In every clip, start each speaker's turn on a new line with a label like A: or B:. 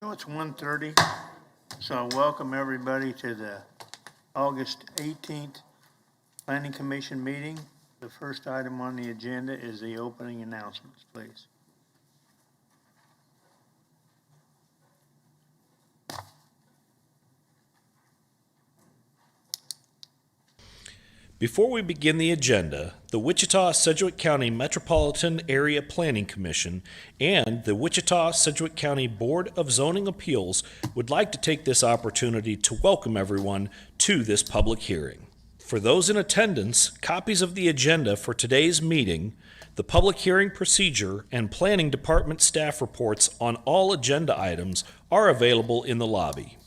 A: So it's 1:30, so I welcome everybody to the August 18th Planning Commission meeting. The first item on the agenda is the opening announcements, please.
B: Before we begin the agenda, the Wichita-Sedgwick County Metropolitan Area Planning Commission and the Wichita-Sedgwick County Board of Zoning Appeals would like to take this opportunity to welcome everyone to this public hearing. For those in attendance, copies of the agenda for today's meeting, the public hearing procedure, and Planning Department staff reports on all agenda items are available in the lobby.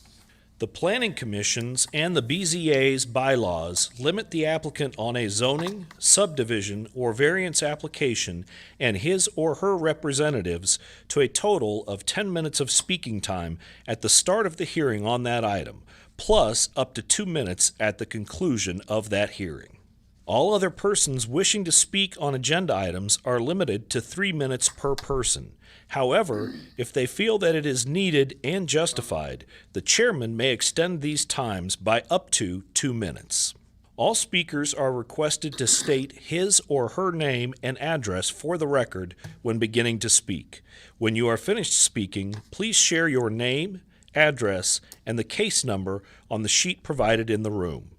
B: The Planning Commission's and the BZA's bylaws limit the applicant on a zoning, subdivision, or variance application and his or her representatives to a total of 10 minutes of speaking time at the start of the hearing on that item, plus up to 2 minutes at the conclusion of that hearing. All other persons wishing to speak on agenda items are limited to 3 minutes per person. However, if they feel that it is needed and justified, the chairman may extend these times by up to 2 minutes. All speakers are requested to state his or her name and address for the record when beginning to speak. When you are finished speaking, please share your name, address, and the case number on the sheet provided in the room.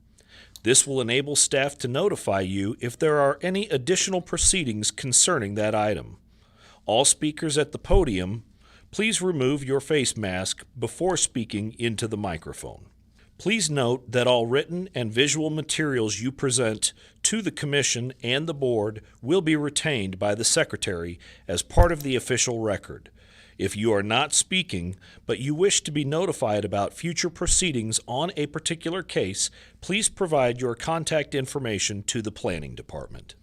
B: This will enable staff to notify you if there are any additional proceedings concerning that item. All speakers at the podium, please remove your face mask before speaking into the microphone. Please note that all written and visual materials you present to the Commission and the Board will be retained by the Secretary as part of the official record. If you are not speaking, but you wish to be notified about future proceedings on a particular case, please provide your contact information to the Planning Department.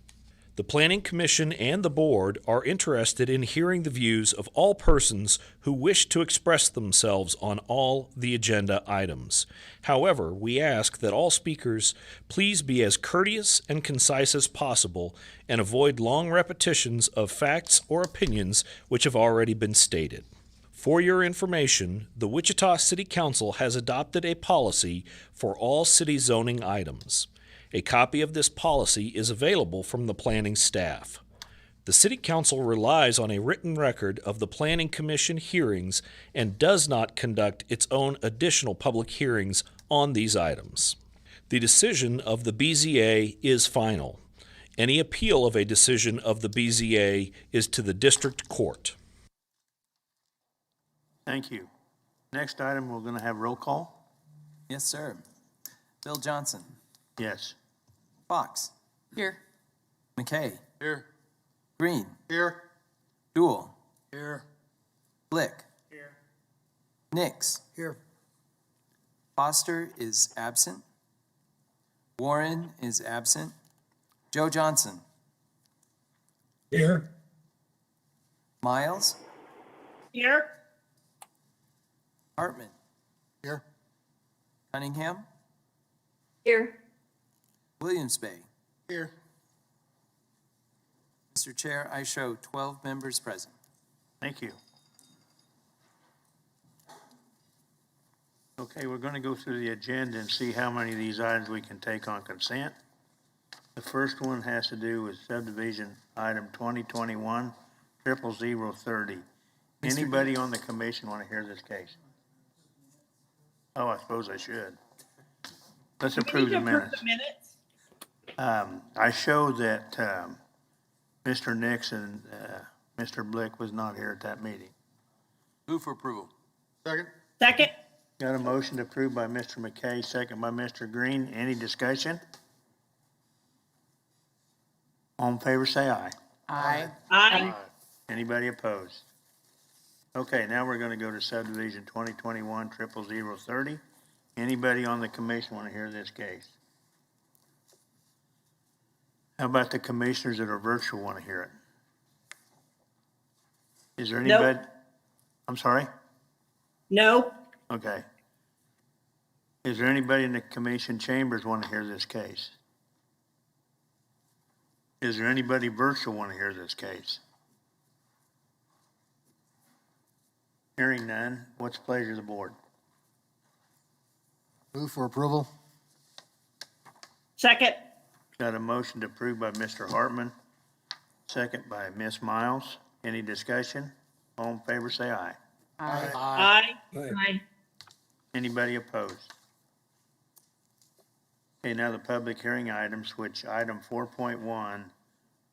B: The Planning Commission and the Board are interested in hearing the views of all persons who wish to express themselves on all the agenda items. However, we ask that all speakers please be as courteous and concise as possible and avoid long repetitions of facts or opinions which have already been stated. For your information, the Wichita City Council has adopted a policy for all city zoning items. A copy of this policy is available from the planning staff. The City Council relies on a written record of the Planning Commission hearings and does not conduct its own additional public hearings on these items. The decision of the BZA is final. Any appeal of a decision of the BZA is to the district court.
A: Thank you. Next item, we're going to have roll call.
C: Yes, sir. Bill Johnson.
A: Yes.
C: Fox.
D: Here.
C: McKay.
A: Here.
C: Green.
A: Here.
C: Duell.
A: Here.
C: Blick.
A: Here.
C: Nix.
A: Here.
C: Foster is absent. Warren is absent. Joe Johnson.
A: Here.
C: Miles.
D: Here.
C: Hartman.
A: Here.
C: Cunningham.
D: Here.
C: Williams Bay.
A: Here.
C: Mr. Chair, I show 12 members present.
A: Thank you. Okay, we're going to go through the agenda and see how many of these items we can take on consent. The first one has to do with subdivision item 2021-00030. Anybody on the commission want to hear this case? Oh, I suppose I should. Let's approve the minutes. I show that Mr. Nix and Mr. Blick was not here at that meeting.
C: Move for approval.
A: Second.
D: Second.
A: Got a motion approved by Mr. McKay, second by Mr. Green. Any discussion? All in favor, say aye.
C: Aye.
D: Aye.
A: Anybody opposed? Okay, now we're going to go to subdivision 2021-00030. Anybody on the commission want to hear this case? How about the commissioners that are virtual want to hear it? Is there anybody?
D: Nope.
A: I'm sorry?
D: No.
A: Okay. Is there anybody in the commission chambers want to hear this case? Is there anybody virtual want to hear this case? Hearing none, what's the pleasure of the board?
E: Move for approval.
D: Second.
A: Got a motion to approve by Mr. Hartman, second by Ms. Miles. Any discussion? All in favor, say aye.
D: Aye. Aye.
A: Anybody opposed? Okay, now the public hearing items, which item 4.1,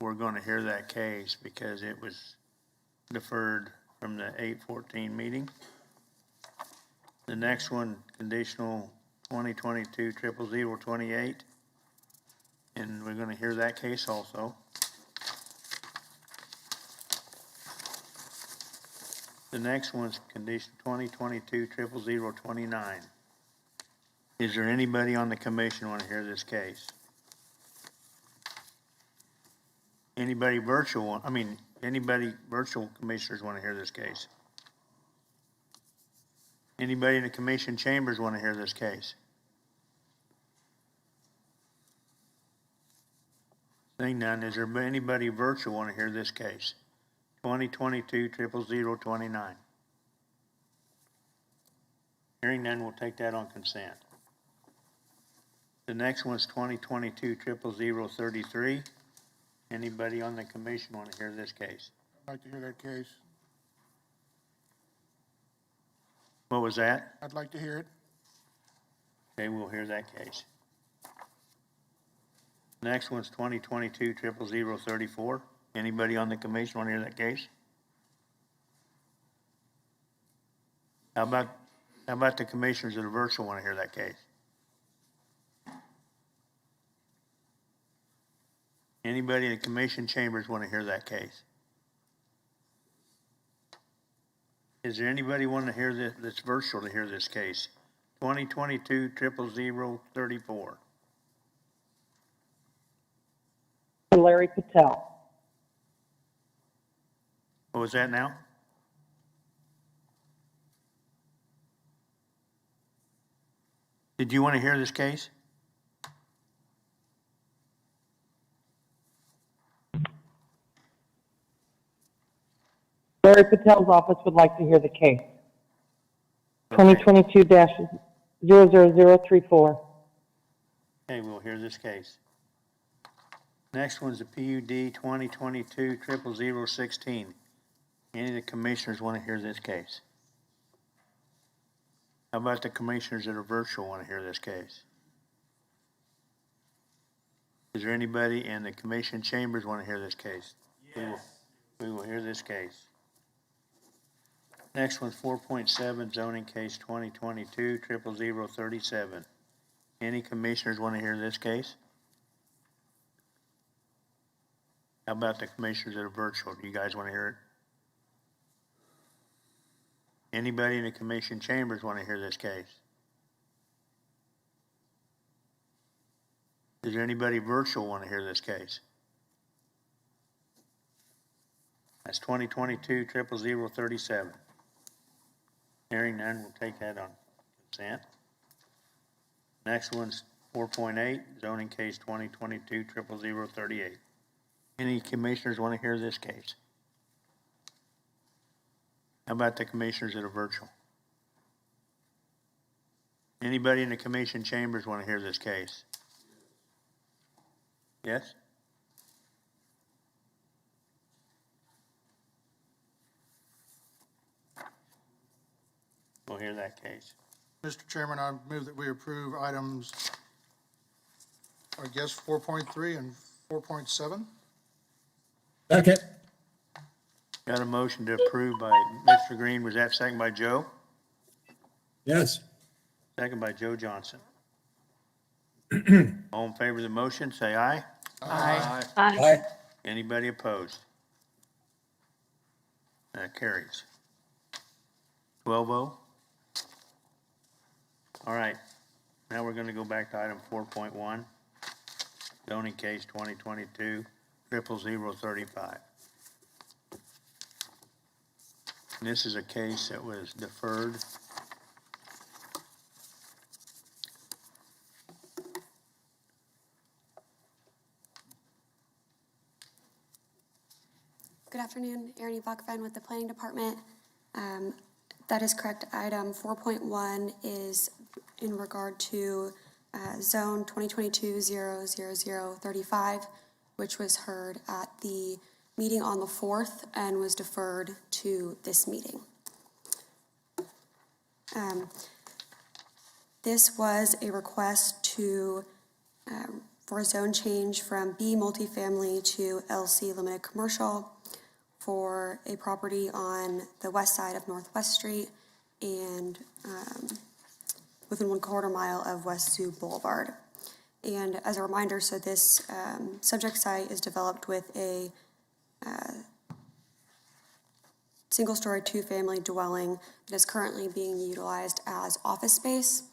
A: we're going to hear that case because it was deferred from the 8/14 meeting. The next one, conditional 2022-00028, and we're going to hear that case also. The next one's condition 2022-00029. Is there anybody on the commission want to hear this case? Anybody virtual, anybody virtual commissioners want to hear this case? Anybody in the commission chambers want to hear this case? Seeing none, is there anybody virtual want to hear this case? 2022-00029. Hearing none, we'll take that on consent. The next one's 2022-00033. Anybody on the commission want to hear this case?
E: I'd like to hear that case.
A: What was that?
E: I'd like to hear it.
A: Okay, we'll hear that case. Next one's 2022-00034. Anybody on the commission want to hear that case? How about the commissioners that are virtual want to hear that case? Anybody in the commission chambers want to hear that case? Is there anybody want to hear this, that's virtual to hear this case? 2022-00034.
F: Larry Patel.
A: What was that now? Did you want to hear this case?
F: Larry Patel's office would like to hear the case. 2022-00034.
A: Okay, we'll hear this case. Next one's the PUD 2022-00016. Any of the commissioners want to hear this case? How about the commissioners that are virtual want to hear this case? Is there anybody in the commission chambers want to hear this case? Yes. We will hear this case. Next one's 4.7, zoning case 2022-00037. Any commissioners want to hear this case? How about the commissioners that are virtual? Do you guys want to hear it? Anybody in the commission chambers want to hear this case? Is there anybody virtual want to hear this case? That's 2022-00037. Hearing none, we'll take that on consent. Next one's 4.8, zoning case 2022-00038. Any commissioners want to hear this case? How about the commissioners that are virtual? Anybody in the commission chambers want to hear this case? Yes? We'll hear that case.
E: Mr. Chairman, I move that we approve items, I guess, 4.3 and 4.7.
G: Second.
A: Got a motion to approve by Mr. Green. Was that second by Joe?
G: Yes.
A: Second by Joe Johnson. All in favor of the motion, say aye.
C: Aye.
G: Aye.
A: Anybody opposed? That carries. 12-0. All right, now we're gonna go back to item 4.1, zoning case 2022-00035. This is a case that was deferred.
H: Good afternoon, Erin Buckfen with the Planning Department. That is correct. Item 4.1 is in regard to Zone 2022-00035, which was heard at the meeting on the 4th and was deferred to this meeting. This was a request for a zone change from B multifamily to LC limited commercial for a property on the west side of Northwest Street and within 1/4 mile of West Sioux Boulevard. And as a reminder, so this subject site is developed with a single-story, two-family dwelling that is currently being utilized as office space.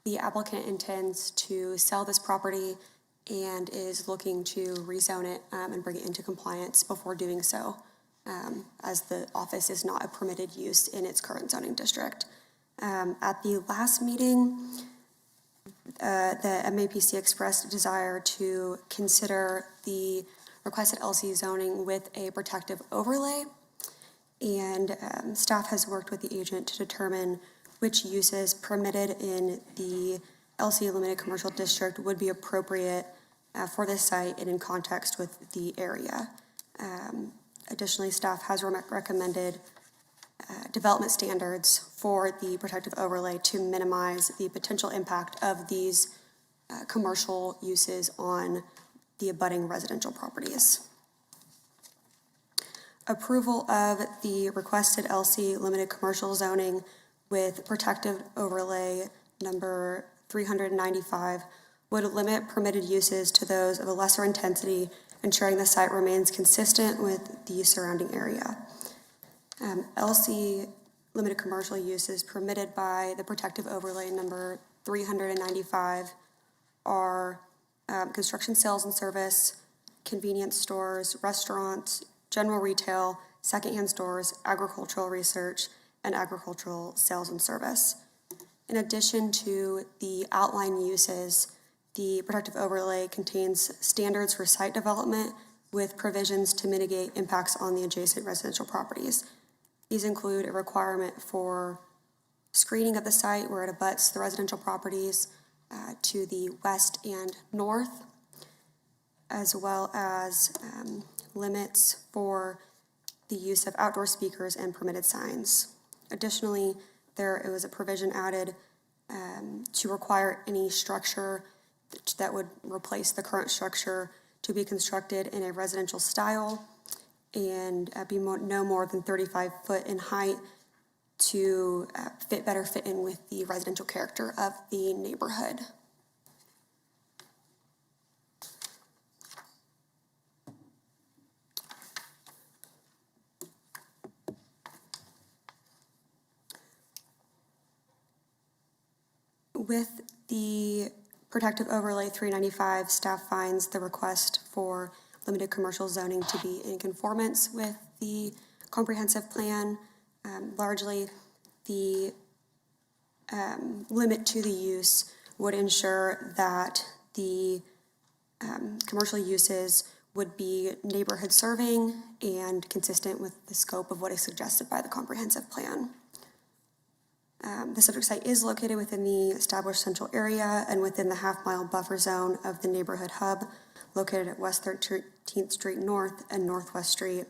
H: The applicant intends to sell this property and is looking to rezone it and bring it into compliance before doing so, as the office is not a permitted use in its current zoning district. At the last meeting, the MAPC expressed a desire to consider the requested LC zoning with a protective overlay, and staff has worked with the agent to determine which uses permitted in the LC limited commercial district would be appropriate for this site and in context with the area. Additionally, staff has recommended development standards for the protective overlay to minimize the potential impact of these commercial uses on the abutting residential properties. Approval of the requested LC limited commercial zoning with protective overlay number 395 would limit permitted uses to those of a lesser intensity, ensuring the site remains consistent with the surrounding area. LC limited commercial uses permitted by the protective overlay number 395 are construction, sales and service, convenience stores, restaurants, general retail, secondhand stores, agricultural research, and agricultural sales and service. In addition to the outline uses, the protective overlay contains standards for site development with provisions to mitigate impacts on the adjacent residential properties. These include a requirement for screening of the site where it abuts the residential properties to the west and north, as well as limits for the use of outdoor speakers and permitted signs. Additionally, there was a provision added to require any structure that would replace the current structure to be constructed in a residential style and be no more than 35 foot in height to better fit in with the residential character of the neighborhood. With the protective overlay 395, staff finds the request for limited commercial zoning to be in conformance with the comprehensive plan. Largely, the limit to the use would ensure that the commercial uses would be neighborhood serving and consistent with the scope of what is suggested by the comprehensive plan. The subject site is located within the established central area and within the half-mile buffer zone of the neighborhood hub located at West 13th Street North and Northwest Street.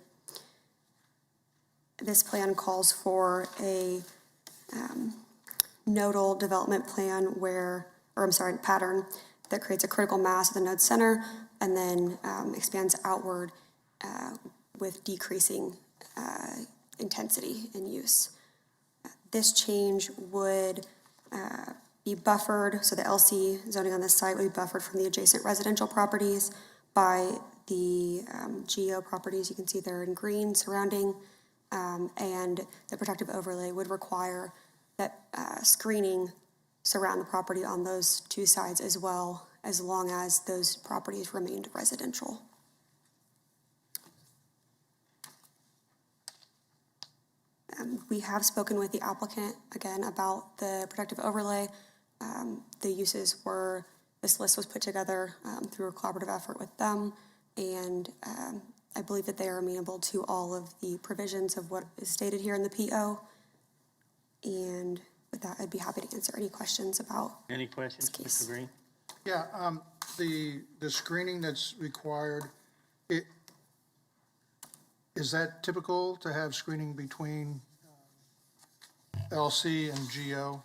H: This plan calls for a nodal development plan pattern that creates a critical mass at the node center and then expands outward with decreasing intensity and use. This change would be buffered, so the LC zoning on this site would be buffered from the adjacent residential properties by the GEO properties you can see there in green surrounding, and the protective overlay would require that screening surround the property on those two sides as well, as long as those properties remained residential. We have spoken with the applicant again about the protective overlay. This list was put together through a collaborative effort with them, and I believe that they are amenable to all of the provisions of what is stated here in the PO. And with that, I'd be happy to answer any questions about,
A: Any questions,
H: This case.
A: Mr. Green?
E: Yeah, the screening that's required, is that typical to have screening between LC and GO?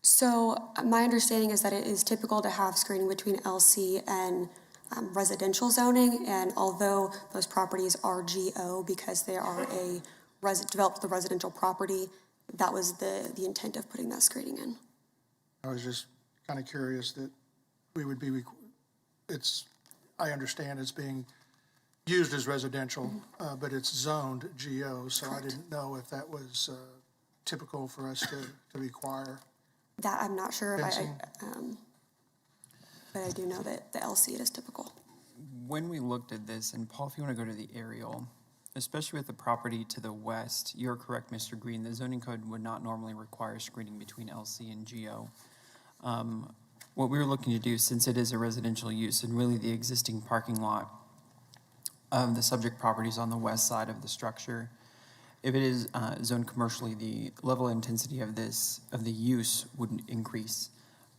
H: so my understanding is that it is typical to have screening between LC and residential zoning. And although those properties are GO because they are developed the residential property, that was the intent of putting that screening in.
E: I was just kind of curious that we would be, I understand it's being used as residential, but it's zoned GO, so I didn't know if that was typical for us to require.
H: That I'm not sure if
E: Fencing?
H: but I do know that the LC is typical.
I: When we looked at this, and Paul, if you want to go to the aerial, especially with the property to the west, you're correct, Mr. Green, the zoning code would not normally require screening between LC and GO. What we were looking to do, since it is a residential use, and really the existing parking lot of the subject properties on the west side of the structure, if it is zoned commercially, the level of intensity of the use would increase.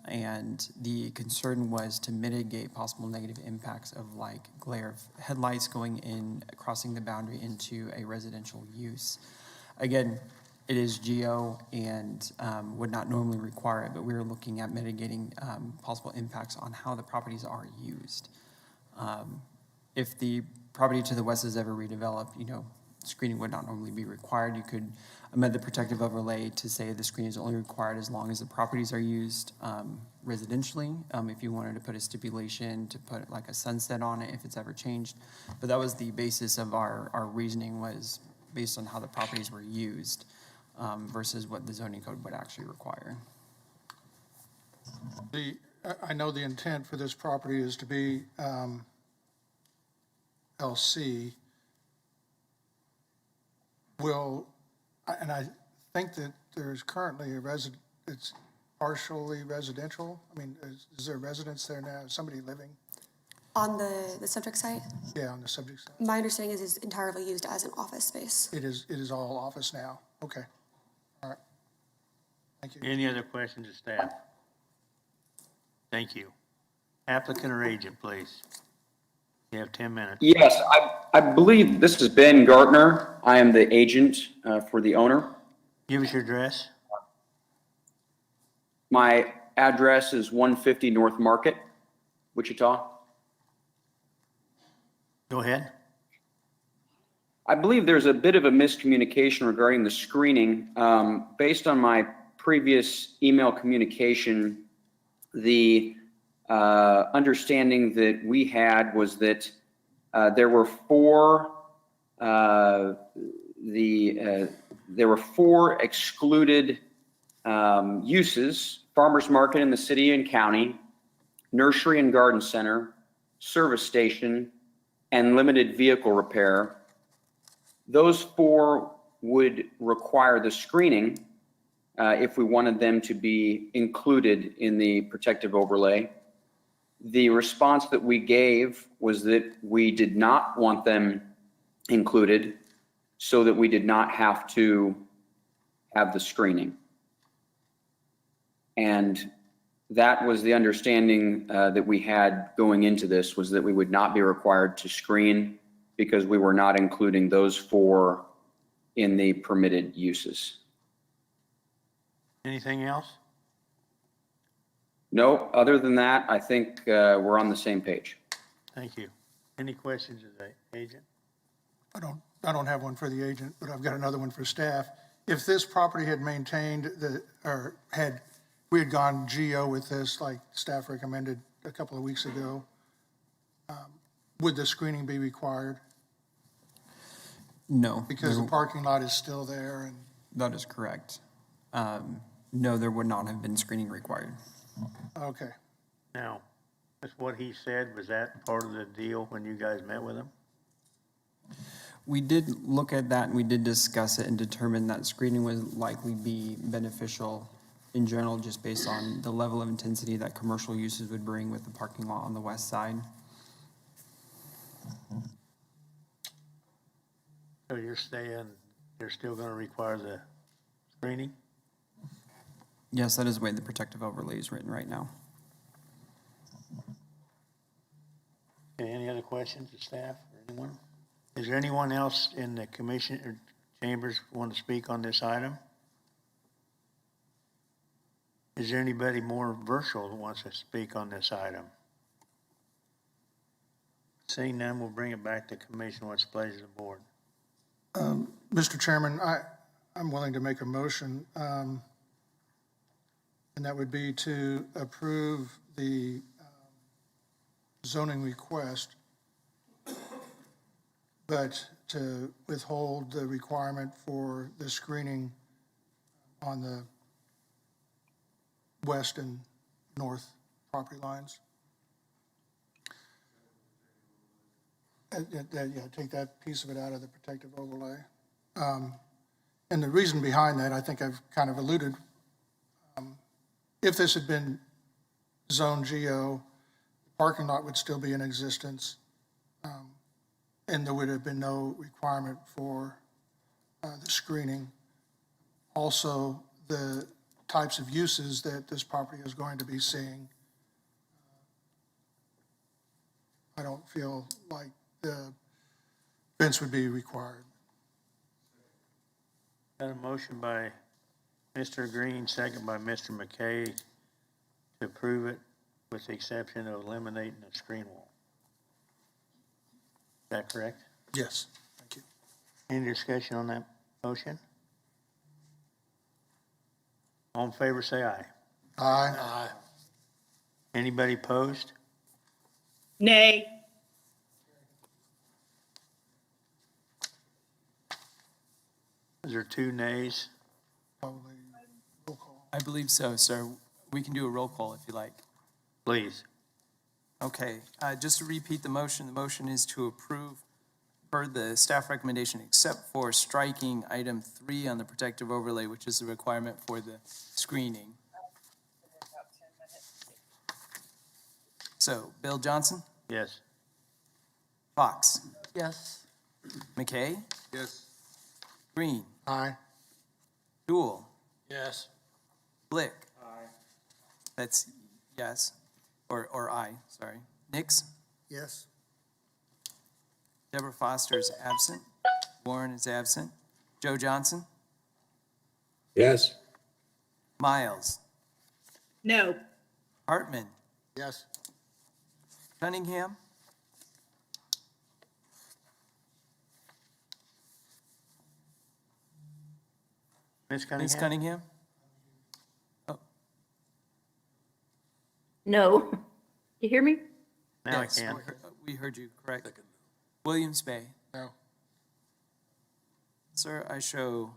I: And the concern was to mitigate possible negative impacts of like glare of headlights going in, crossing the boundary into a residential use. Again, it is GO and would not normally require it, but we were looking at mitigating possible impacts on how the properties are used. If the property to the west is ever redeveloped, screening would not normally be required. You could amend the protective overlay to say the screening is only required as long as the properties are used residentially. If you wanted to put a stipulation to put like a sunset on it if it's ever changed. But that was the basis of our reasoning, was based on how the properties were used versus what the zoning code would actually require.
E: I know the intent for this property is to be LC. And I think that there's currently it's partially residential. I mean, is there residents there now? Is somebody living?
H: On the subject site,
E: Yeah, on the subject side.
H: my understanding is it's entirely used as an office space.
E: It is all office now. Okay. All right. Thank you.
A: Any other questions of staff? Thank you. Applicant or agent, please. You have 10 minutes.
J: Yes, I believe this is Ben Gartner. I am the agent for the owner.
A: Give us your address.
J: My address is 150 North Market, Wichita.
A: Go ahead.
J: I believe there's a bit of a miscommunication regarding the screening. Based on my previous email communication, the understanding that we had was that there were four excluded uses: farmers market in the city and county, nursery and garden center, service station, and limited vehicle repair. Those four would require the screening if we wanted them to be included in the protective overlay. The response that we gave was that we did not want them included so that we did not have to have the screening. And that was the understanding that we had going into this, was that we would not be required to screen because we were not including those four in the permitted uses.
A: Anything else?
J: No, other than that, I think we're on the same page.
A: Thank you. Any questions of the agent?
E: I don't have one for the agent, but I've got another one for staff. If this property had maintained we had gone GO with this, like staff recommended a couple of weeks ago, would the screening be required?
I: No.
E: Because the parking lot is still there and.
I: That is correct. No, there would not have been screening required.
E: Okay.
A: Now, that's what he said. Was that part of the deal when you guys met with him?
I: We did look at that and we did discuss it and determine that screening would likely be beneficial in general, just based on the level of intensity that commercial uses would bring with the parking lot on the west side.
A: So you're saying you're still going to require the screening?
I: Yes, that is the way the protective overlay is written right now.
A: Okay, any other questions of staff or anyone? Is there anyone else in the commission or chambers who want to speak on this item? Is there anybody more virtual that wants to speak on this item? Seeing none, we'll bring it back to commission. What's the pleasure of the board?
E: Mr. Chairman, I'm willing to make a motion, and that would be to approve the zoning request, but to withhold the requirement for the screening on the west and north property lines. Yeah, take that piece of it out of the protective overlay. And the reason behind that, I think I've kind of alluded. If this had been zone GO, the parking lot would still be in existence, and there would have been no requirement for the screening. Also, the types of uses that this property is going to be seeing, I don't feel like the fence would be required.
A: Got a motion by Mr. Green, second by Mr. McKay to approve it with the exception of eliminating the screen wall. Is that correct?
E: Yes, thank you.
A: Any discussion on that motion? All in favor, say aye.
E: Aye.
A: Anybody opposed?
D: Nay.
A: Is there 2 nays?
E: Probably roll call.
C: I believe so, sir. We can do a roll call if you like.
A: Please.
C: Okay, just to repeat the motion is to approve per the staff recommendation, except for striking item 3 on the protective overlay, which is the requirement for the screening. So, Bill Johnson,
A: Yes.
C: Fox,
F: Yes.
C: McKay,
E: Yes.
C: Green,
E: Aye.
C: Dool,
G: Yes.
C: Blick. Aye. That's yes, or aye, sorry. Nix,
E: Yes.
C: Deborah Foster is absent. Warren is absent. Joe Johnson,
G: Yes.
C: Miles,
D: No.
C: Hartman,
E: Yes.
C: Cunningham,
A: Ms. Cunningham?
C: Ms. Cunningham,
D: No. You hear me?
A: Now I
C: yes,
A: can.
C: we heard you, correct. Williams Bay.
E: No.
C: Sir, I show,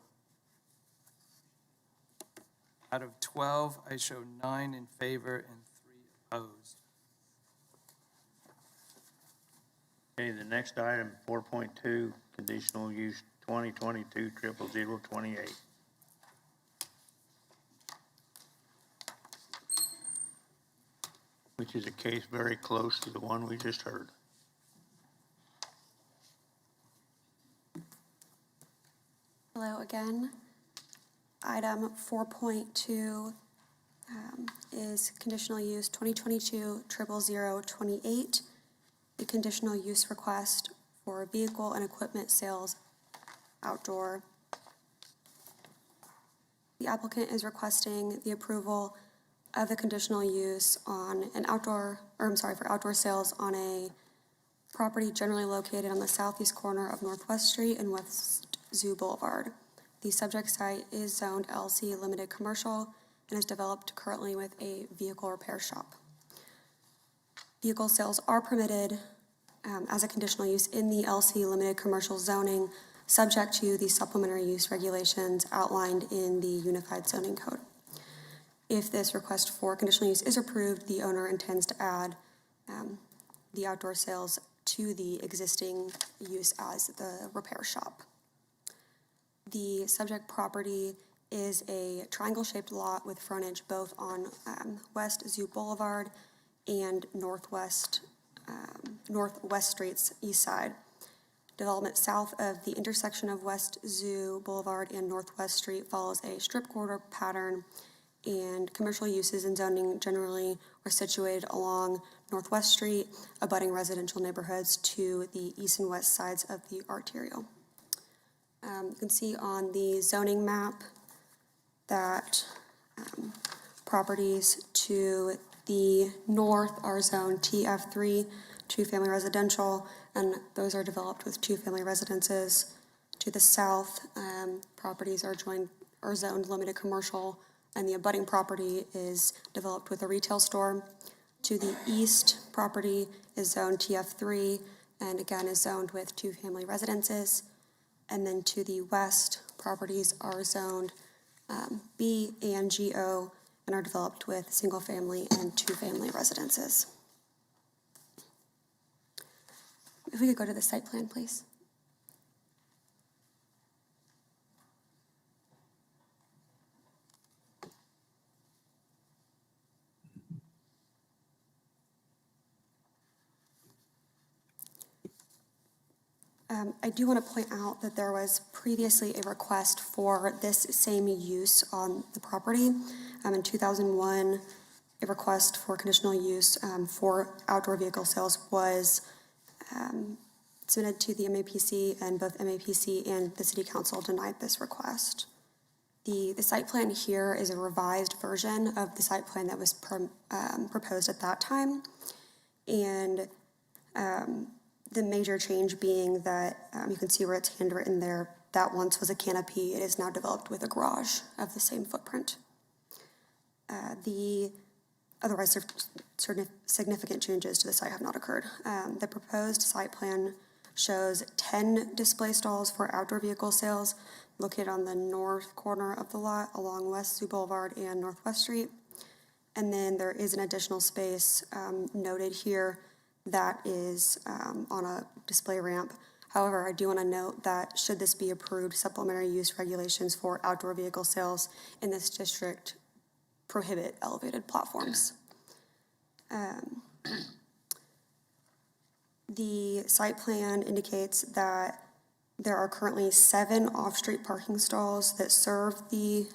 C: out of 12, I show 9 in favor and 3 opposed.
A: Okay, the next item, 4.2, conditional use 2022-00028. Which is a case very close to the one we just heard.
H: Hello again. Item 4.2 is conditional use 2022-00028, the conditional use request for vehicle and equipment sales outdoor. The applicant is requesting the approval of the conditional use on an outdoor, for outdoor sales on a property generally located on the southeast corner of Northwest Street and West Zoo Boulevard. The subject site is zoned LC Limited Commercial and is developed currently with a vehicle repair shop. Vehicle sales are permitted as a conditional use in the LC Limited Commercial zoning, subject to the supplementary use regulations outlined in the Unified Zoning Code. If this request for conditional use is approved, the owner intends to add the outdoor sales to the existing use as the repair shop. The subject property is a triangle-shaped lot with frontage both on West Zoo Boulevard and Northwest Street's east side. Development south of the intersection of West Zoo Boulevard and Northwest Street follows a strip corridor pattern And commercial uses and zoning generally are situated along Northwest Street, abutting residential neighborhoods to the east and west sides of the arterial. You can see on the zoning map that properties to the north are zoned TF3, two-family residential, and those are developed with two-family residences. To the south, properties are zoned limited commercial, and the abutting property is developed with a retail store. To the east, property is zoned TF3, and again is zoned with two-family residences. And then to the west, properties are zoned B and GO and are developed with single-family and two-family residences. If we could go to the site plan, please. I do want to point out that there was previously a request for this same use on the property. In 2001, a request for conditional use for outdoor vehicle sales was submitted to the MAPC, and both MAPC and the City Council denied this request. The site plan here is a revised version of the site plan that was proposed at that time. And the major change being that you can see where it's handwritten there, that once was a canopy, it is now developed with a garage of the same footprint. The otherwise significant changes to the site have not occurred. The proposed site plan shows 10 display stalls for outdoor vehicle sales located on the north corner of the lot along West Sioux Boulevard and Northwest Street. And then there is an additional space noted here that is on a display ramp. However, I do want to note that should this be approved, supplementary use regulations for outdoor vehicle sales in this district prohibit elevated platforms. The site plan indicates that there are currently 7 off-street parking stalls that serve the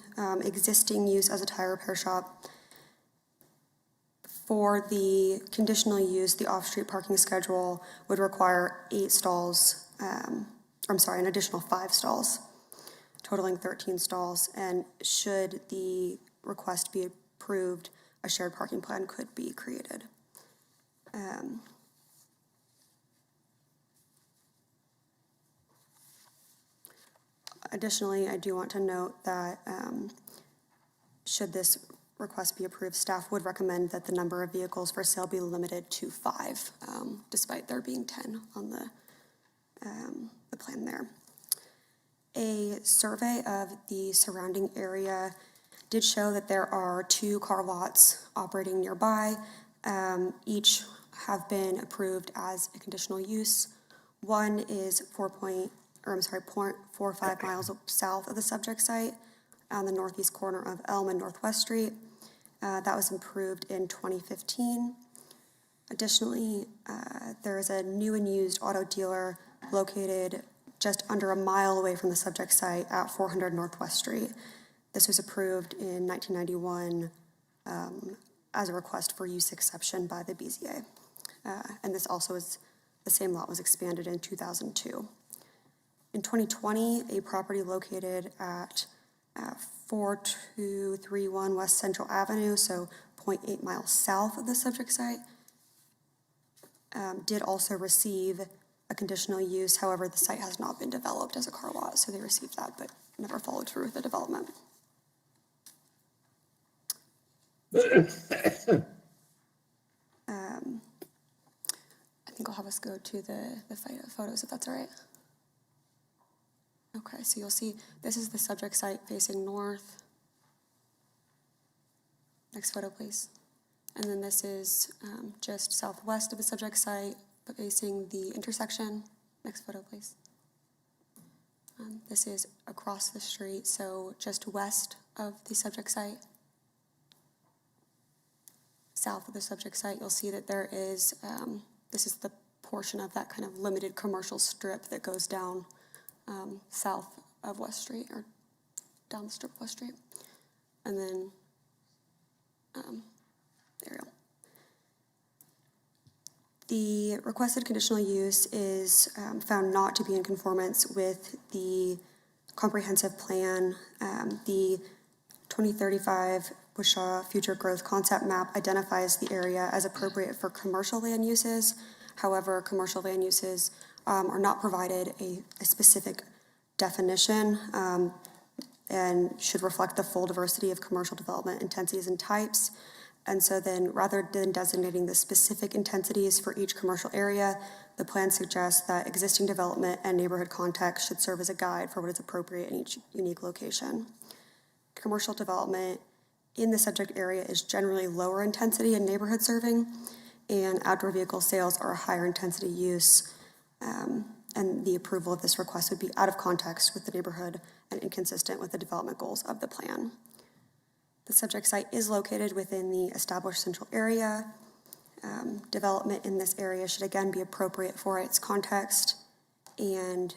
H: existing use as a tire repair shop. For the conditional use, the off-street parking schedule would require 8 stalls, an additional 5 stalls, totaling 13 stalls. And should the request be approved, a shared parking plan could be created. Additionally, I do want to note that should this request be approved, staff would recommend that the number of vehicles for sale be limited to 5, despite there being 10 on the plan there. A survey of the surrounding area did show that there are 2 car lots operating nearby. Each have been approved as a conditional use. One is 0.45 miles south of the subject site on the northeast corner of Elm and Northwest Street. That was approved in 2015. Additionally, there is a new and used auto dealer located just under a mile away from the subject site at 400 Northwest Street. This was approved in 1991 as a request for use exception by the BZA. And this also is, the same lot was expanded in 2002. In 2020, a property located at 4231 West Central Avenue, so 0.8 miles south of the subject site, did also receive a conditional use. However, the site has not been developed as a car lot, so they received that but never followed through with the development. I think I'll have us go to the photos if that's all right. Okay, so you'll see this is the subject site facing north. Next photo, please. And then this is just southwest of the subject site, but facing the intersection. Next photo, please. This is across the street, so just west of the subject site. South of the subject site, you'll see that there is, this is the portion of that kind of limited commercial strip that goes down south of West Street, or down the strip of West Street. And then aerial. The requested conditional use is found not to be in conformance with the comprehensive plan. The 2035 Wichita Future Growth Concept Map identifies the area as appropriate for commercial land uses. However, commercial land uses are not provided a specific definition and should reflect the full diversity of commercial development intensities and types. And so then, rather than designating the specific intensities for each commercial area, the plan suggests that existing development and neighborhood context should serve as a guide for what is appropriate in each unique location. Commercial development in the subject area is generally lower intensity in neighborhood serving, and outdoor vehicle sales are a higher intensity use, and the approval of this request would be out of context with the neighborhood and inconsistent with the development goals of the plan. The subject site is located within the established central area. Development in this area should again be appropriate for its context, and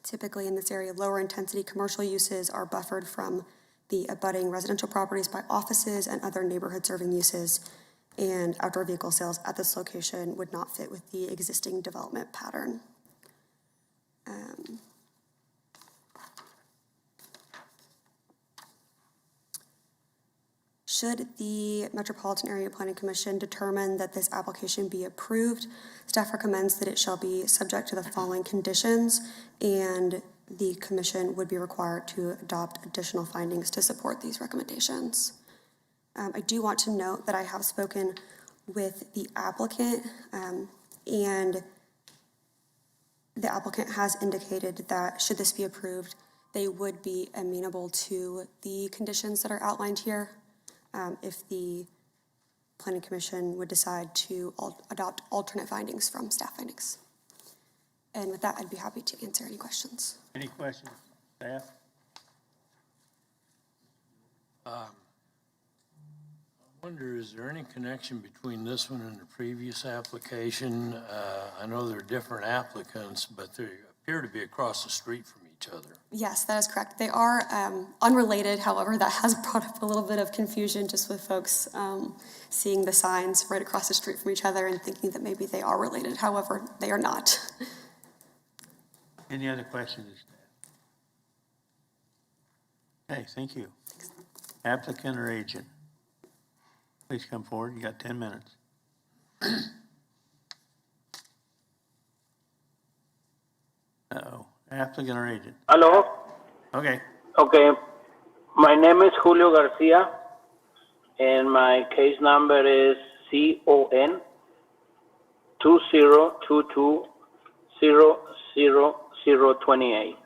H: typically in this area, lower intensity commercial uses are buffered from the abutting residential properties by offices and other neighborhood serving uses, and outdoor vehicle sales at this location would not fit with the existing development pattern. Should the Metropolitan Area Planning Commission determine that this application be approved, staff recommends that it shall be subject to the following conditions, and the commission would be required to adopt additional findings to support these recommendations. I do want to note that I have spoken with the applicant, and the applicant has indicated that should this be approved, they would be amenable to the conditions that are outlined here. If the Planning Commission would decide to adopt alternate findings from staff findings. And with that, I'd be happy to answer any questions.
A: Any questions, staff?
G: I wonder, is there any connection between this one and the previous application? I know they're different applicants, but they appear to be across the street from each other.
H: Yes, that is correct. They are unrelated. However, that has brought up a little bit of confusion just with folks seeing the signs right across the street from each other and thinking that maybe they are related. However, they are not.
A: Any other questions? Okay, thank you. Applicant or agent? Please come forward. You got 10 minutes. Uh-oh. Applicant or agent?
K: Hello.
A: Okay.
K: Okay. My name is Julio Garcia, and my case number is CON 2022000028.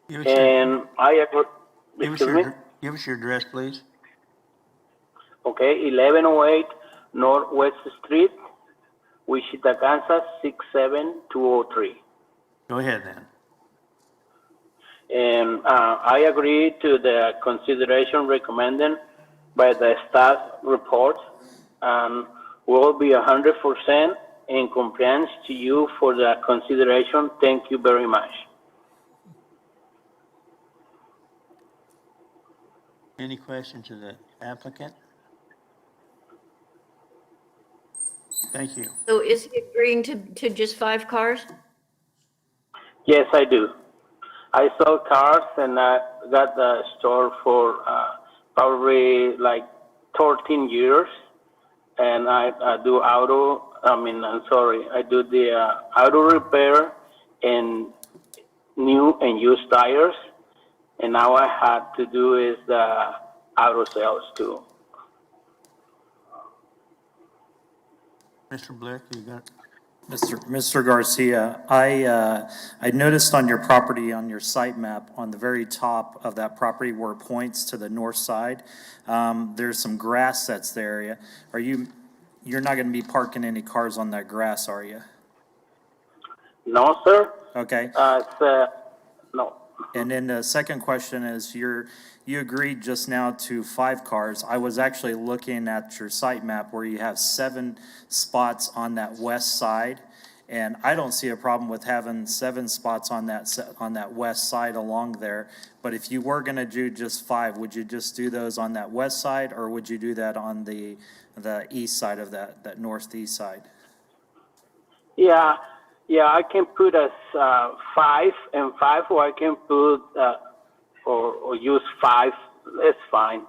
K: And I agree. Excuse me?
A: Give us your address, please.
K: Okay, 1108 Northwest Street, Wichita, Kansas 67203.
A: Go ahead then.
K: And I agree to the consideration recommended by the staff report, and will be 100% in compliance to you for the consideration. Thank you very much.
A: Any questions of the applicant? Thank you.
D: So is he agreeing to just 5 cars?
K: Yes, I do. I sell cars, and I got the store for probably like 13 years. And I do I do the auto repair and new and used tires. And now I had to do is the auto sales too.
A: Mr. Blick, you got?
L: Mr. Garcia, I noticed on your property, on your site map, on the very top of that property where it points to the north side, there's some grass that's there. You're not going to be parking any cars on that grass, are you?
K: No, sir.
L: Okay.
K: No.
L: And then the second question is, you agreed just now to 5 cars. I was actually looking at your site map where you have 7 spots on that west side, And I don't see a problem with having 7 spots on that west side along there. But if you were gonna do just 5, would you just do those on that west side, or would you do that on the east side of that northeast side?
K: Yeah, I can put as 5 and 5, or I can put or use 5. It's fine.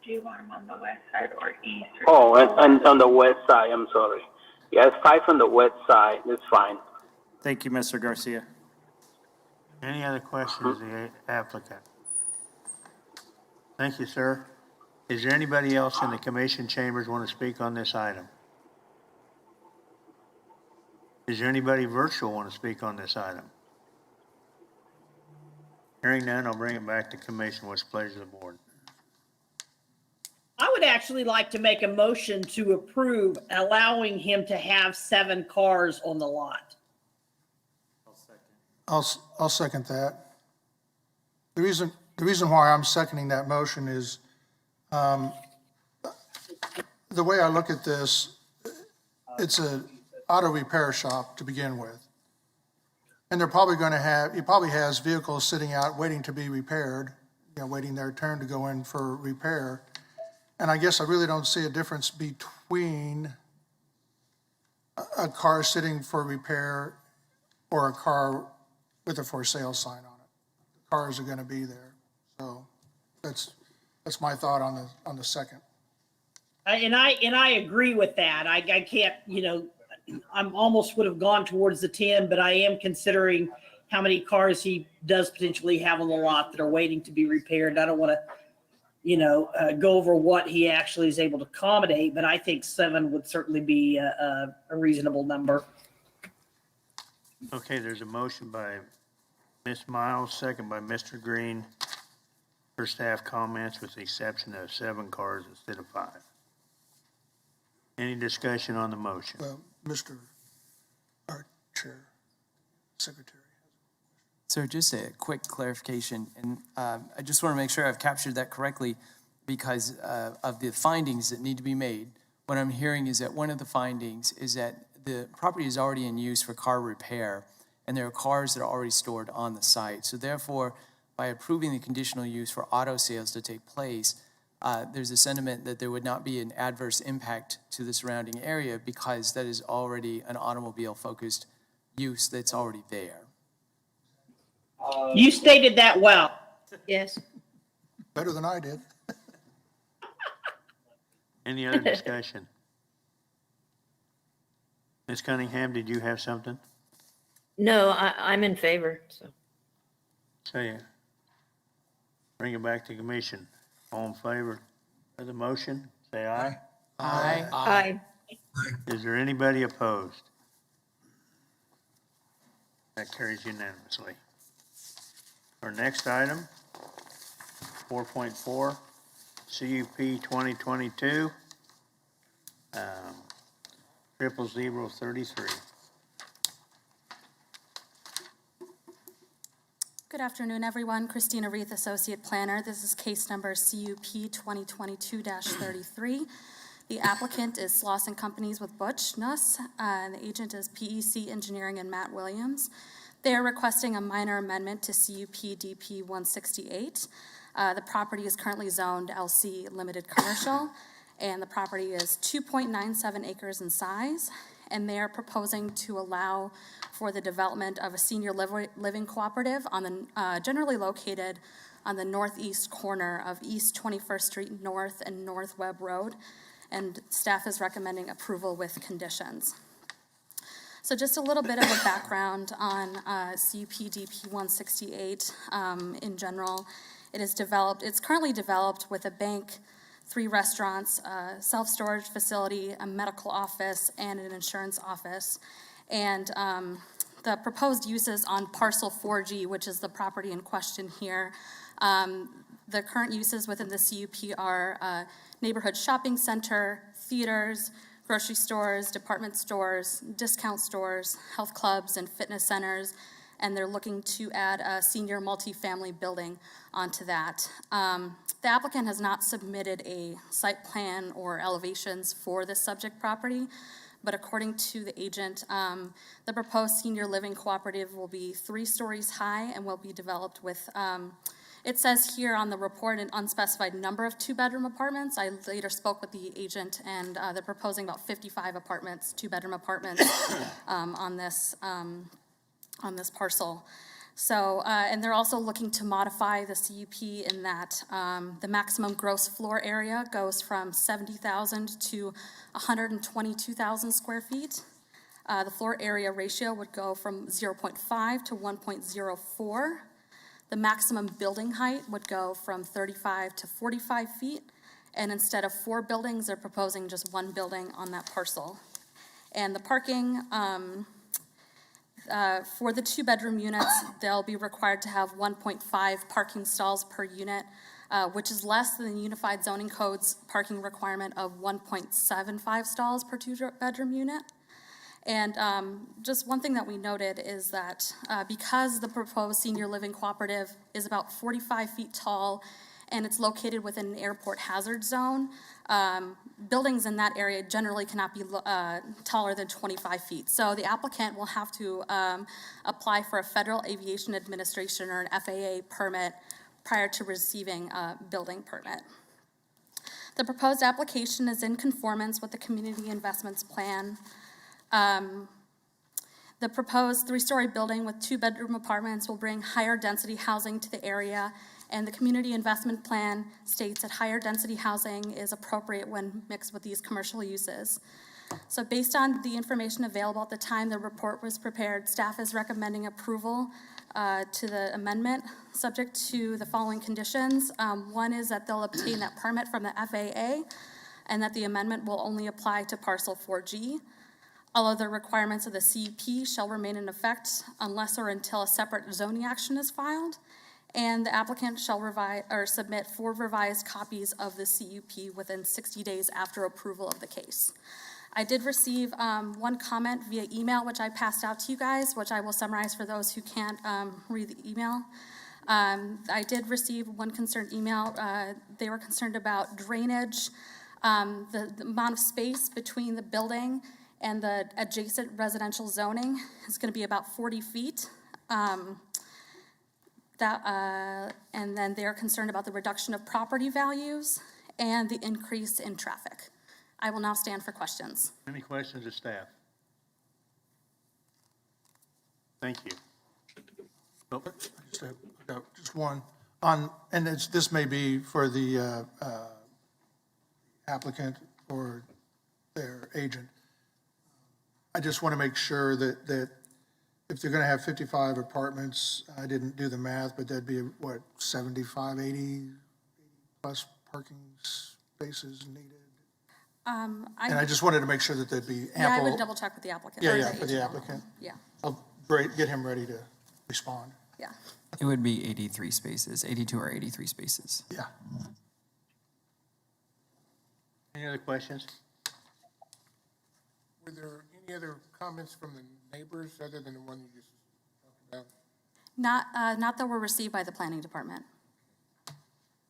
D: Do you want them on the west side or east?
K: Oh, and on the west side, I'm sorry. Yeah, it's 5 on the west side. It's fine.
L: Thank you, Mr. Garcia.
A: Any other questions of the applicant? Thank you, sir. Is there anybody else in the commission chambers want to speak on this item? Is there anybody virtual want to speak on this item? Hearing none, I'll bring it back to commission. What's the pleasure of the board?
M: I would actually like to make a motion to approve allowing him to have 7 cars on the lot.
E: I'll second that. The reason why I'm seconding that motion is, the way I look at this, it's a auto repair shop to begin with. And they're probably going to have, he probably has vehicles sitting out waiting to be repaired, waiting their turn to go in for repair. And I guess I really don't see a difference between a car sitting for repair or a car with a for sale sign on it. The cars are going to be there. So that's my thought on the second.
M: And I agree with that. I can't, I'm almost would have gone towards the 10, but I am considering how many cars he does potentially have on the lot that are waiting to be repaired. I don't want to, go over what he actually is able to accommodate, but I think 7 would certainly be a reasonable number.
A: Okay, there's a motion by Ms. Miles, second by Mr. Green for staff comments with the exception of 7 cars instead of 5. Any discussion on the motion?
E: Mr. Our Chair, Secretary.
C: So just a quick clarification, and I just want to make sure I've captured that correctly because of the findings that need to be made. What I'm hearing is that one of the findings is that the property is already in use for car repair, and there are cars that are already stored on the site. So therefore, by approving the conditional use for auto sales to take place, there's a sentiment that there would not be an adverse impact to the surrounding area because that is already an automobile-focused use that's already there.
M: You stated that well.
D: Yes.
E: Better than I did.
A: Any other discussion? Ms. Cunningham, did you have something?
D: No, I'm in favor, so.
A: Say, bring it back to commission. All in favor of the motion, say aye.
C: Aye.
D: Aye.
A: Is there anybody opposed? That carries unanimously. Our next item, 4.4, CUP 2022, 00033.
N: Good afternoon, everyone. Christina Reith, Associate Planner. This is case number CUP 2022-33. The applicant is Sloss & Companies with Butch Nuss, and the agent is PEC Engineering and Matt Williams. They are requesting a minor amendment to CUP DP 168. The property is currently zoned LC Limited Commercial, and the property is 2.97 acres in size, and they are proposing to allow for the development of a senior living cooperative on the generally located on the northeast corner of East 21st Street North and North Webb Road, and staff is recommending approval with conditions. So just a little bit of a background on CUP DP 168 in general. It's currently developed with a bank, 3 restaurants, a self-storage facility, a medical office, and an insurance office. And the proposed uses on parcel 4G, which is the property in question here, the current uses within the CUP are neighborhood shopping center, theaters, grocery stores, department stores, discount stores, health clubs, and fitness centers, and they're looking to add a senior multifamily building onto that. The applicant has not submitted a site plan or elevations for this subject property, but according to the agent, the proposed senior living cooperative will be 3 stories high and will be developed with, it says here on the report, an unspecified number of 2-bedroom apartments. I later spoke with the agent, and they're proposing about 55 apartments, 2-bedroom apartments on this parcel. So, and they're also looking to modify the CUP in that the maximum gross floor area goes from 70,000 to 122,000 square feet. The floor area ratio would go from 0.5 to 1.04. The maximum building height would go from 35 to 45 feet. And instead of 4 buildings, they're proposing just 1 building on that parcel. And the parking, for the 2-bedroom units, they'll be required to have 1.5 parking stalls per unit, which is less than the Unified Zoning Code's parking requirement of 1.75 stalls per 2-bedroom unit. And just one thing that we noted is that because the proposed senior living cooperative is about 45 feet tall and it's located within an airport hazard zone, buildings in that area generally cannot be taller than 25 feet. So the applicant will have to apply for a Federal Aviation Administration or an FAA permit prior to receiving a building permit. The proposed application is in conformance with the Community Investments Plan. The proposed 3-story building with 2-bedroom apartments will bring higher density housing to the area, and the Community Investment Plan states that higher density housing is appropriate when mixed with these commercial uses. So based on the information available at the time the report was prepared, staff is recommending approval to the amendment, subject to the following conditions. One is that they'll obtain that permit from the FAA, and that the amendment will only apply to parcel 4G. All other requirements of the CUP shall remain in effect unless or until a separate zoning action is filed, and the applicant shall submit 4 revised copies of the CUP within 60 days after approval of the case. I did receive 1 comment via email, which I passed out to you guys, which I will summarize for those who can't read the email. I did receive 1 concerned email. They were concerned about drainage, the amount of space between the building and the adjacent residential zoning is going to be about 40 feet. And then they're concerned about the reduction of property values and the increase in traffic. I will now stand for questions.
A: Any questions of staff? Thank you. Oh,
E: Just one. And this may be for the applicant or their agent. I just want to make sure that if they're going to have 55 apartments, I didn't do the math, but that'd be, what, 75, 80 plus parking spaces needed? And I just wanted to make sure that there'd be ample.
N: Yeah, I would double check with the applicant.
E: Yeah, for the applicant.
N: Yeah,
E: I'll get him ready to respond.
N: yeah.
I: It would be 83 spaces, 82 or 83 spaces.
E: Yeah.
A: Any other questions?
O: Were there any other comments from the neighbors other than the one you just talked about?
N: Not that were received by the planning department.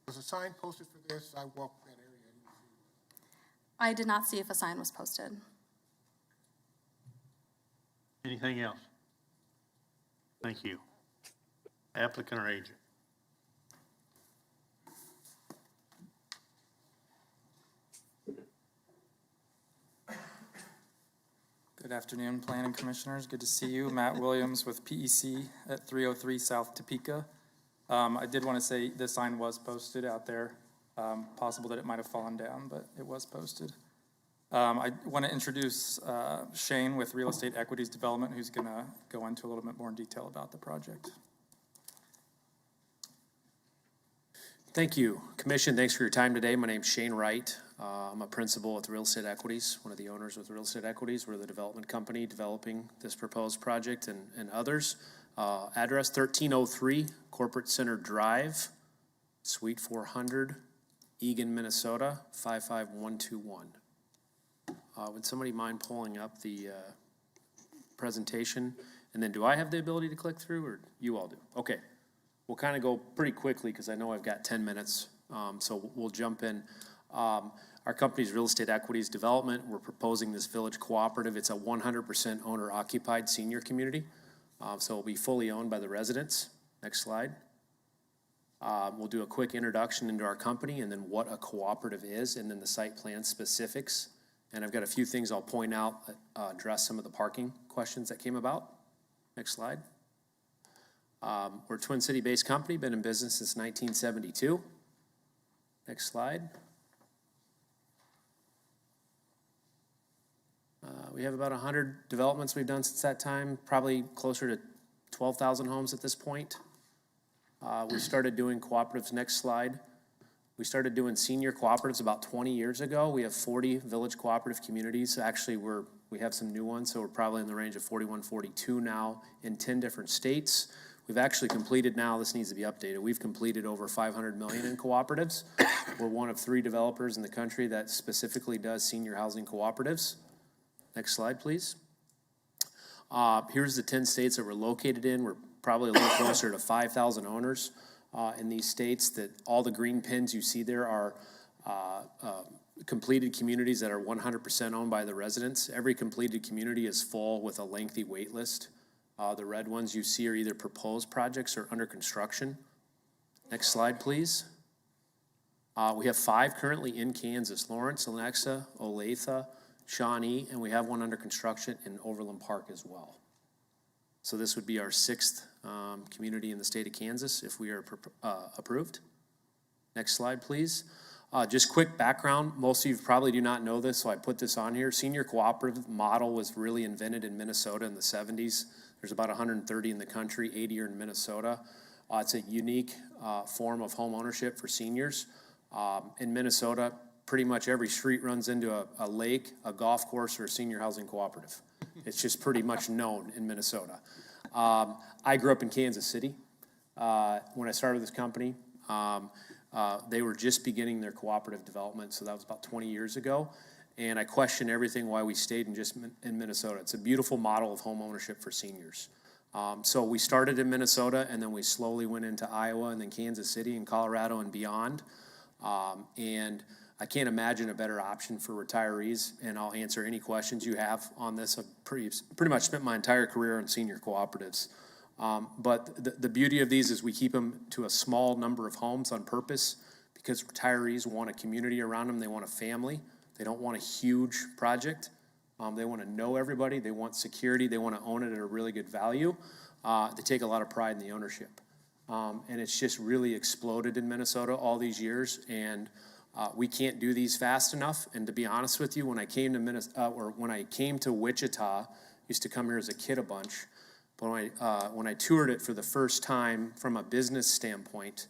O: Was a sign posted for this? I walked that area. I didn't see it.
N: I did not see if a sign was posted.
A: Anything else? Thank you. Applicant or agent?
P: Good afternoon, Planning Commissioners. Good to see you. Matt Williams with PEC at 303 South Topeka. I did want to say the sign was posted out there. Possible that it might have fallen down, but it was posted. I want to introduce Shane with Real Estate Equities Development, who's going to go into a little bit more in detail about the project.
Q: Thank you. Commission, thanks for your time today. My name's Shane Wright. I'm a principal with Real Estate Equities, one of the owners with Real Estate Equities. We're the development company developing this proposed project and others. Address 1303 Corporate Center Drive, Suite 400, Eagan, Minnesota, 55121. Would somebody mind pulling up the presentation? And then do I have the ability to click through, or you all do? Okay. We'll kind of go pretty quickly because I know I've got 10 minutes, so we'll jump in. Our company's Real Estate Equities Development. We're proposing this village cooperative. It's a 100% owner-occupied senior community. So it'll be fully owned by the residents. Next slide. We'll do a quick introduction into our company and then what a cooperative is and then the site plan specifics. And I've got a few things I'll point out, address some of the parking questions that came about. Next slide. We're a Twin City-based company, been in business since 1972. Next slide. We have about 100 developments we've done since that time, probably closer to 12,000 homes at this point. We started doing cooperatives. Next slide. We started doing senior cooperatives about 20 years ago. We have 40 village cooperative communities. Actually, we have some new ones, so we're probably in the range of 41, 42 now in 10 different states. We've actually completed now, this needs to be updated, we've completed over 500 million in cooperatives. We're one of 3 developers in the country that specifically does senior housing cooperatives. Next slide, please. Here's the 10 states that we're located in. We're probably a little closer to 5,000 owners in these states. That all the green pins you see there are completed communities that are 100% owned by the residents. Every completed community is full with a lengthy wait list. The red ones you see are either proposed projects or under construction. Next slide, please. We have 5 currently in Kansas: Lawrence, Lenexa, Olathe, Shawnee, and we have one under construction in Overland Park as well. So this would be our 6th community in the state of Kansas if we are approved. Next slide, please. Just quick background. Most of you probably do not know this, so I put this on here. Senior cooperative model was really invented in Minnesota in the 70s. There's about 130 in the country, 80 are in Minnesota. It's a unique form of home ownership for seniors. In Minnesota, pretty much every street runs into a lake, a golf course, or a senior housing cooperative. It's just pretty much known in Minnesota. I grew up in Kansas City. When I started this company, they were just beginning their cooperative development, so that was about 20 years ago. And I question everything why we stayed in Minnesota. It's a beautiful model of home ownership for seniors. So we started in Minnesota, and then we slowly went into Iowa, and then Kansas City, and Colorado, and beyond. And I can't imagine a better option for retirees, and I'll answer any questions you have on this. I've pretty much spent my entire career in senior cooperatives. But the beauty of these is we keep them to a small number of homes on purpose because retirees want a community around them. They want a family. They don't want a huge project. They want to know everybody. They want security. They want to own it at a really good value. They take a lot of pride in the ownership. And it's just really exploded in Minnesota all these years. And we can't do these fast enough. And to be honest with you, when I came to Wichita, I used to come here as a kid a bunch. But when I toured it for the first time from a business standpoint,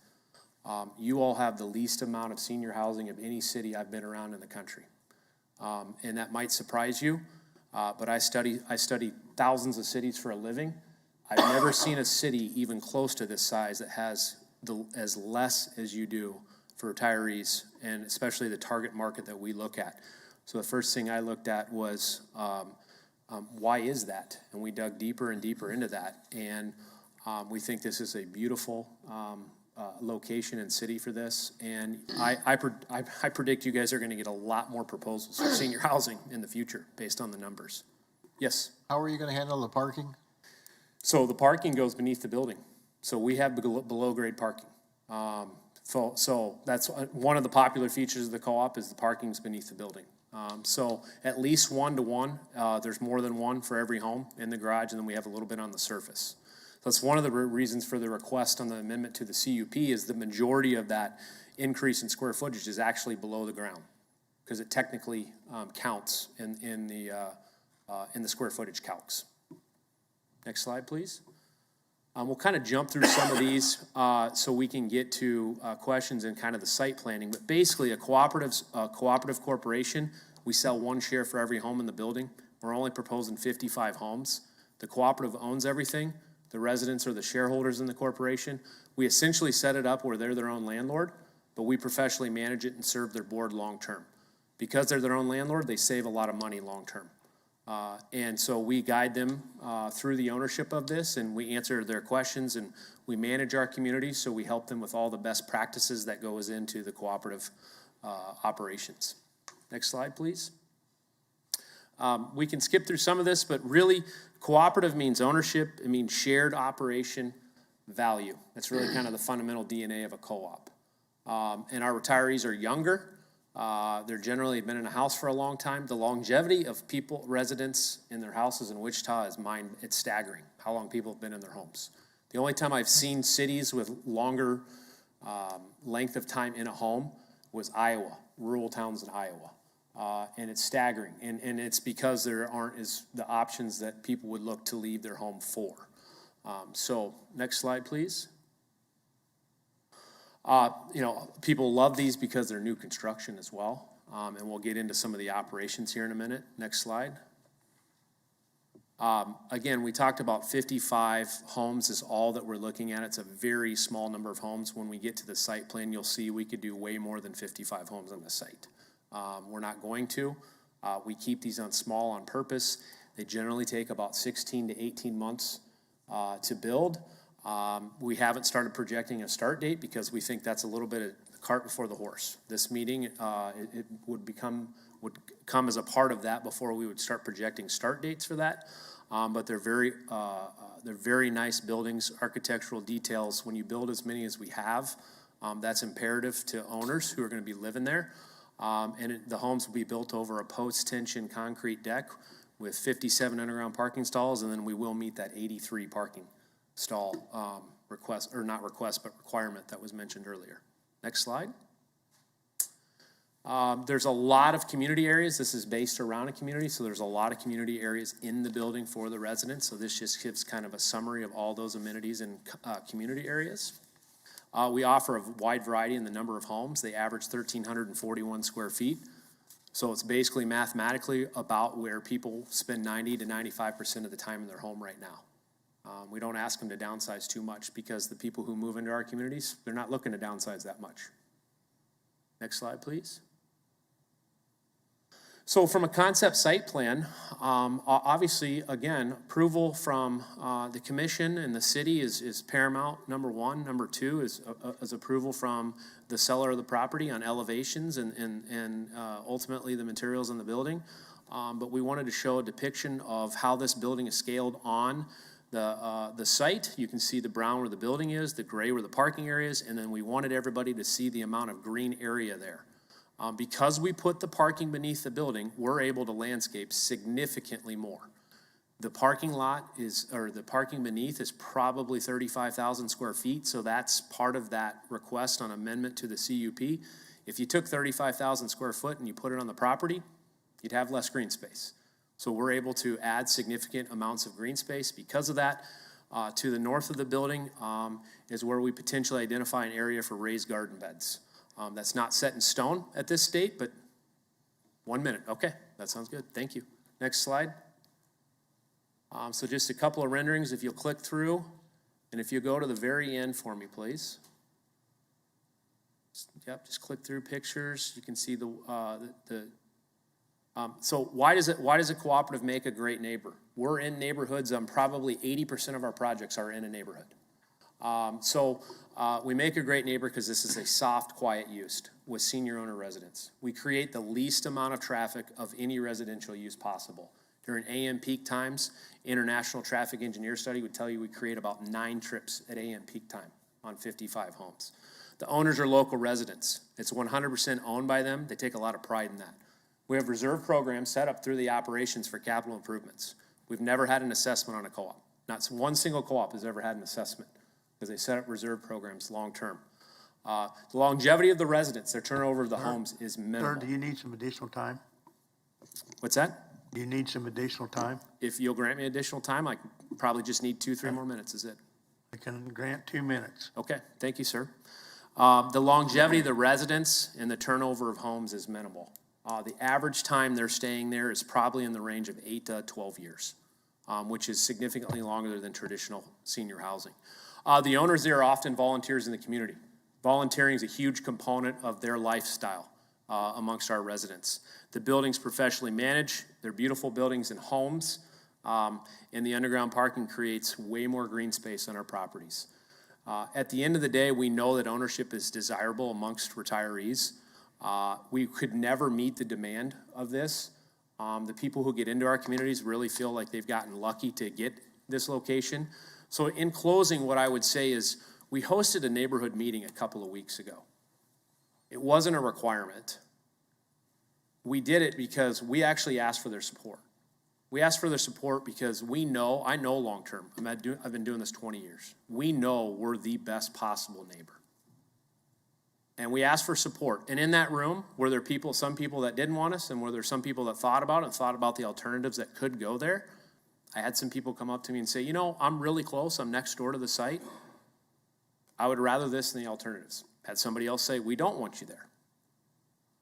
Q: you all have the least amount of senior housing of any city I've been around in the country. And that might surprise you, but I study thousands of cities for a living. I've never seen a city even close to this size that has as less as you do for retirees, and especially the target market that we look at. So the first thing I looked at was, why is that? And we dug deeper and deeper into that. And we think this is a beautiful location and city for this. And I predict you guys are going to get a lot more proposals for senior housing in the future based on the numbers. Yes?
O: How are you going to handle the parking?
Q: So the parking goes beneath the building. So we have below grade parking. So that's one of the popular features of the co-op is the parking's beneath the building. So at least 1-to-1. There's more than one for every home in the garage, and then we have a little bit on the surface. That's one of the reasons for the request on the amendment to the CUP is the majority of that increase in square footage is actually below the ground because it technically counts in the square footage calcs. Next slide, please. We'll kind of jump through some of these so we can get to questions and kind of the site planning. But basically, a cooperative corporation, we sell 1 share for every home in the building. We're only proposing 55 homes. The cooperative owns everything. The residents are the shareholders in the corporation. We essentially set it up where they're their own landlord, but we professionally manage it and serve their board long term. Because they're their own landlord, they save a lot of money long term. And so we guide them through the ownership of this, and we answer their questions, and we manage our community, so we help them with all the best practices that goes into the cooperative operations. Next slide, please. We can skip through some of this, but really, cooperative means ownership. It means shared operation value. That's really kind of the fundamental DNA of a co-op. And our retirees are younger. They're generally been in a house for a long time. The longevity of people, residents in their houses in Wichita it's staggering how long people have been in their homes. The only time I've seen cities with longer length of time in a home was Iowa, rural towns in Iowa. And it's staggering. And it's because there aren't the options that people would look to leave their home for. So next slide, please. People love these because they're new construction as well. And we'll get into some of the operations here in a minute. Next slide. Again, we talked about 55 homes is all that we're looking at. It's a very small number of homes. When we get to the site plan, you'll see we could do way more than 55 homes on the site. We're not going to. We keep these on small on purpose. They generally take about 16 to 18 months to build. We haven't started projecting a start date because we think that's a little bit of the cart before the horse. This meeting, it would come as a part of that before we would start projecting start dates for that. But they're very nice buildings, architectural details. When you build as many as we have, that's imperative to owners who are going to be living there. The homes will be built over a post-tension concrete deck with 57 underground parking stalls, and then we will meet that 83 parking stall requirement that was mentioned earlier. Next slide. There's a lot of community areas. This is based around a community, so there's a lot of community areas in the building for the residents. So this just gives kind of a summary of all those amenities and community areas. We offer a wide variety in the number of homes. They average 1,341 square feet. So it's basically mathematically about where people spend 90 to 95% of the time in their home right now. We don't ask them to downsize too much because the people who move into our communities, they're not looking to downsize that much. Next slide, please. So from a concept site plan, obviously, again, approval from the commission and the city is paramount, number one. Number two is approval from the seller of the property on elevations and ultimately the materials in the building. But we wanted to show a depiction of how this building is scaled on the site. You can see the brown where the building is, the gray where the parking area is, and then we wanted everybody to see the amount of green area there. Because we put the parking beneath the building, we're able to landscape significantly more. The parking the parking beneath is probably 35,000 square feet, so that's part of that request on amendment to the CUP. If you took 35,000 square foot and you put it on the property, you'd have less green space. So we're able to add significant amounts of green space because of that. To the north of the building is where we potentially identify an area for raised garden beds. That's not set in stone at this state, but 1 minute. Okay, that sounds good. Thank you. Next slide. So just a couple of renderings if you'll click through. And if you go to the very end for me, please. Just click through pictures. You can see so why does a cooperative make a great neighbor? We're in neighborhoods. Probably 80% of our projects are in a neighborhood. We make a great neighbor because this is a soft, quiet use with senior owner residents. We create the least amount of traffic of any residential use possible. During AM peak times, International Traffic Engineer Study would tell you we create about 9 trips at AM peak time on 55 homes. The owners are local residents. It's 100% owned by them. They take a lot of pride in that. We have reserve programs set up through the operations for capital improvements. We've never had an assessment on a co-op. Not one single co-op has ever had an assessment because they set up reserve programs long-term. The longevity of the residents, their turnover of the homes is minimal.
A: Sir, do you need some additional time?
Q: What's that?
A: Do you need some additional time?
Q: If you'll grant me additional time, I probably just need 2-3 more minutes, is it?
A: I can grant 2 minutes.
Q: Okay, thank you, sir. The longevity of the residents and the turnover of homes is minimal. The average time they're staying there is probably in the range of 8 to 12 years, which is significantly longer than traditional senior housing. The owners there are often volunteers in the community. Volunteering is a huge component of their lifestyle amongst our residents. The buildings professionally managed. They're beautiful buildings and homes, and the underground parking creates way more green space on our properties. At the end of the day, we know that ownership is desirable amongst retirees. We could never meet the demand of this. The people who get into our communities really feel like they've gotten lucky to get this location. So in closing, what I would say is we hosted a neighborhood meeting a couple of weeks ago. It wasn't a requirement. We did it because we actually asked for their support. We asked for their support because I know long-term, I've been doing this 20 years. We know we're the best possible neighbor. And we asked for support. And in that room, were there some people that didn't want us, and were there some people that thought about it and thought about the alternatives that could go there? I had some people come up to me and say, I'm really close, I'm next door to the site. I would rather this than the alternatives. Had somebody else say, we don't want you there.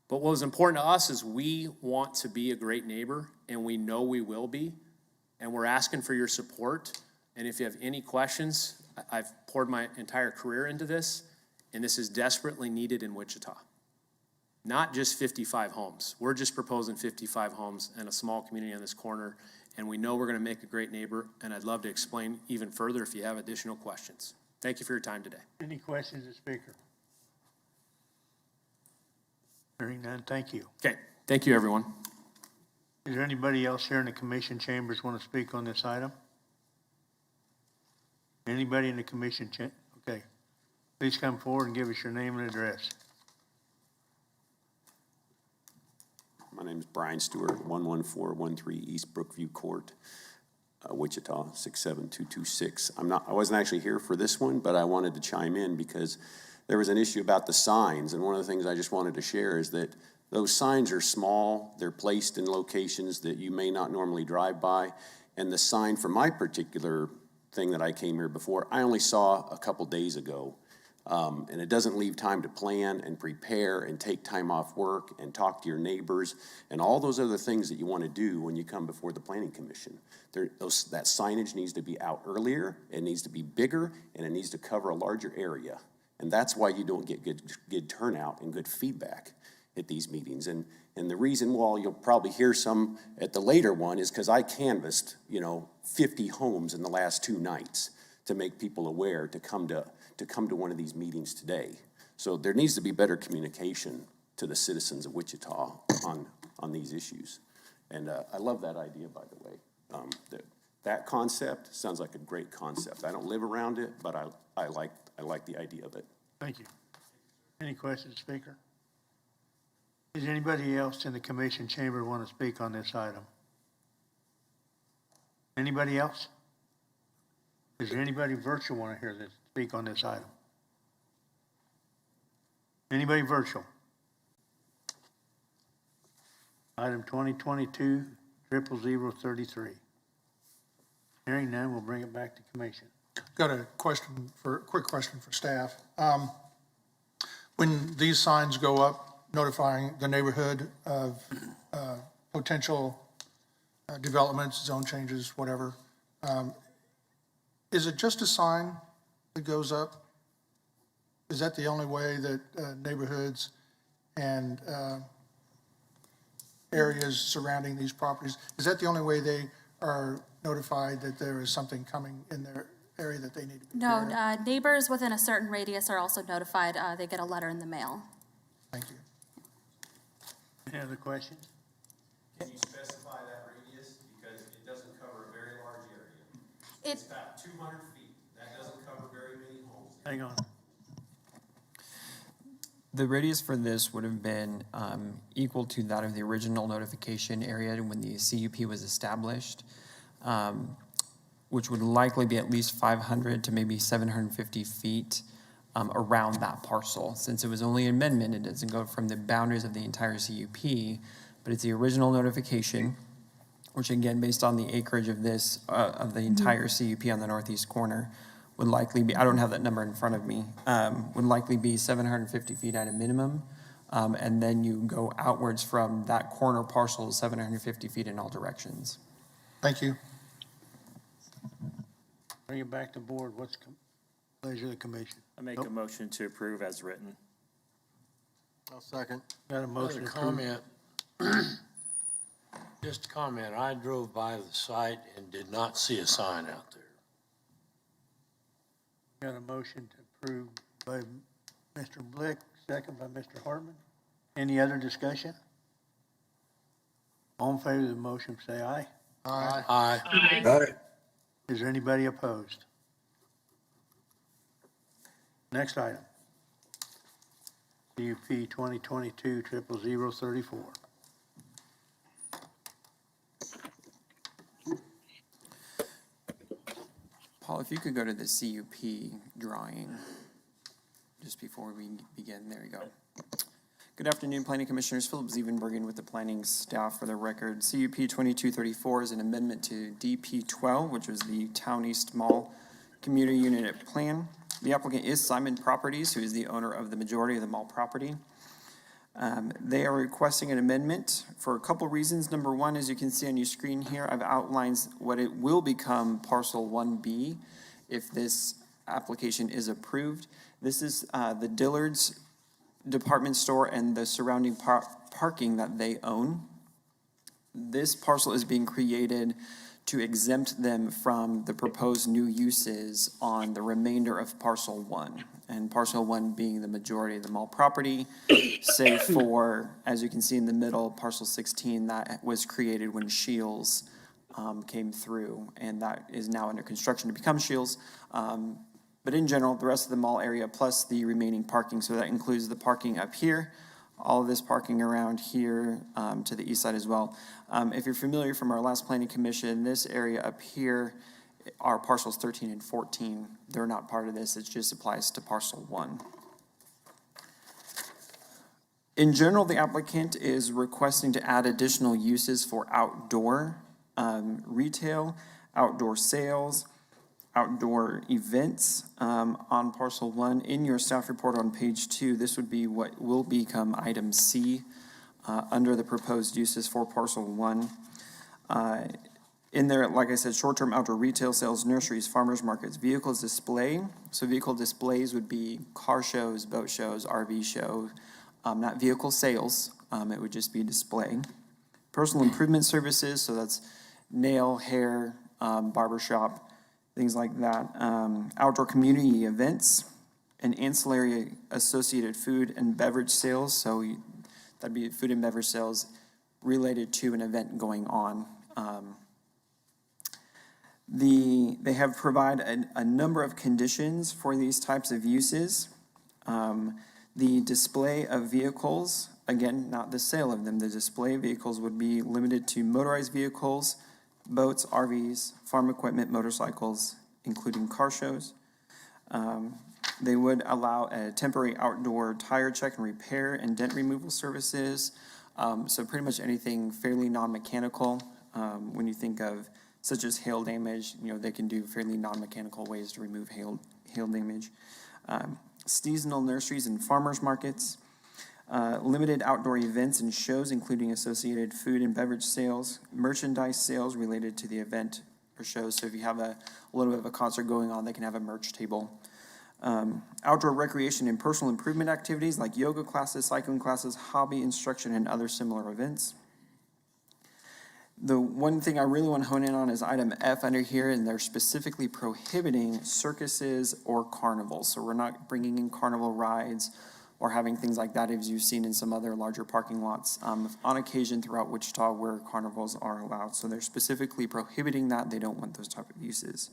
Q: But what was important to us is we want to be a great neighbor, and we know we will be, and we're asking for your support. And if you have any questions, I've poured my entire career into this, and this is desperately needed in Wichita. Not just 55 homes. We're just proposing 55 homes and a small community on this corner, and we know we're going to make a great neighbor, and I'd love to explain even further if you have additional questions. Thank you for your time today.
A: Any questions of the speaker? Hearing none, thank you.
Q: Okay, thank you, everyone.
A: Is there anybody else here in the commission chambers want to speak on this item? Anybody in the commission okay. Please come forward and give us your name and address.
R: My name is Brian Stewart, 11413 East Brookview Court, Wichita, 67226. I wasn't actually here for this one, but I wanted to chime in because there was an issue about the signs, and one of the things I just wanted to share is that those signs are small, they're placed in locations that you may not normally drive by, and the sign for my particular thing that I came here before, I only saw a couple days ago. And it doesn't leave time to plan and prepare and take time off work and talk to your neighbors and all those other things that you want to do when you come before the Planning Commission. That signage needs to be out earlier, it needs to be bigger, and it needs to cover a larger area. And that's why you don't get good turnout and good feedback at these meetings. And the reason why you'll probably hear some at the later one is because I canvassed, 50 homes in the last 2 nights to make people aware to come to one of these meetings today. So there needs to be better communication to the citizens of Wichita on these issues. And I love that idea, by the way. That concept sounds like a great concept. I don't live around it, but I like the idea of it.
A: Thank you. Any questions, Speaker? Does anybody else in the commission chamber want to speak on this item? Anybody else? Is there anybody virtual want to hear this, speak on this item? Anybody virtual? Item 2022-00033. Hearing none, we'll bring it back to commission.
E: Got a quick question for staff. When these signs go up notifying the neighborhood of potential developments, zone changes, whatever, is it just a sign that goes up? Is that the only way that neighborhoods and areas surrounding these properties, is that the only way they are notified that there is something coming in their area that they need to be aware of?
N: No, neighbors within a certain radius are also notified. They get a letter in the mail.
E: Thank you.
A: Any other questions?
Q: Can you specify that radius? Because it doesn't cover a very large area. It's about 200 feet. That doesn't cover very many homes.
A: Hang on.
I: The radius for this would have been equal to that of the original notification area when the CUP was established, which would likely be at least 500 to maybe 750 feet around that parcel. Since it was only an amendment, it doesn't go from the boundaries of the entire CUP, but it's the original notification, which again, based on the acreage of this, of the entire CUP on the northeast corner, would likely be, I don't have that number in front of me, would likely be 750 feet at a minimum. And then you go outwards from that corner parcel 750 feet in all directions.
E: Thank you.
A: Bring it back to board. What's the pleasure of the commission?
L: I make a motion to approve as written.
O: I'll second.
A: Got a motion to approve.
G: Comment. Just a comment. I drove by the site and did not see a sign out there.
A: Got a motion to approve by Mr. Blick, second by Mr. Hartman. Any other discussion? All in favor of the motion, say aye.
O: Aye.
G: Aye.
A: Is there anybody opposed? Next item. CUP 2022-00034.
I: Paul, if you could go to the CUP drawing just before we begin. There you go. Good afternoon, Planning Commissioners. Philip Zevenbergen with the planning staff. For the record, CUP 2234 is an amendment to DP 12, which was the Town East Mall Community Unit Plan. The applicant is Simon Properties, who is the owner of the majority of the mall property. They are requesting an amendment for a couple reasons. Number one, as you can see on your screen here, I've outlined what it will become parcel 1B if this application is approved. This is the Dillard's department store and the surrounding parking that they own. This parcel is being created to exempt them from the proposed new uses on the remainder of parcel 1. And parcel 1 being the majority of the mall property, save for, as you can see in the middle, parcel 16 that was created when Shields came through, and that is now under construction to become Shields. But in general, the rest of the mall area plus the remaining parking, so that includes the parking up here, all of this parking around here to the east side as well. If you're familiar from our last planning commission, this area up here are parcels 13 and 14. They're not part of this. It just applies to parcel 1. In general, the applicant is requesting to add additional uses for outdoor retail, outdoor sales, outdoor events on parcel 1. In your staff report on page 2, this would be what will become item C under the proposed uses for parcel 1. In there, like I said, short-term outdoor retail sales, nurseries, farmers markets, vehicles display. So vehicle displays would be car shows, boat shows, RV show, not vehicle sales. It would just be display. Personal improvement services, so that's nail, hair, barbershop, things like that. Outdoor community events and ancillary associated food and beverage sales. So that'd be food and beverage sales related to an event going on. They have provided a number of conditions for these types of uses. The display of vehicles, again, not the sale of them, the display of vehicles would be limited to motorized vehicles, boats, RVs, farm equipment, motorcycles, including car shows. They would allow a temporary outdoor tire check and repair and dent removal services. So pretty much anything fairly non-mechanical. When you think of such as hail damage, they can do fairly non-mechanical ways to remove hail damage. Seasonal nurseries and farmers markets. Limited outdoor events and shows, including associated food and beverage sales, merchandise sales related to the event or show. So if you have a little bit of a concert going on, they can have a merch table. Outdoor recreation and personal improvement activities like yoga classes, cycling classes, hobby instruction, and other similar events. The one thing I really want to hone in on is item F under here, and they're specifically prohibiting circuses or carnivals. So we're not bringing in carnival rides or having things like that as you've seen in some other larger parking lots on occasion throughout Wichita where carnivals are allowed. So they're specifically prohibiting that. They don't want those type of uses.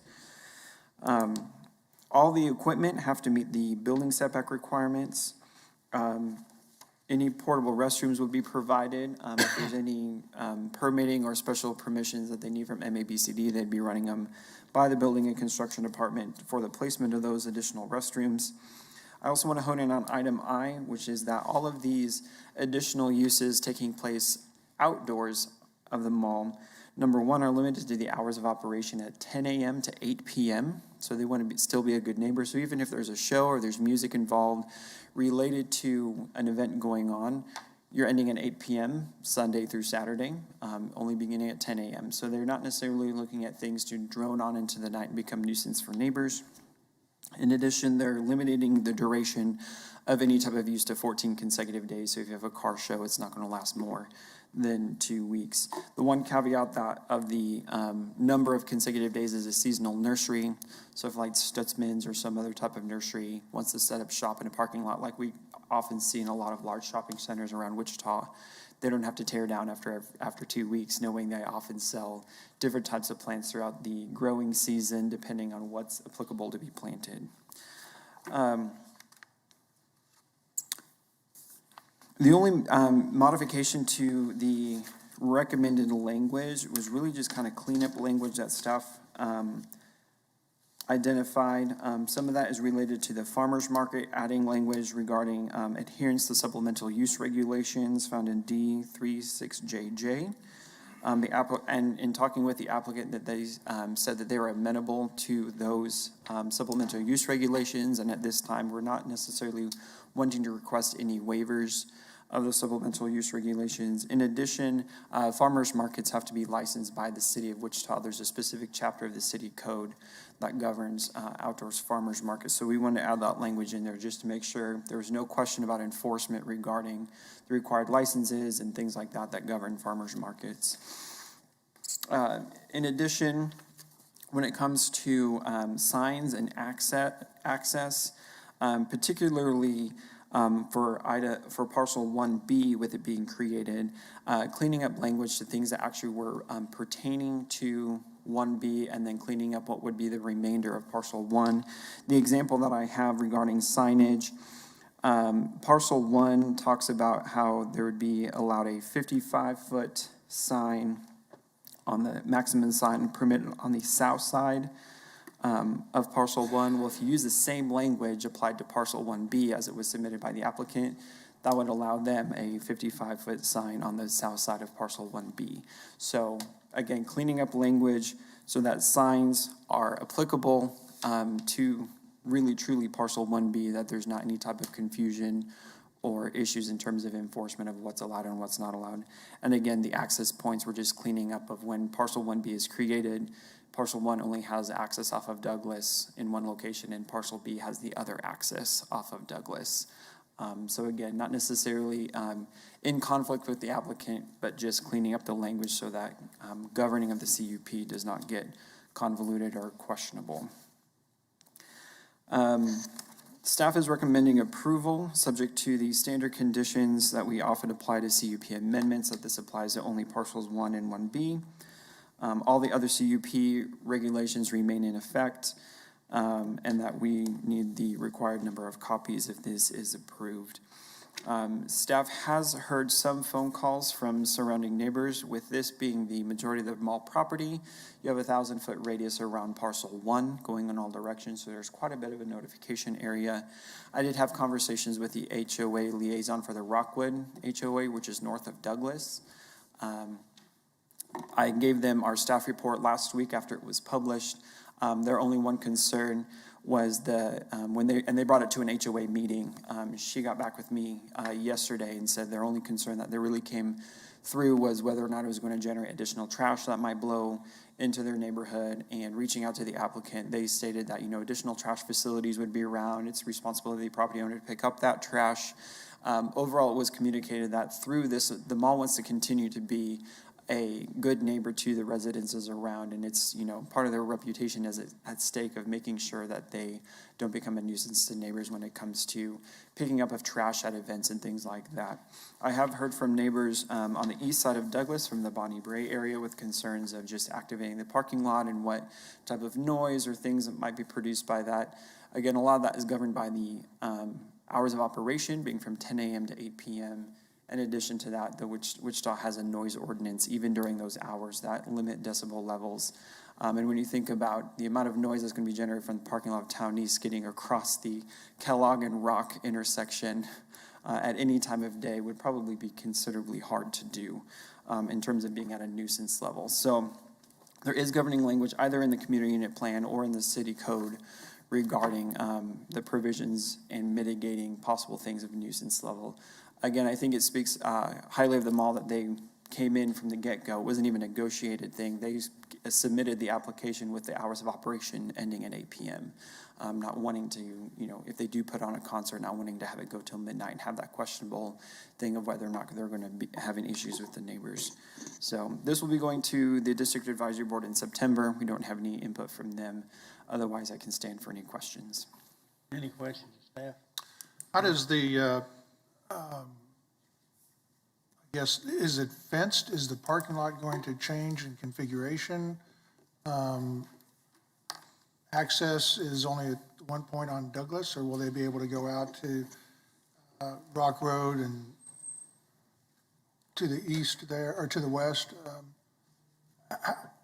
I: All the equipment have to meet the building setback requirements. Any portable restrooms will be provided. If there's any permitting or special permissions that they need from MAPC, they'd be running them by the Building and Construction Department for the placement of those additional restrooms. I also want to hone in on item I, which is that all of these additional uses taking place outdoors of the mall, number one, are limited to the hours of operation at 10 a.m. to 8 p.m. So they want to still be a good neighbor. So even if there's a show or there's music involved related to an event going on, you're ending at 8 p.m. Sunday through Saturday, only beginning at 10 a.m. So they're not necessarily looking at things to drone on into the night and become nuisance for neighbors. In addition, they're limiting the duration of any type of use to 14 consecutive days. So if you have a car show, it's not going to last more than 2 weeks. The one caveat that of the number of consecutive days is a seasonal nursery. So if like Stutzman's or some other type of nursery wants to set up shop in a parking lot like we often see in a lot of large shopping centers around Wichita. They don't have to tear down after 2 weeks, knowing they often sell different types of plants throughout the growing season, depending on what's applicable to be planted. The only modification to the recommended language was really just kind of clean up language that staff identified. Some of that is related to the farmer's market, adding language regarding adherence to supplemental use regulations found in D36JJ. And in talking with the applicant, that they said that they were amenable to those supplemental use regulations, and at this time, we're not necessarily wanting to request any waivers of the supplemental use regulations. In addition, farmers markets have to be licensed by the city of Wichita. There's a specific chapter of the city code that governs outdoors farmers markets. So we wanted to add that language in there just to make sure there was no question about enforcement regarding the required licenses and things like that that govern farmers markets. In addition, when it comes to signs and access, particularly for parcel 1B with it being created, cleaning up language to things that actually were pertaining to 1B and then cleaning up what would be the remainder of parcel 1. The example that I have regarding signage, parcel 1 talks about how there would be allowed a 55-foot sign on the maximum sign permitted on the south side of parcel 1. Well, if you use the same language applied to parcel 1B as it was submitted by the applicant, that would allow them a 55-foot sign on the south side of parcel 1B. So again, cleaning up language so that signs are applicable to really truly parcel 1B, that there's not any type of confusion or issues in terms of enforcement of what's allowed and what's not allowed. And again, the access points, we're just cleaning up of when parcel 1B is created. Parcel 1 only has access off of Douglas in one location, and parcel B has the other access off of Douglas. So again, not necessarily in conflict with the applicant, but just cleaning up the language so that governing of the CUP does not get convoluted or questionable. Staff is recommending approval, subject to the standard conditions that we often apply to CUP amendments, that this applies to only parcels 1 and 1B. All the other CUP regulations remain in effect, and that we need the required number of copies if this is approved. Staff has heard some phone calls from surrounding neighbors. With this being the majority of the mall property, you have a 1,000-foot radius around parcel 1 going in all directions, so there's quite a bit of a notification area. I did have conversations with the HOA liaison for the Rockwood HOA, which is north of Douglas. I gave them our staff report last week after it was published. Their only one concern was when they brought it to an HOA meeting. She got back with me yesterday and said their only concern that they really came through was whether or not it was going to generate additional trash that might blow into their neighborhood. And reaching out to the applicant, they stated that additional trash facilities would be around. It's responsibility of the property owner to pick up that trash. Overall, it was communicated that through this, the mall wants to continue to be a good neighbor to the residences around, and it's part of their reputation is at stake of making sure that they don't become a nuisance to neighbors when it comes to picking up of trash at events and things like that. I have heard from neighbors on the east side of Douglas from the Bonnie Bray area with concerns of just activating the parking lot and what type of noise or things that might be produced by that. Again, a lot of that is governed by the hours of operation being from 10 a.m. to 8 p.m. In addition to that, the Wichita has a noise ordinance even during those hours that limit decibel levels. And when you think about the amount of noise that's going to be generated from the parking lot of Town East getting across the Kellogg and Rock intersection at any time of day would probably be considerably hard to do in terms of being at a nuisance level. So there is governing language either in the community unit plan or in the city code regarding the provisions and mitigating possible things of nuisance level. Again, I think it speaks highly of the mall that they came in from the get-go. It wasn't even a negotiated thing. They submitted the application with the hours of operation ending at 8 p.m., not wanting to, if they do put on a concert, not wanting to have it go till midnight and have that questionable thing of whether or not they're going to be having issues with the neighbors. So this will be going to the District Advisory Board in September. We don't have any input from them. Otherwise, I can stand for any questions.
A: Any questions, staff?
E: How does the I guess, is it fenced? Is the parking lot going to change in configuration? Access is only at one point on Douglas, or will they be able to go out to Rock Road and to the east there, or to the west?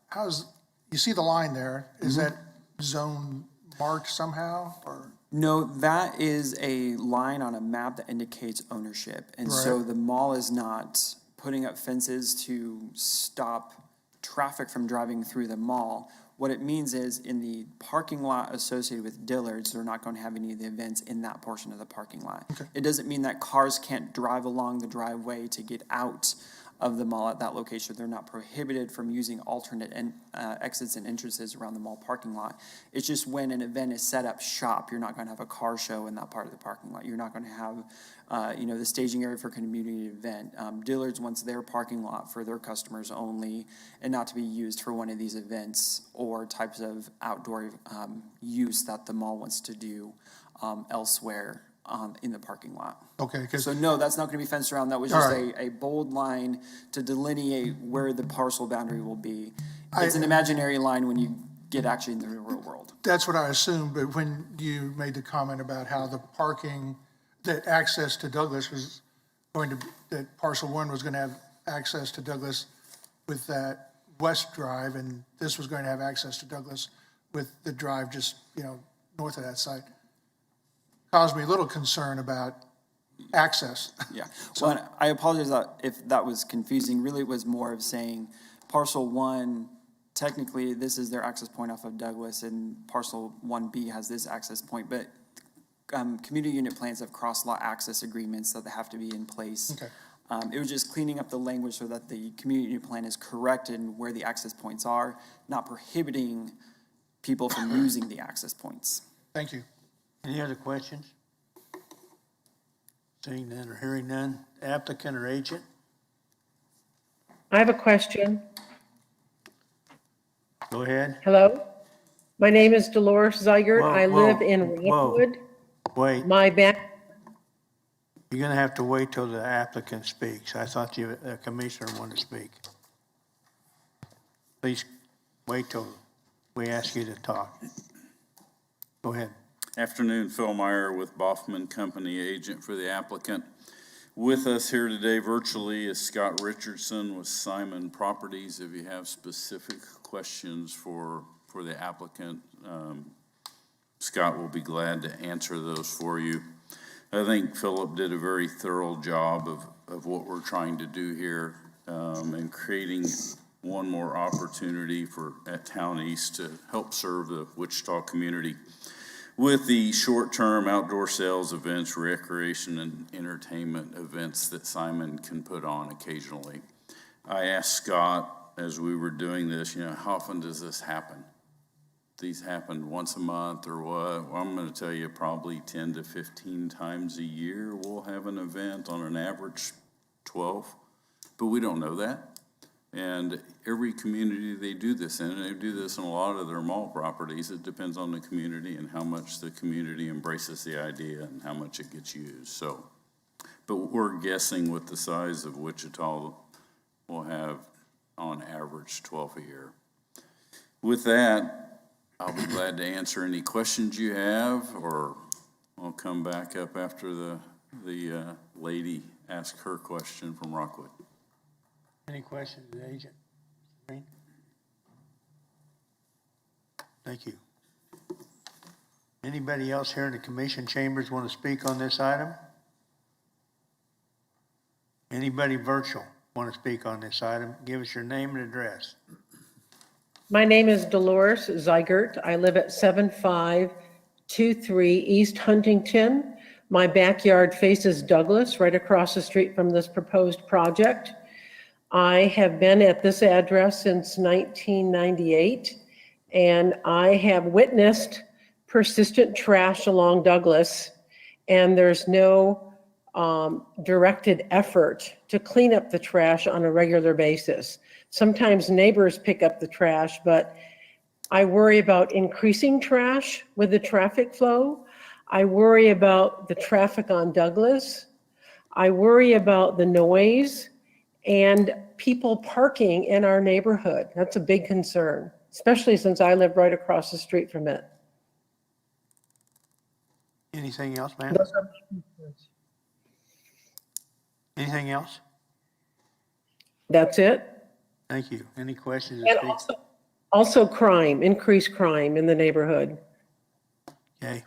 E: How's, you see the line there, is that zone marked somehow, or?
I: No, that is a line on a map that indicates ownership. And so
E: Right.
I: the mall is not putting up fences to stop traffic from driving through the mall. What it means is in the parking lot associated with Dillard's, they're not going to have any of the events in that portion of the parking lot. It doesn't mean that cars can't drive along the driveway to get out of the mall at that location. They're not prohibited from using alternate exits and entrances around the mall parking lot. It's just when an event is set up shop, you're not going to have a car show in that part of the parking lot. You're not going to have, the staging area for a community event. Dillard's wants their parking lot for their customers only and not to be used for one of these events or types of outdoor use that the mall wants to do elsewhere in the parking lot.
E: Okay.
I: So no, that's not going to be fenced around. That was just a bold line to delineate where the parcel boundary will be. It's an imaginary line when you get actually in the real world.
E: That's what I assumed, but when you made the comment about how the parking, that access to Douglas was going to, that parcel one was going to have access to Douglas with that west drive, and this was going to have access to Douglas with the drive just, north of that site, caused me a little concern about access.
I: Yeah, well, I apologize if that was confusing. Really, it was more of saying parcel one, technically, this is their access point off of Douglas, and parcel 1B has this access point, but community unit plans have cross-lot access agreements that they have to be in place.
E: Okay.
I: It was just cleaning up the language so that the community unit plan is correct in where the access points are, not prohibiting people from using the access points.
E: Thank you.
A: Any other questions? Seeing none or hearing none, applicant or agent?
F: I have a question.
A: Go ahead.
F: Hello? My name is Dolores Zeigert.
A: Whoa,
F: I
A: whoa,
F: live in
A: whoa.
F: Rockwood.
A: Wait,
F: My back,
A: you're gonna have to wait till the applicant speaks. I thought the commissioner wanted to speak. Please wait till we ask you to talk. Go ahead.
S: Afternoon, Phil Meyer with Boffman Company, agent for the applicant. With us here today virtually is Scott Richardson with Simon Properties. If you have specific questions for the applicant, Scott will be glad to answer those for you. I think Philip did a very thorough job of what we're trying to do here and creating one more opportunity at Town East to help serve the Wichita community with the short-term outdoor sales events, recreation and entertainment events that Simon can put on occasionally. I asked Scott as we were doing this, how often does this happen? These happen once a month or what? Well, I'm going to tell you probably 10 to 15 times a year we'll have an event, on an average 12, but we don't know that. And every community they do this in, and they do this in a lot of their mall properties, it depends on the community and how much the community embraces the idea and how much it gets used. So, but we're guessing with the size of Wichita, we'll have on average 12 a year. With that, I'll be glad to answer any questions you have, or I'll come back up after the lady asks her question from Rockwood.
A: Any questions, agent? Green? Thank you. Anybody else here in the commission chambers want to speak on this item? Anybody virtual want to speak on this item? Give us your name and address.
F: my name is Dolores Zeigert. I live at 7523 East Huntington. My backyard faces Douglas, right across the street from this proposed project. I have been at this address since 1998, and I have witnessed persistent trash along Douglas, and there's no directed effort to clean up the trash on a regular basis. Sometimes neighbors pick up the trash, but I worry about increasing trash with the traffic flow. I worry about the traffic on Douglas. I worry about the noise and people parking in our neighborhood. That's a big concern, especially since I live right across the street from it.
A: Anything else, ma'am?
F: Those are my concerns.
A: Anything else?
F: That's it.
A: Thank you. Any questions?
F: And also crime, increased crime in the neighborhood.
A: Okay.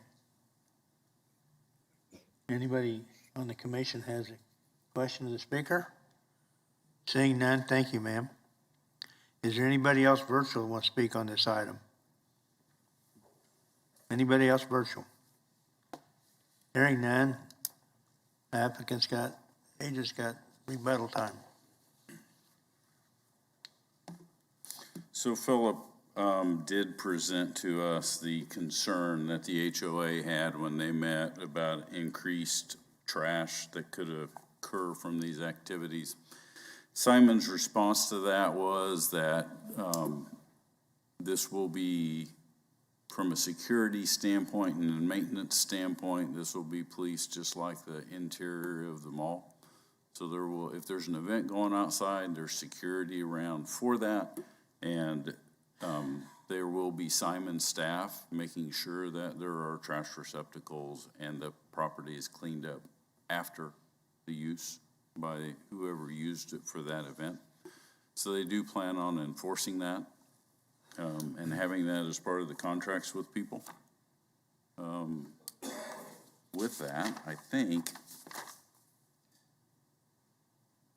A: Anybody on the commission has a question of the speaker? Seeing none, thank you, ma'am. Is there anybody else virtual who wants to speak on this item? Anybody else virtual? Hearing none, applicants agents got rebuttal time.
S: So Philip did present to us the concern that the HOA had when they met about increased trash that could occur from these activities. Simon's response to that was that this will be, from a security standpoint and a maintenance standpoint, this will be policed just like the interior of the mall. So there will, if there's an event going outside, there's security around for that. And there will be Simon staff making sure that there are trash receptacles and the property is cleaned up after the use by whoever used it for that event. So they do plan on enforcing that and having that as part of the contracts with people. With that, I think,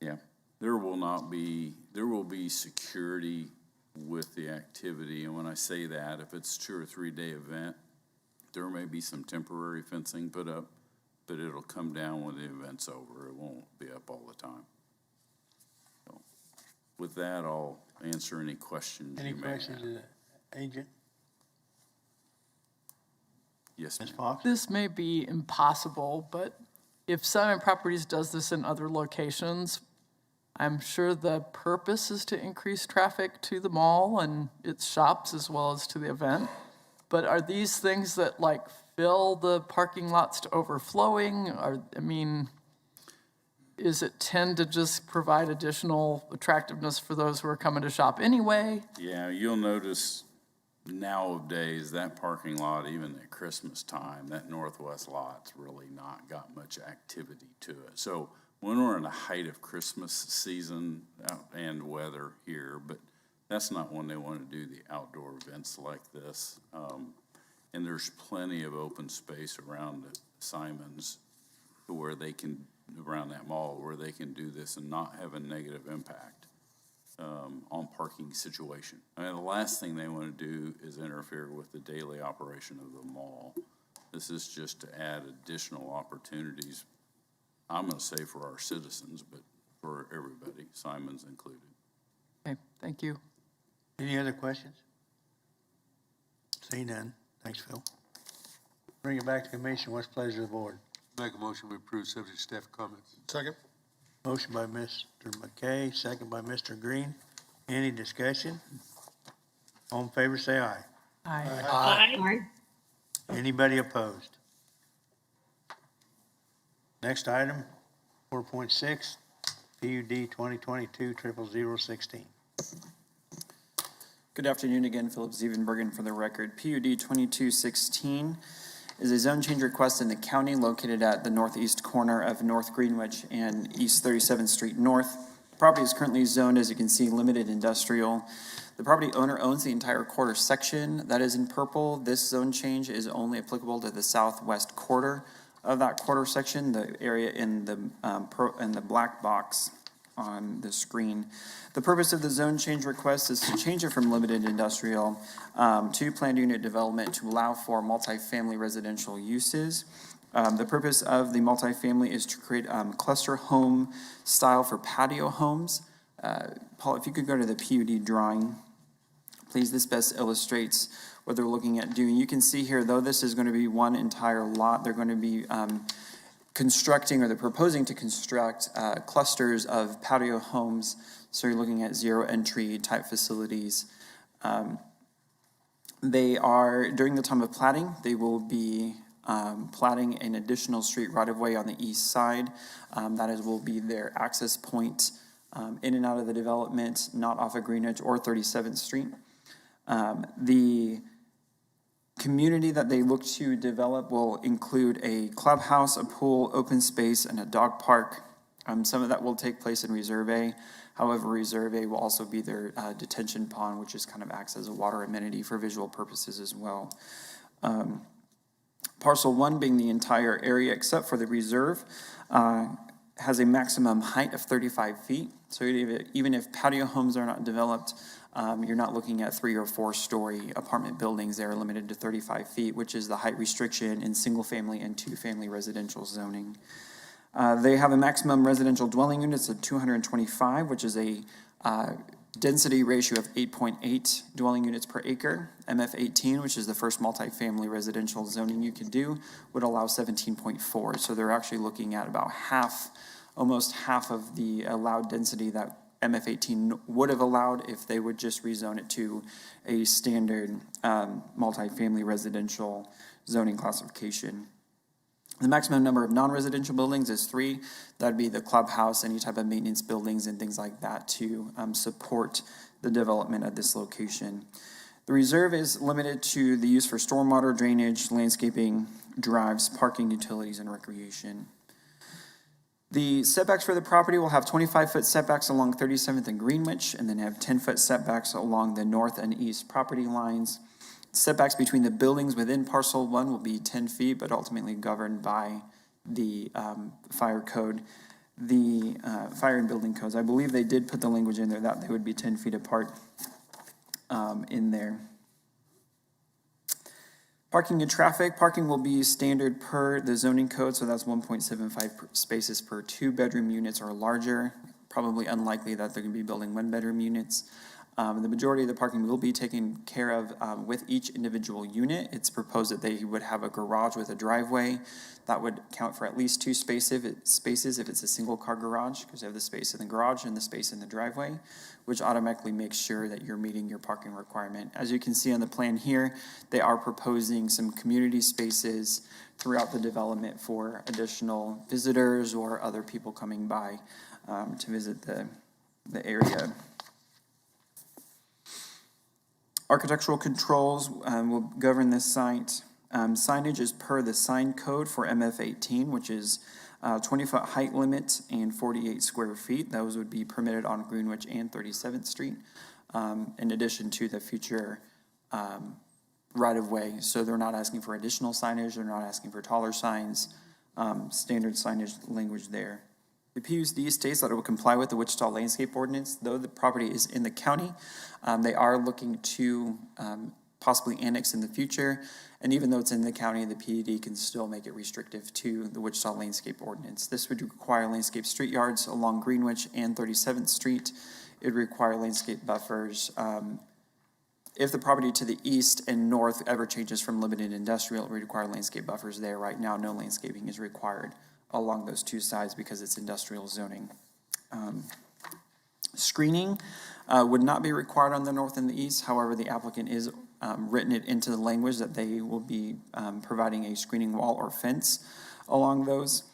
S: yeah, there will be security with the activity. And when I say that, if it's 2 or 3 day event, there may be some temporary fencing put up, but it'll come down when the event's over. It won't be up all the time. So with that, I'll answer any questions
A: Any
S: you may
A: questions
S: have.
A: of the agent?
S: Yes,
A: Ms.
S: ma'am.
A: Fox?
T: This may be impossible, but if Simon Properties does this in other locations, I'm sure the purpose is to increase traffic to the mall and its shops as well as to the event. But are these things that like fill the parking lots to overflowing? Is it tend to just provide additional attractiveness for those who are coming to shop anyway?
S: Yeah, you'll notice nowadays that parking lot, even at Christmas time, that northwest lot's really not got much activity to it. So when we're in the height of Christmas season and weather here, but that's not when they want to do the outdoor events like this. And there's plenty of open space around the Simons where they can, around that mall, where they can do this and not have a negative impact on parking situation. I mean, the last thing they want to do is interfere with the daily operation of the mall. This is just to add additional opportunities, I'm going to say for our citizens, but for everybody, Simon's included.
T: Okay, thank you.
A: Any other questions? See none. Thanks, Phil. Bring it back to commission. What's the pleasure of the board?
O: Make a motion, we approve subject to staff comments. Second.
A: Motion by Mr. McKay, second by Mr. Green. Any discussion? All in favor, say aye.
M: Aye.
A: Anybody opposed? Next item, 4.6, PUD 2022-00016.
I: Good afternoon again, Philip Zevenbergen for the record. PUD 2216 is a zone change request in the county located at the northeast corner of North Greenwich and East 37th Street North. The property is currently zoned, as you can see, limited industrial. The property owner owns the entire quarter section that is in purple. This zone change is only applicable to the southwest quarter of that quarter section, the area in the black box on the screen. The purpose of the zone change request is to change it from limited industrial to planned unit development to allow for multifamily residential uses. The purpose of the multifamily is to create cluster home style for patio homes. Paul, if you could go to the PUD drawing, please. This best illustrates what they're looking at doing. You can see here, though this is going to be one entire lot, they're going to be constructing, or they're proposing to construct clusters of patio homes. So you're looking at zero entry type facilities. They are, during the time of platting, they will be platting an additional street right-of-way on the east side. Will be their access point in and out of the development, not off of Greenwich or 37th Street. The community that they look to develop will include a clubhouse, a pool, open space, and a dog park. Some of that will take place in Reserve A. However, Reserve A will also be their detention pond, which is kind of acts as a water amenity for visual purposes as well. Parcel 1 being the entire area except for the reserve has a maximum height of 35 feet. So even if patio homes are not developed, you're not looking at 3 or 4 story apartment buildings. They are limited to 35 feet, which is the height restriction in single family and 2-family residential zoning. They have a maximum residential dwelling units of 225, which is a density ratio of 8.8 dwelling units per acre. MF 18, which is the first multifamily residential zoning you can do, would allow 17.4. So they're actually looking at about almost half of the allowed density that MF 18 would have allowed if they would just rezone it to a standard multifamily residential zoning classification. The maximum number of non-residential buildings is 3. That'd be the clubhouse, any type of maintenance buildings and things like that to support the development at this location. The reserve is limited to the use for stormwater, drainage, landscaping, drives, parking, utilities, and recreation. The setbacks for the property will have 25-foot setbacks along 37th and Greenwich, and then have 10-foot setbacks along the north and east property lines. Setbacks between the buildings within parcel 1 will be 10 feet, but ultimately governed by the fire code, the fire and building codes. I believe they did put the language in there that they would be 10 feet apart in there. Parking and traffic. Parking will be standard per the zoning code, so that's 1.75 spaces per 2-bedroom units or larger. Probably unlikely that they're going to be building 1-bedroom units. The majority of the parking will be taken care of with each individual unit. It's proposed that they would have a garage with a driveway. That would count for at least 2 spaces if it's a single-car garage, because you have the space in the garage and the space in the driveway, which automatically makes sure that you're meeting your parking requirement. As you can see on the plan here, they are proposing some community spaces throughout the development for additional visitors or other people coming by to visit the area. Architectural controls will govern this site. Signage is per the sign code for MF 18, which is 20-foot height limit and 48 square feet. Those would be permitted on Greenwich and 37th Street, in addition to the future right-of-way. So they're not asking for additional signage. They're not asking for taller signs. Standard signage language there. The PUD states that it will comply with the Wichita Landscape Ordinance. Though the property is in the county, they are looking to possibly annex in the future. And even though it's in the county, the PUD can still make it restrictive to the Wichita Landscape Ordinance. This would require landscape street yards along Greenwich and 37th Street. It would require landscape buffers. If the property to the east and north ever changes from limited industrial, it would require landscape buffers there. Right now, no landscaping is required along those 2 sides because it's industrial zoning. Screening would not be required on the north and the east. However, the applicant is written it into the language that they will be providing a screening wall or fence along those.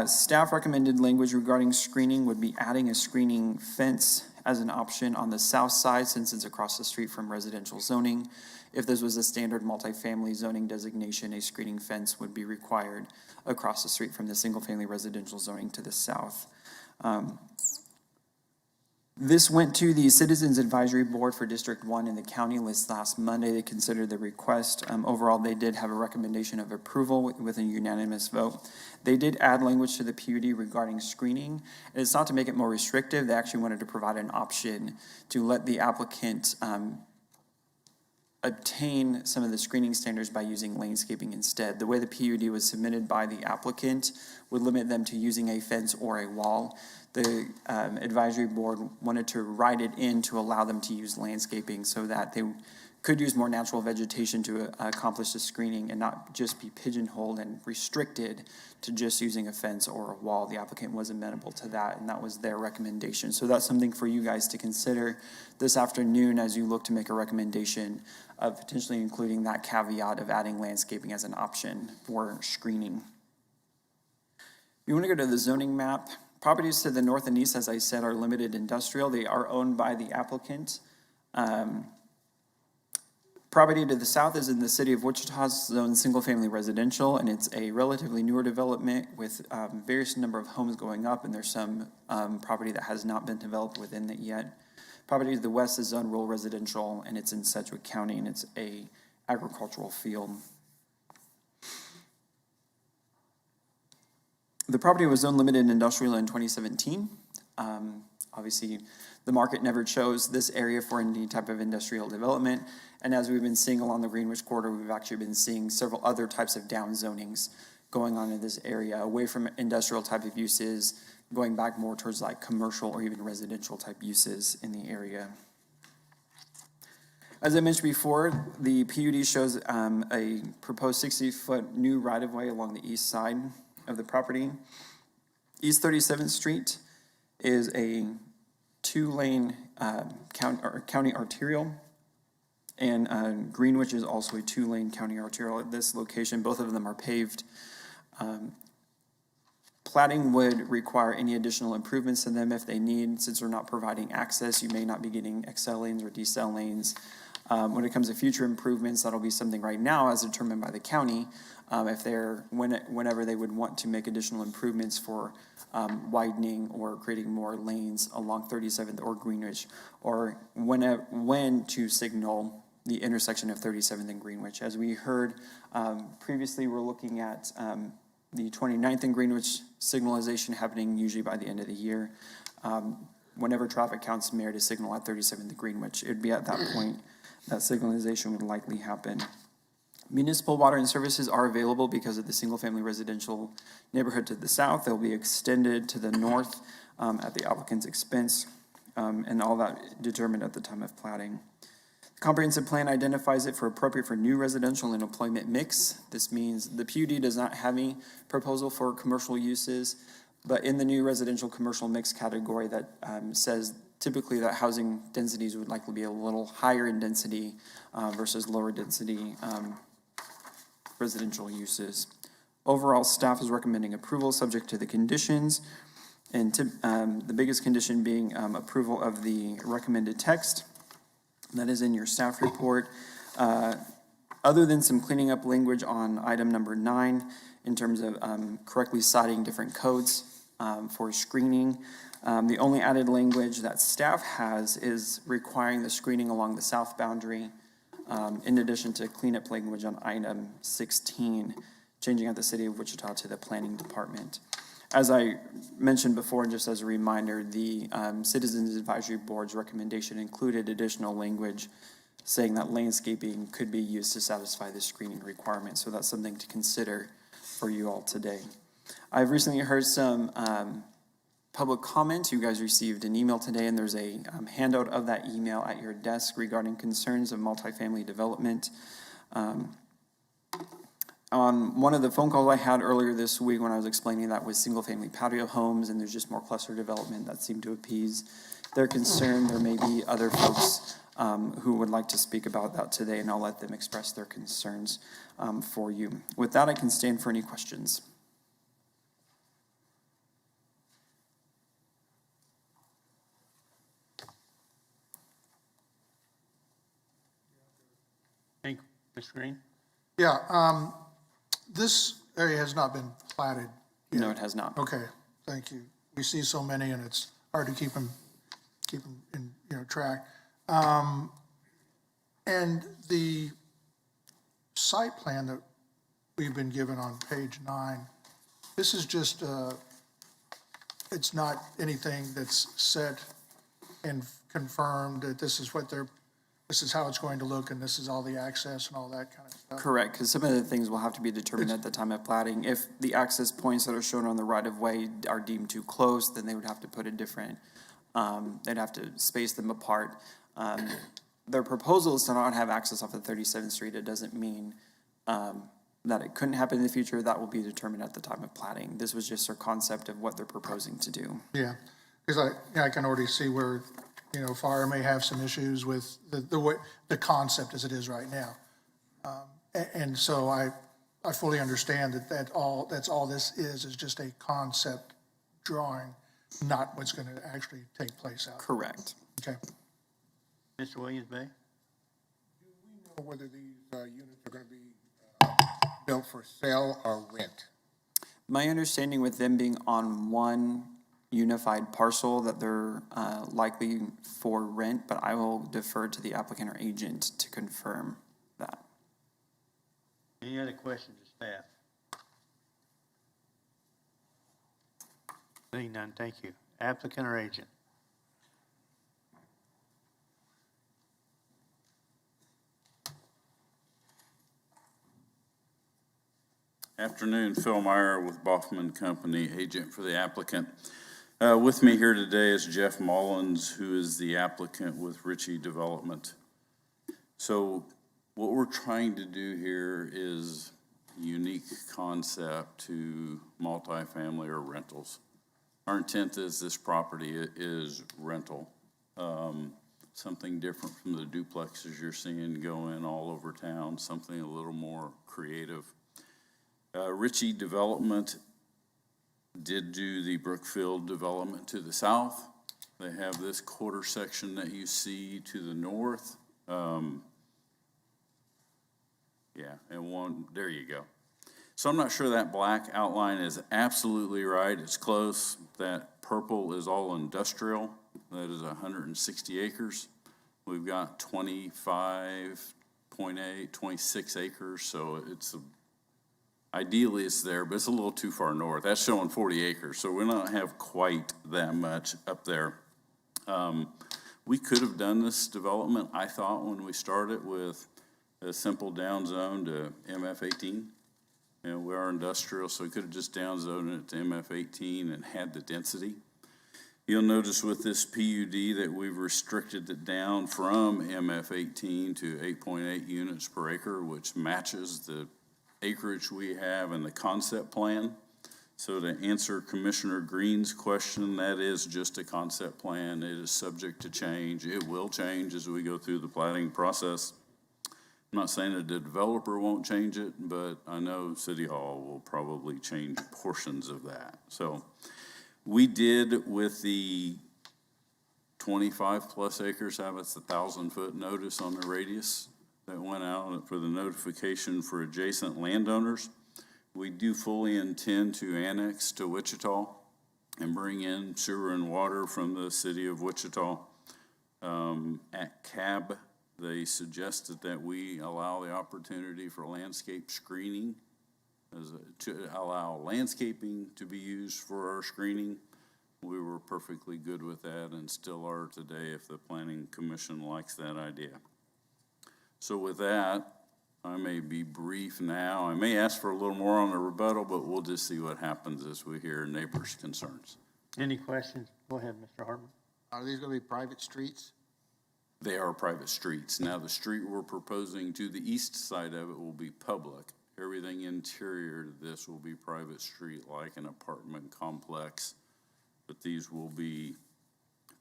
I: Staff recommended language regarding screening would be adding a screening fence as an option on the south side since it's across the street from residential zoning. If this was a standard multifamily zoning designation, a screening fence would be required across the street from the single-family residential zoning to the south. This went to the Citizens Advisory Board for District 1 in the county last Monday. They considered the request. Overall, they did have a recommendation of approval with a unanimous vote. They did add language to the PUD regarding screening. And it's not to make it more restrictive. They actually wanted to provide an option to let the applicant obtain some of the screening standards by using landscaping instead. The way the PUD was submitted by the applicant would limit them to using a fence or a wall. The advisory board wanted to write it in to allow them to use landscaping so that they could use more natural vegetation to accomplish the screening and not just be pigeonholed and restricted to just using a fence or a wall. The applicant was amenable to that, and that was their recommendation. So that's something for you guys to consider this afternoon as you look to make a recommendation of potentially including that caveat of adding landscaping as an option for screening. You want to go to the zoning map. Properties to the north and east, as I said, are limited industrial. They are owned by the applicant. Property to the south is in the city of Wichita's zone single-family residential, and it's a relatively newer development with various number of homes going up, and there's some property that has not been developed within it yet. Property to the west is zone rural residential, and it's in Sedgwick County, and it's a agricultural field. The property was zone limited industrial in 2017. Obviously, the market never chose this area for any type of industrial development. And as we've been seeing along the Greenwich corridor, we've actually been seeing several other types of down zonings going on in this area, away from industrial type of uses, going back more towards like commercial or even residential type uses in the area. As I mentioned before, the PUD shows a proposed 60-foot new right-of-way along the east side of the property. East 37th Street is a two-lane county arterial, and Greenwich is also a two-lane county arterial at this location. Both of them are paved. Platting would require any additional improvements to them if they need. Since they're not providing access, you may not be getting XL lanes or decel lanes. When it comes to future improvements, that'll be something right now as determined by the county. Whenever they would want to make additional improvements for widening or creating more lanes along 37th or Greenwich, or when to signal the intersection of 37th and Greenwich. As we heard previously, we're looking at the 29th and Greenwich signalization happening usually by the end of the year. Whenever traffic counts mayor to signal at 37th and Greenwich, it'd be at that point that signalization would likely happen. Municipal water and services are available because of the single-family residential neighborhood to the south. They'll be extended to the north at the applicant's expense, and all that determined at the time of platting. The comprehensive plan identifies it for appropriate for new residential and employment mix. This means the PUD does not have any proposal for commercial uses, but in the new residential commercial mix category that says typically that housing densities would likely be a little higher in density versus lower density residential uses. Overall, staff is recommending approval subject to the conditions, and the biggest condition being approval of the recommended text that is in your staff report. Other than some cleaning up language on item number 9 in terms of correctly citing different codes for screening, the only added language that staff has is requiring the screening along the south boundary, in addition to cleanup language on item 16, changing out the city of Wichita to the planning department. As I mentioned before, and just as a reminder, the Citizens Advisory Board's recommendation included additional language saying that landscaping could be used to satisfy the screening requirement. So that's something to consider for you all today. I've recently heard some public comment. You guys received an email today, and there's a handout of that email at your desk regarding concerns of multifamily development. On one of the phone calls I had earlier this week when I was explaining that with single-family patio homes and there's just more cluster development, that seemed to appease their concern. There may be other folks who would like to speak about that today, and I'll let them express their concerns for you. With that, I can stand for any questions.
A: Thank you, Mr. Green.
E: Yeah, this area has not been platted yet.
I: No, it has not.
E: Okay, thank you. We see so many, and it's hard to keep them in track. And the site plan that we've been given on page 9, this is just it's not anything that's set and confirmed that this is how it's going to look, and this is all the access and all that kind of stuff.
I: Correct, because some of the things will have to be determined at the time of platting. If the access points that are shown on the right-of-way are deemed too close, then they would have to put a different, they'd have to space them apart. their proposal is to not have access off of 37th Street. It doesn't mean that it couldn't happen in the future. That will be determined at the time of plating. This was just their concept of what they're proposing to do.
E: Yeah, because I can already see where, fire may have some issues with the way, the concept as it is right now. And so I fully understand that's all this is just a concept drawing, not what's going to actually take place out.
I: Correct.
E: Okay.
A: Mr. Williams Bay?
O: Do we know whether these units are going to be built for sale or rent?
I: My understanding with them being on one unified parcel that they're likely for rent, but I will defer to the applicant or agent to confirm that.
A: Any other questions of staff? Seeing none, thank you. Applicant or agent?
S: Afternoon, Phil Meyer with Boffman Company, agent for the applicant. With me here today is Jeff Mullins, who is the applicant with Ritchie Development. So what we're trying to do here is a unique concept to multifamily or rentals. Our intent is this property is rental. Something different from the duplexes you're seeing going all over town, something a little more creative. Ritchie Development did do the Brookfield development to the south. They have this quarter section that you see to the north. There you go. So I'm not sure that black outline is absolutely right. It's close. That purple is all industrial. That is 160 acres. We've got 25.8, 26 acres, so ideally it's there, but it's a little too far north. That's showing 40 acres, so we don't have quite that much up there. We could have done this development, I thought, when we started with a simple down zone to MF18. We are industrial, so we could have just down zoned it to MF18 and had the density. You'll notice with this PUD that we've restricted it down from MF18 to 8.8 units per acre, which matches the acreage we have in the concept plan. So to answer Commissioner Green's question, that is just a concept plan. It is subject to change. It will change as we go through the planning process. I'm not saying that the developer won't change it, but I know City Hall will probably change portions of that. So we did with the 25 plus acres have its 1,000-foot notice on the radius that went out for the notification for adjacent landowners. We do fully intend to annex to Wichita and bring in sewer and water from the city of Wichita. At CAB, they suggested that we allow the opportunity for landscape screening to allow landscaping to be used for our screening. We were perfectly good with that and still are today if the Planning Commission likes that idea. So with that, I may be brief now. I may ask for a little more on the rebuttal, but we'll just see what happens as we hear neighbors' concerns.
A: Any questions? Go ahead, Mr. Hartman.
O: Are these going to be private streets?
S: They are private streets. Now, the street we're proposing to the east side of it will be public. Everything interior to this will be private street like an apartment complex, but these will be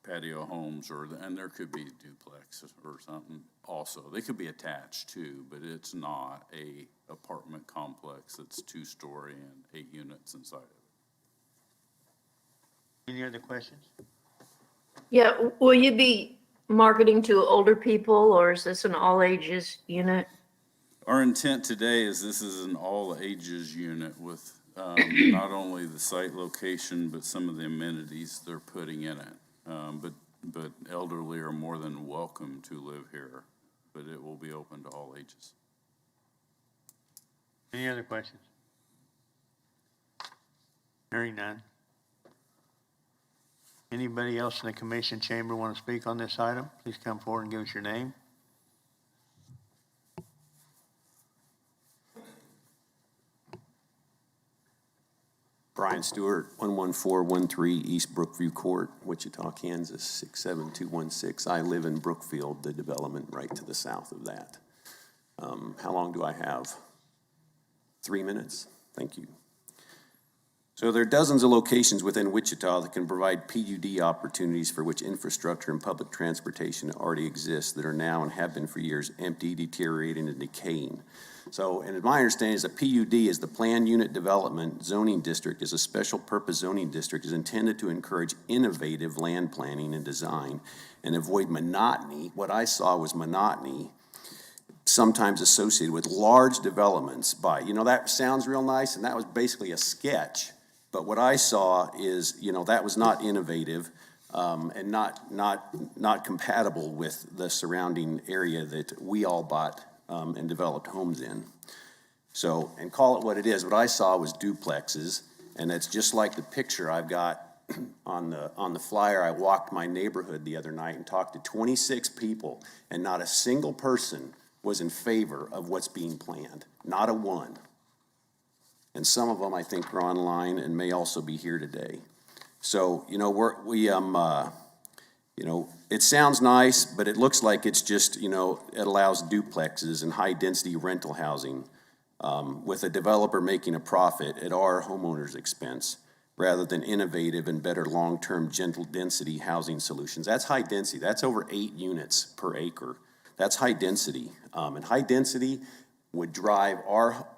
S: patio homes and there could be duplexes or something also. They could be attached too, but it's not a apartment complex that's 2-story and 8 units inside of it.
A: Any other questions?
D: Yeah, will you be marketing to older people, or is this an all ages unit?
S: Our intent today is this is an all ages unit with not only the site location, but some of the amenities they're putting in it. But elderly are more than welcome to live here, but it will be open to all ages.
A: Any other questions? Hearing none. Anybody else in the commission chamber want to speak on this item? Please come forward and give us your name.
R: Brian Stewart, 11413 East Brookview Court, Wichita, Kansas, 67216. I live in Brookfield, the development right to the south of that. How long do I have? 3 minutes? Thank you. So there are dozens of locations within Wichita that can provide PUD opportunities for which infrastructure and public transportation already exists that are now and have been for years empty, deteriorating, and decaying. So, and my understanding is that PUD is the Planned Unit Development Zoning District, is a special purpose zoning district, is intended to encourage innovative land planning and design and avoid monotony. What I saw was monotony, sometimes associated with large developments by, that sounds real nice, and that was basically a sketch. But what I saw is, that was not innovative and not compatible with the surrounding area that we all bought and developed homes in. So, and call it what it is, what I saw was duplexes, and it's just like the picture I've got on the flyer. I walked my neighborhood the other night and talked to 26 people, and not a single person was in favor of what's being planned, not a one. And some of them, I think, are online and may also be here today. So, it sounds nice, but it looks like it's just, it allows duplexes and high-density rental housing with a developer making a profit at our homeowners' expense rather than innovative and better long-term gentle density housing solutions. That's high density. That's over 8 units per acre. That's high density. And high density would drive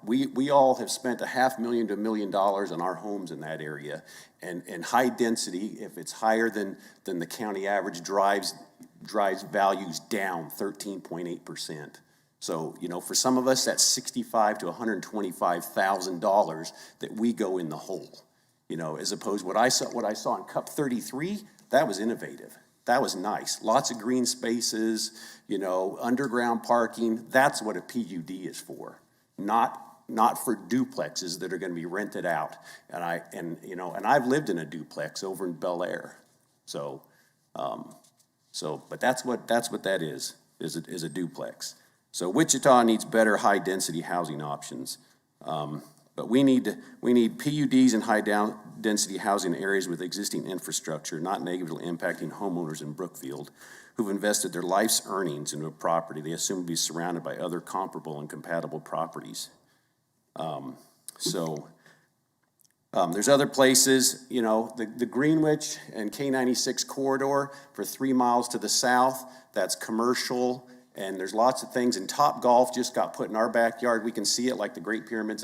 R: we all have spent $500,000 to $1 million on our homes in that area. And high density, if it's higher than the county average, drives values down 13.8%. So, for some of us, that's $65,000 to $125,000 that we go in the hole. As opposed to what I saw in Cup 33, that was innovative. That was nice. Lots of green spaces, underground parking. That's what a PUD is for, not for duplexes that are going to be rented out. And I've lived in a duplex over in Bel Air. But that's what that is a duplex. So Wichita needs better high density housing options. But we need PUDs in high density housing areas with existing infrastructure, not negatively impacting homeowners in Brookfield who've invested their life's earnings into a property they assume to be surrounded by other comparable and compatible properties. There's other places, the Greenwich and K96 corridor for 3 miles to the south, that's commercial, and there's lots of things. And Topgolf just got put in our backyard. We can see it like the Great Pyramids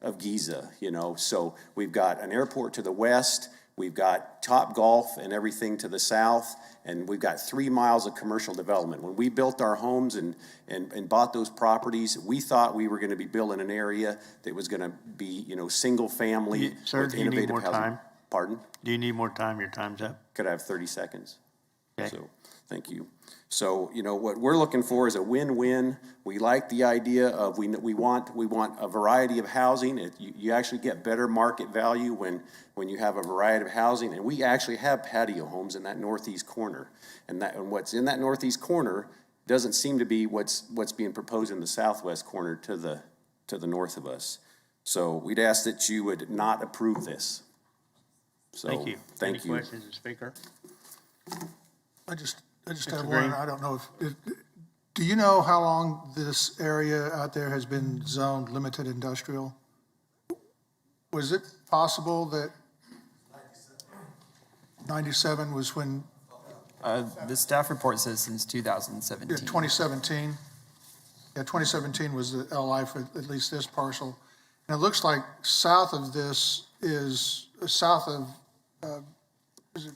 R: of Giza, So we've got an airport to the west, we've got Topgolf and everything to the south, and we've got 3 miles of commercial development. When we built our homes and bought those properties, we thought we were going to be building an area that was going to be, single family.
A: Sir, do you need more
R: housing.
A: time?
R: Pardon?
A: Do you need more time? Your time's up.
R: Could I have 30 seconds?
A: Okay.
R: So, thank you. So, what we're looking for is a win-win. We like the idea of we want a variety of housing. You actually get better market value when you have a variety of housing. And we actually have patio homes in that northeast corner. And what's in that northeast corner doesn't seem to be what's being proposed in the southwest corner to the north of us. So we'd ask that you would not approve this. So,
A: Thank you.
R: Thank you.
A: Any questions, Speaker?
E: I just
A: Mr.
E: have
A: Green?
E: one. I don't know do you know how long this area out there has been zoned limited industrial? Was it possible that 97 was when?
C: The staff report says since 2017.
E: Yeah, 2017. Yeah, 2017 was the LI for at least this parcel. And it looks like south of this is south of, is it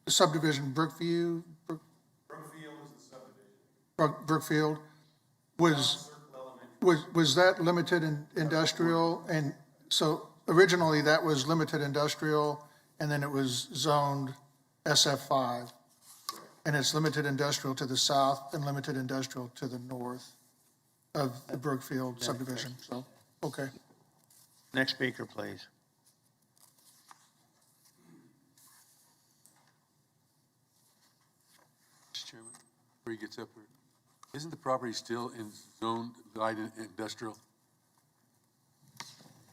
E: the subdivision Brookview? Brookfield is the subdivision. Brookfield. Was that limited in industrial? And so originally that was limited industrial and then it was zoned SF5. And it's limited industrial to the south and limited industrial to the north of the Brookfield subdivision. So, okay.
A: Next speaker, please.
U: Mr. Chairman, before he gets up here, isn't the property still in zone light industrial?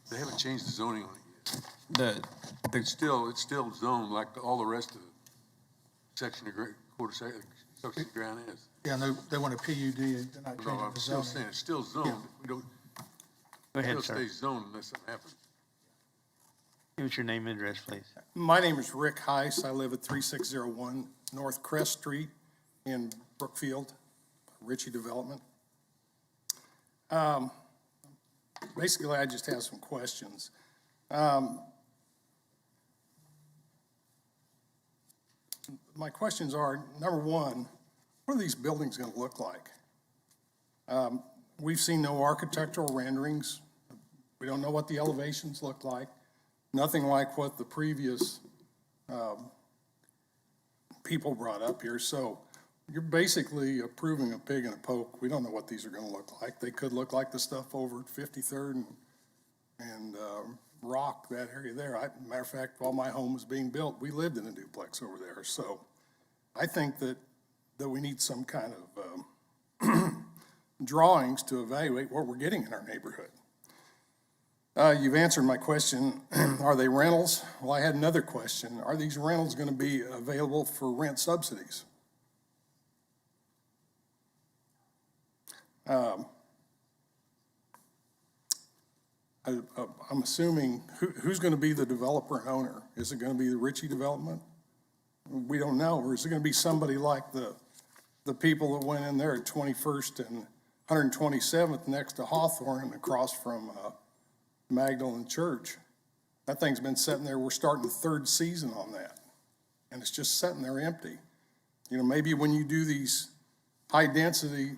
U: They haven't changed the zoning on it yet. It's still zoned like all the rest of the section of quarter section of ground is.
E: Yeah, and they want a PUD, they're not
U: No,
E: changing
U: I'm
E: the
U: still
E: zoning.
U: saying, it's still zoned. We don't,
A: Go ahead,
U: it'll
A: sir.
U: stay zoned unless something happens.
A: Give us your name and address, please.
B: My name is Rick Heiss. I live at 3601 North Crest Street in Brookfield, Ritchie Development. Basically, I just have some questions. My questions are, number one, what are these buildings going to look like? We've seen no architectural renderings. We don't know what the elevations look like. Nothing like what the previous people brought up here. So you're basically approving a pig in a poke. We don't know what these are going to look like. They could look like the stuff over at 53rd and Rock, that area there. Matter of fact, while my home was being built, we lived in a duplex over there. So I think that we need some kind of drawings to evaluate what we're getting in our neighborhood. You've answered my question. Are they rentals? Well, I had another question. Are these rentals going to be available for rent subsidies? I'm assuming, who's going to be the developer and owner? Is it going to be the Ritchie Development? We don't know. Or is it going to be somebody like the people that went in there at 21st and 127th next to Hawthorne and across from Magdalene Church? That thing's been sitting there. We're starting the third season on that. And it's just sitting there empty. You know, maybe when you do these high-density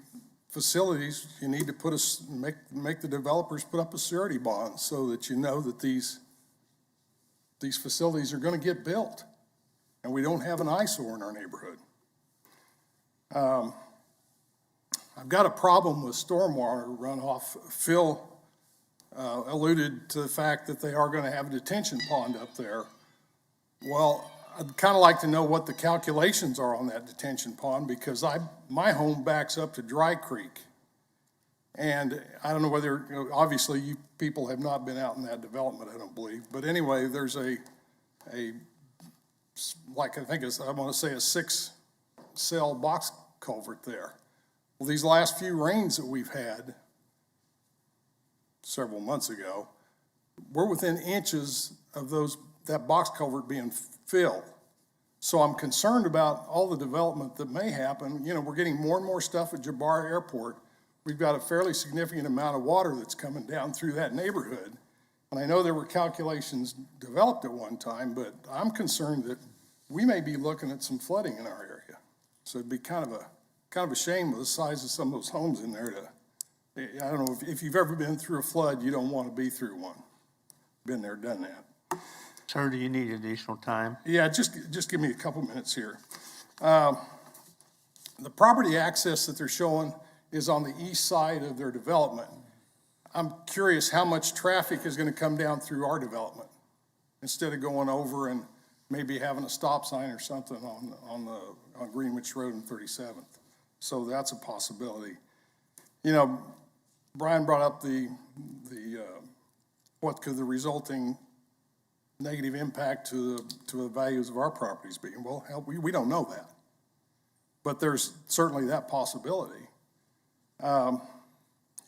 B: facilities, you need to make the developers put up a surety bond so that you know that these facilities are going to get built and we don't have an eyesore in our neighborhood. I've got a problem with stormwater runoff. Phil alluded to the fact that they are going to have a detention pond up there. Well, I'd kind of like to know what the calculations are on that detention pond because my home backs up to Dry Creek. And I don't know whether, obviously you people have not been out in that development, I don't believe. But anyway, there's like I think I want to say a 6-cell box culvert there. Well, these last few rains that we've had several months ago, we're within inches of that box culvert being filled. So I'm concerned about all the development that may happen. You know, we're getting more and more stuff at Jabbar Airport. We've got a fairly significant amount of water that's coming down through that neighborhood. And I know there were calculations developed at one time, but I'm concerned that we may be looking at some flooding in our area. So it'd be kind of a shame with the size of some of those homes in there I don't know, if you've ever been through a flood, you don't want to be through one. Been there, done that.
A: Sir, do you need additional time?
B: Yeah, just give me a couple minutes here. The property access that they're showing is on the east side of their development. I'm curious how much traffic is going to come down through our development instead of going over and maybe having a stop sign or something on Greenwich Road and 37th. So that's a possibility. You know, Brian brought up what could the resulting negative impact to the values of our properties be. Well, hell, we don't know that. But there's certainly that possibility. You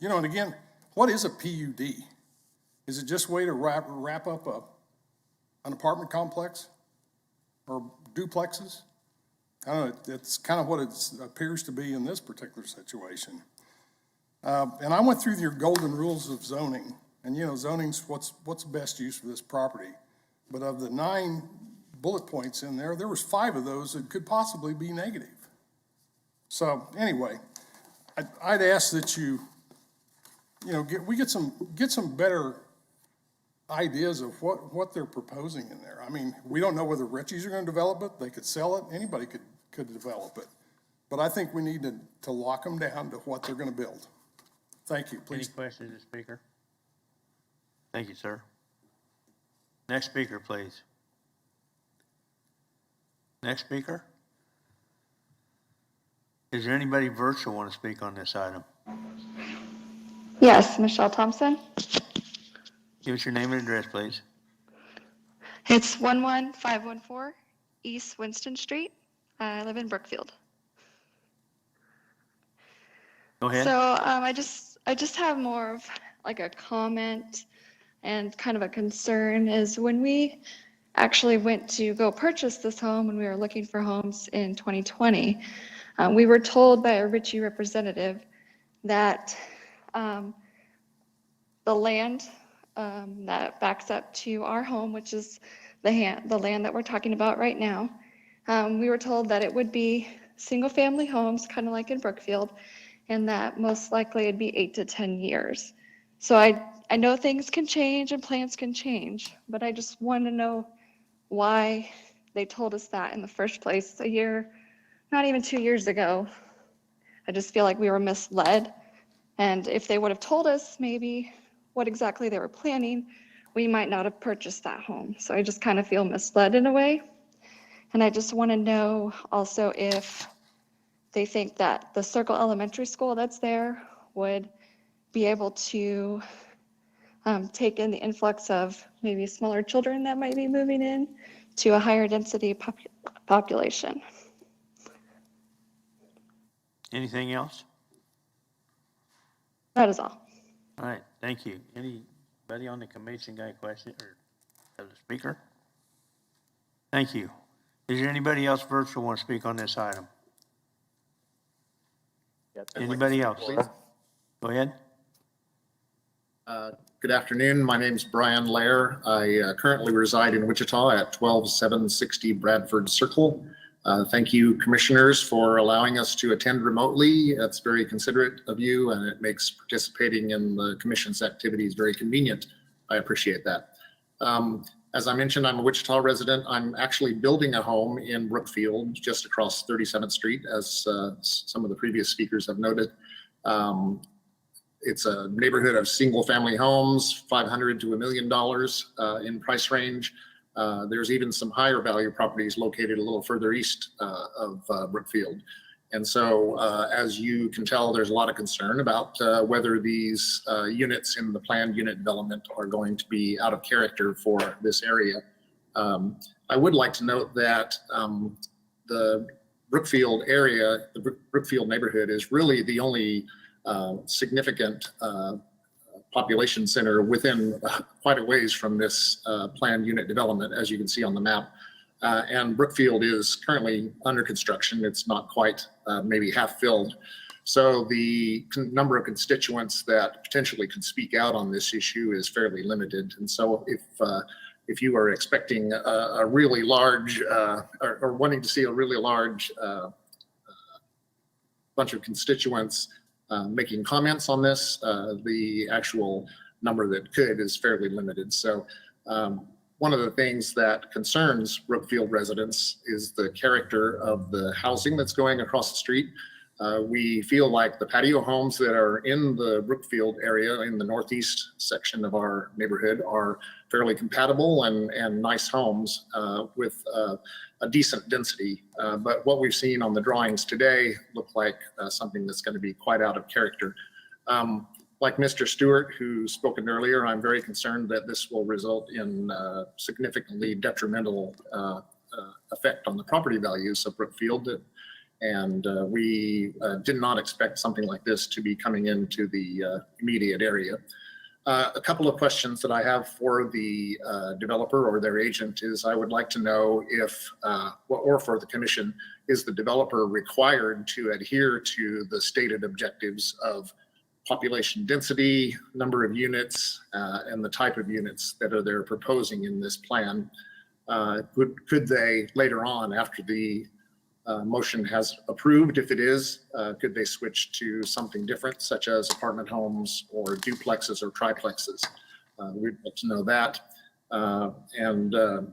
B: know, and again, what is a PUD? Is it just a way to wrap up an apartment complex or duplexes? I don't know, it's kind of what it appears to be in this particular situation. And I went through your golden rules of zoning, and you know, zoning's what's best use for this property. But of the 9 bullet points in there was 5 of those that could possibly be negative. So anyway, I'd ask that you know, get some better ideas of what they're proposing in there. I mean, we don't know whether Ritchies are going to develop it. They could sell it. Anybody could develop it. But I think we need to lock them down to what they're going to build. Thank you. Please.
A: Any questions, to the speaker? Thank you, sir. Next speaker, please. Next speaker? Is there anybody virtual want to speak on this item?
V: Yes, Michelle Thompson.
A: Give us your name and address, please.
J: It's 11514 East Winston Street. I live in Brookfield.
A: Go ahead.
J: So I just have more of like a comment and kind of a concern is when we actually went to go purchase this home when we were looking for homes in 2020, we were told by a Ritchie representative that the land that backs up to our home, which is the land that we're talking about right now, we were told that it would be single-family homes, kind of like in Brookfield, and that most likely it'd be 8 to 10 years. So I know things can change and plans can change, but I just want to know why they told us that in the first place a year, not even 2 years ago. I just feel like we were misled. And if they would have told us maybe what exactly they were planning, we might not have purchased that home. So I just kind of feel misled in a way. And I just want to know also if they think that the Circle Elementary School that's there would be able to take in the influx of maybe smaller children that might be moving in to a higher density population.
A: Anything else?
J: That is all.
A: All right, thank you. Anybody on the commission got a question or the speaker? Thank you. Is there anybody else virtual want to speak on this item? Anybody else? Go ahead.
V: Good afternoon. My name is Brian Lair. I currently reside in Wichita at 12760 Bradford Circle. Thank you, commissioners, for allowing us to attend remotely. That's very considerate of you, and it makes participating in the commission's activities very convenient. I appreciate that. As I mentioned, I'm a Wichita resident. I'm actually building a home in Brookfield, just across 37th Street, as some of the previous speakers have noted. It's a neighborhood of single-family homes, $500 to $1 million in price range. There's even some higher value properties located a little further east of Brookfield. And so, as you can tell, there's a lot of concern about whether these units in the planned unit development are going to be out of character for this area. I would like to note that the Brookfield area, the Brookfield neighborhood, is really the only significant population center within quite a ways from this planned unit development, as you can see on the map. And Brookfield is currently under construction. It's not quite maybe half filled. So the number of constituents that potentially could speak out on this issue is fairly limited. And so if you are expecting a really large or wanting to see a really large bunch of constituents making comments on this, the actual number that could is fairly limited. So one of the things that concerns Brookfield residents is the character of the housing that's going across the street. We feel like the patio homes that are in the Brookfield area in the northeast section of our neighborhood are fairly compatible and nice homes with a decent density. But what we've seen on the drawings today look like something that's going to be quite out of character. Like Mr. Stewart, who spoken earlier, I'm very concerned that this will result in significantly detrimental effect on the property values of Brookfield. And we did not expect something like this to be coming into the immediate area. A couple of questions that I have for the developer or their agent is I would like to know if, or for the commission, is the developer required to adhere to the stated objectives of population density, number of units, and the type of units that they're proposing in this plan? Could they later on, after the motion has approved, if it is, could they switch to something different, such as apartment homes or duplexes or triplexes? We'd like to know that.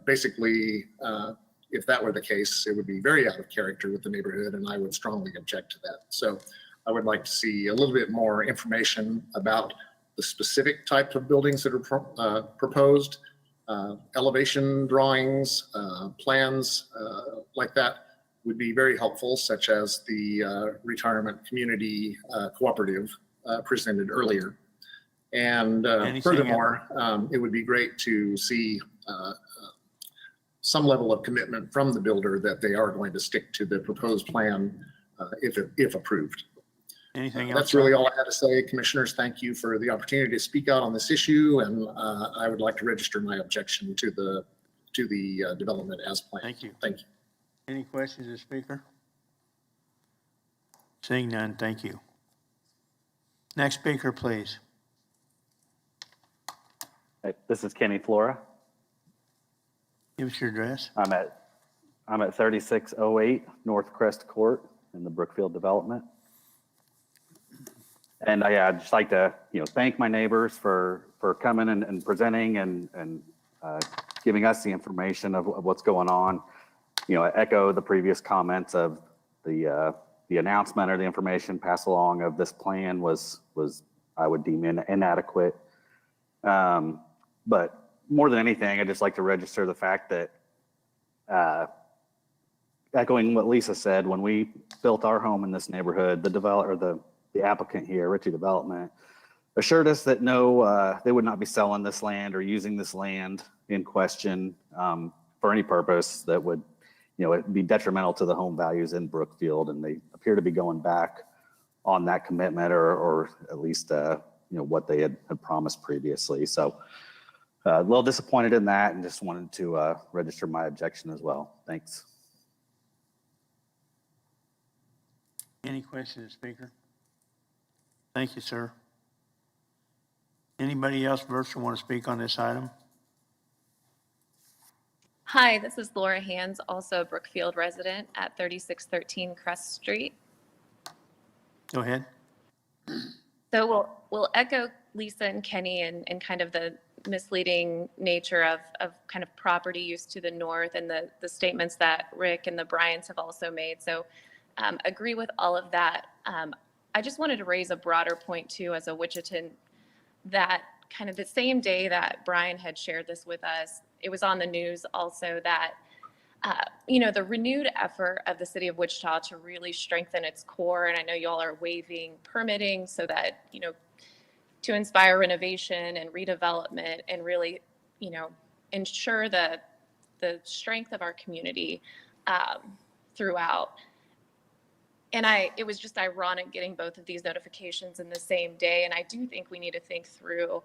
V: Basically, if that were the case, it would be very out of character with the neighborhood, and I would strongly object to that. So I would like to see a little bit more information about the specific type of buildings that are proposed, elevation drawings, plans like that would be very helpful, such as the retirement community cooperative presented earlier. And furthermore, it would be great to see some level of commitment from the builder that they are going to stick to the proposed plan if approved.
A: Anything else?
V: That's really all I had to say. Commissioners, thank you for the opportunity to speak out on this issue, and I would like to register my objection to the development as planned.
A: Thank you.
V: Thank you.
A: Any questions of the speaker? Seeing none, thank you. Next speaker, please.
H: Hey, this is Kenny Flora.
A: Give us your address.
H: I'm at 3608 North Crest Court in the Brookfield development. And I'd just like to, thank my neighbors for coming and presenting and giving us the information of what's going on. I echo the previous comments of the announcement or the information passed along of this plan was I would deem inadequate. But more than anything, I'd just like to register the fact that, echoing what Lisa said, when we built our home in this neighborhood, the applicant here, Ritchie Development, assured us that no, they would not be selling this land or using this land in question for any purpose that would, be detrimental to the home values in Brookfield. And they appear to be going back on that commitment or at least, what they had promised previously. So a little disappointed in that and just wanted to register my objection as well. Thanks.
A: Any questions, speaker? Thank you, sir. Anybody else virtual want to speak on this item?
K: Hi, this is Laura Hands, also a Brookfield resident at 3613 Crest Street.
A: Go ahead.
K: So we'll echo Lisa and Kenny and kind of the misleading nature of kind of property use to the north and the statements that Rick and the Bryants have also made. So agree with all of that. I just wanted to raise a broader point too as a Wichitan, that kind of the same day that Brian had shared this with us, it was on the news also that, the renewed effort of the city of Wichita to really strengthen its core. And I know y'all are waiving permitting so that, to inspire renovation and redevelopment and really, ensure the strength of our community throughout. And it was just ironic getting both of these notifications in the same day. And I do think we need to think through,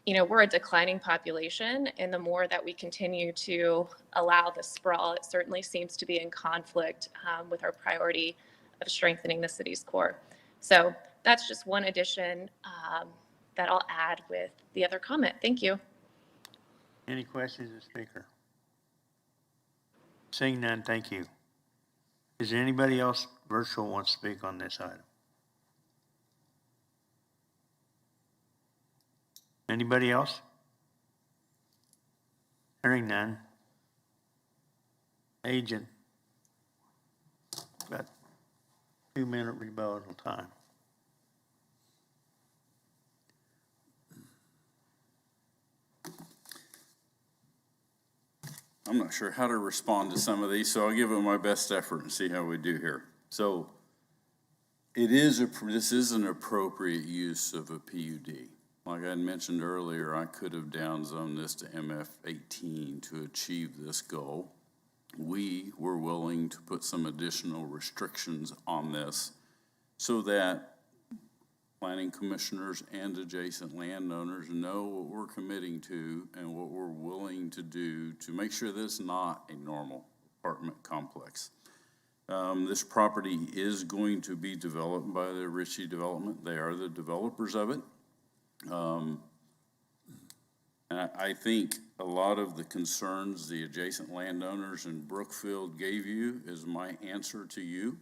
K: we're a declining population, and the more that we continue to allow the sprawl, it certainly seems to be in conflict with our priority of strengthening the city's core. So that's just one addition that I'll add with the other comment. Thank you.
A: Any questions of the speaker? Seeing none, thank you. Is there anybody else virtual wants to speak on this item? Anybody else? Hearing none. Agent, got 2-minute rebuttal time.
S: I'm not sure how to respond to some of these, so I'll give it my best effort and see how we do here. So this is an appropriate use of a PUD. Like I mentioned earlier, I could have downzoned this to MF18 to achieve this goal. We were willing to put some additional restrictions on this so that planning commissioners and adjacent landowners know what we're committing to and what we're willing to do to make sure that it's not a normal apartment complex. This property is going to be developed by the Ritchie Development. They are the developers of it. And I think a lot of the concerns the adjacent landowners in Brookfield gave you is my answer to you.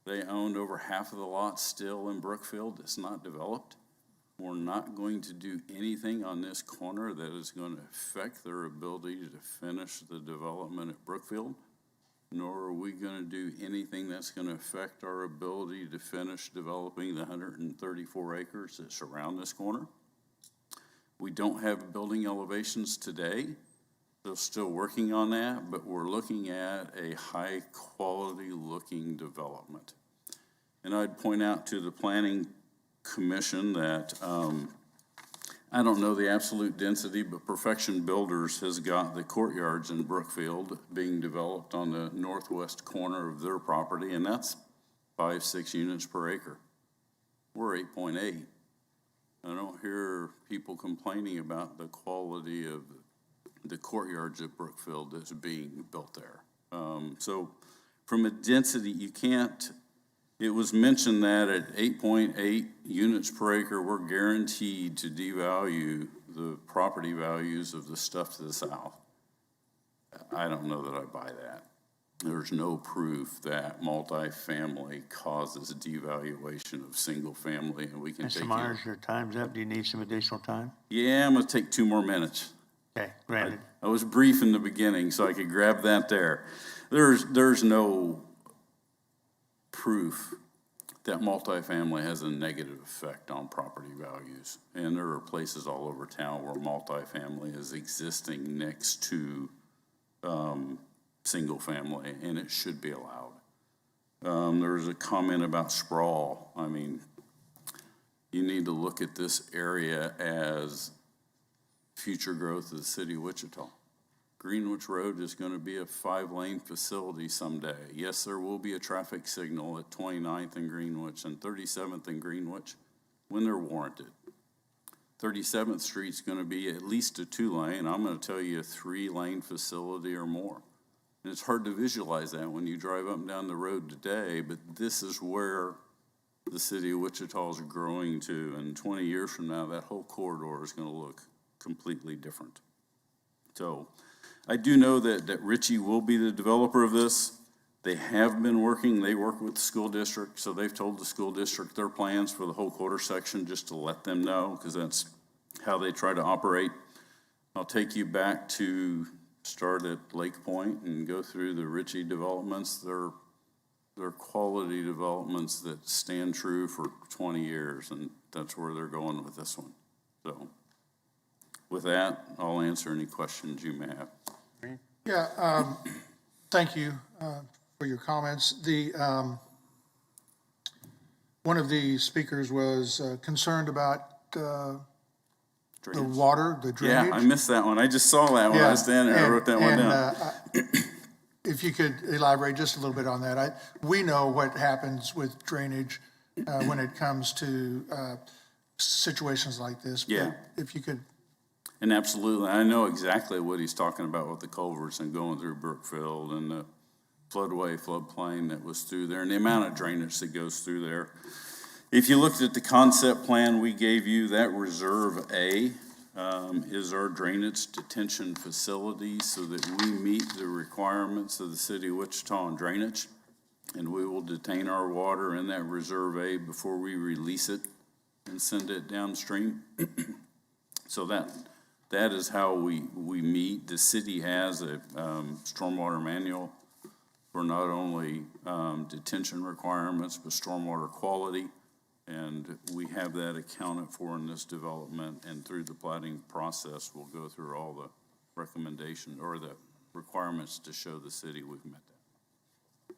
S: They owned over half of the lot still in Brookfield that's not developed. We're not going to do anything on this corner that is going to affect their ability to finish the development at Brookfield, nor are we going to do anything that's going to affect our ability to finish developing the 134 acres that surround this corner. We don't have building elevations today. They're still working on that, but we're looking at a high quality looking development. And I'd point out to the Planning Commission that I don't know the absolute density, but Perfection Builders has got the courtyards in Brookfield being developed on the northwest corner of their property, and that's 5-6 units per acre. We're 8.8. I don't hear people complaining about the quality of the courtyards at Brookfield that's being built there. So from a density, you can't, it was mentioned that at 8.8 units per acre, we're guaranteed to devalue the property values of the stuff to the south. I don't know that I buy that. There's no proof that multifamily causes devaluation of single family, and we can take
A: Mr. Myers, your time's up. Do you need some additional time?
S: Yeah, I'm gonna take 2 more minutes.
A: Okay, granted.
S: I was brief in the beginning, so I could grab that there. There's no proof that multifamily has a negative effect on property values. And there are places all over town where multifamily is existing next to single family, and it should be allowed. There's a comment about sprawl. I mean, you need to look at this area as future growth of the city of Wichita. Greenwich Road is going to be a 5-lane facility someday. Yes, there will be a traffic signal at 29th and Greenwich and 37th and Greenwich when they're warranted. 37th Street's going to be at least a 2-lane. I'm going to tell you a 3-lane facility or more. And it's hard to visualize that when you drive up and down the road today, but this is where the city of Wichita is growing to. And 20 years from now, that whole corridor is going to look completely different. So I do know that Ritchie will be the developer of this. They have been working, they work with the school district, so they've told the school district their plans for the whole quarter section just to let them know, because that's how they try to operate. I'll take you back to start at Lake Point and go through the Ritchie developments. They're quality developments that stand true for 20 years, and that's where they're going with this one. So with that, I'll answer any questions you may have.
E: Yeah, thank you for your comments. One of the speakers was concerned about the water, the drainage.
S: Yeah, I missed that one. I just saw that when I was standing there. I wrote that one down.
E: If you could elaborate just a little bit on that. We know what happens with drainage when it comes to situations like this.
S: Yeah.
E: But if you could.
S: And absolutely, I know exactly what he's talking about with the culverts and going through Brookfield and the floodplain that was through there and the amount of drainage that goes through there. If you looked at the concept plan we gave you, that Reserve A is our drainage detention facility so that we meet the requirements of the city of Wichita on drainage. And we will detain our water in that Reserve A before we release it and send it downstream. So that is how we meet. The city has a stormwater manual for not only detention requirements, but stormwater quality. And we have that accounted for in this development. And through the plating process, we'll go through all the recommendations or the requirements to show the city we've met that.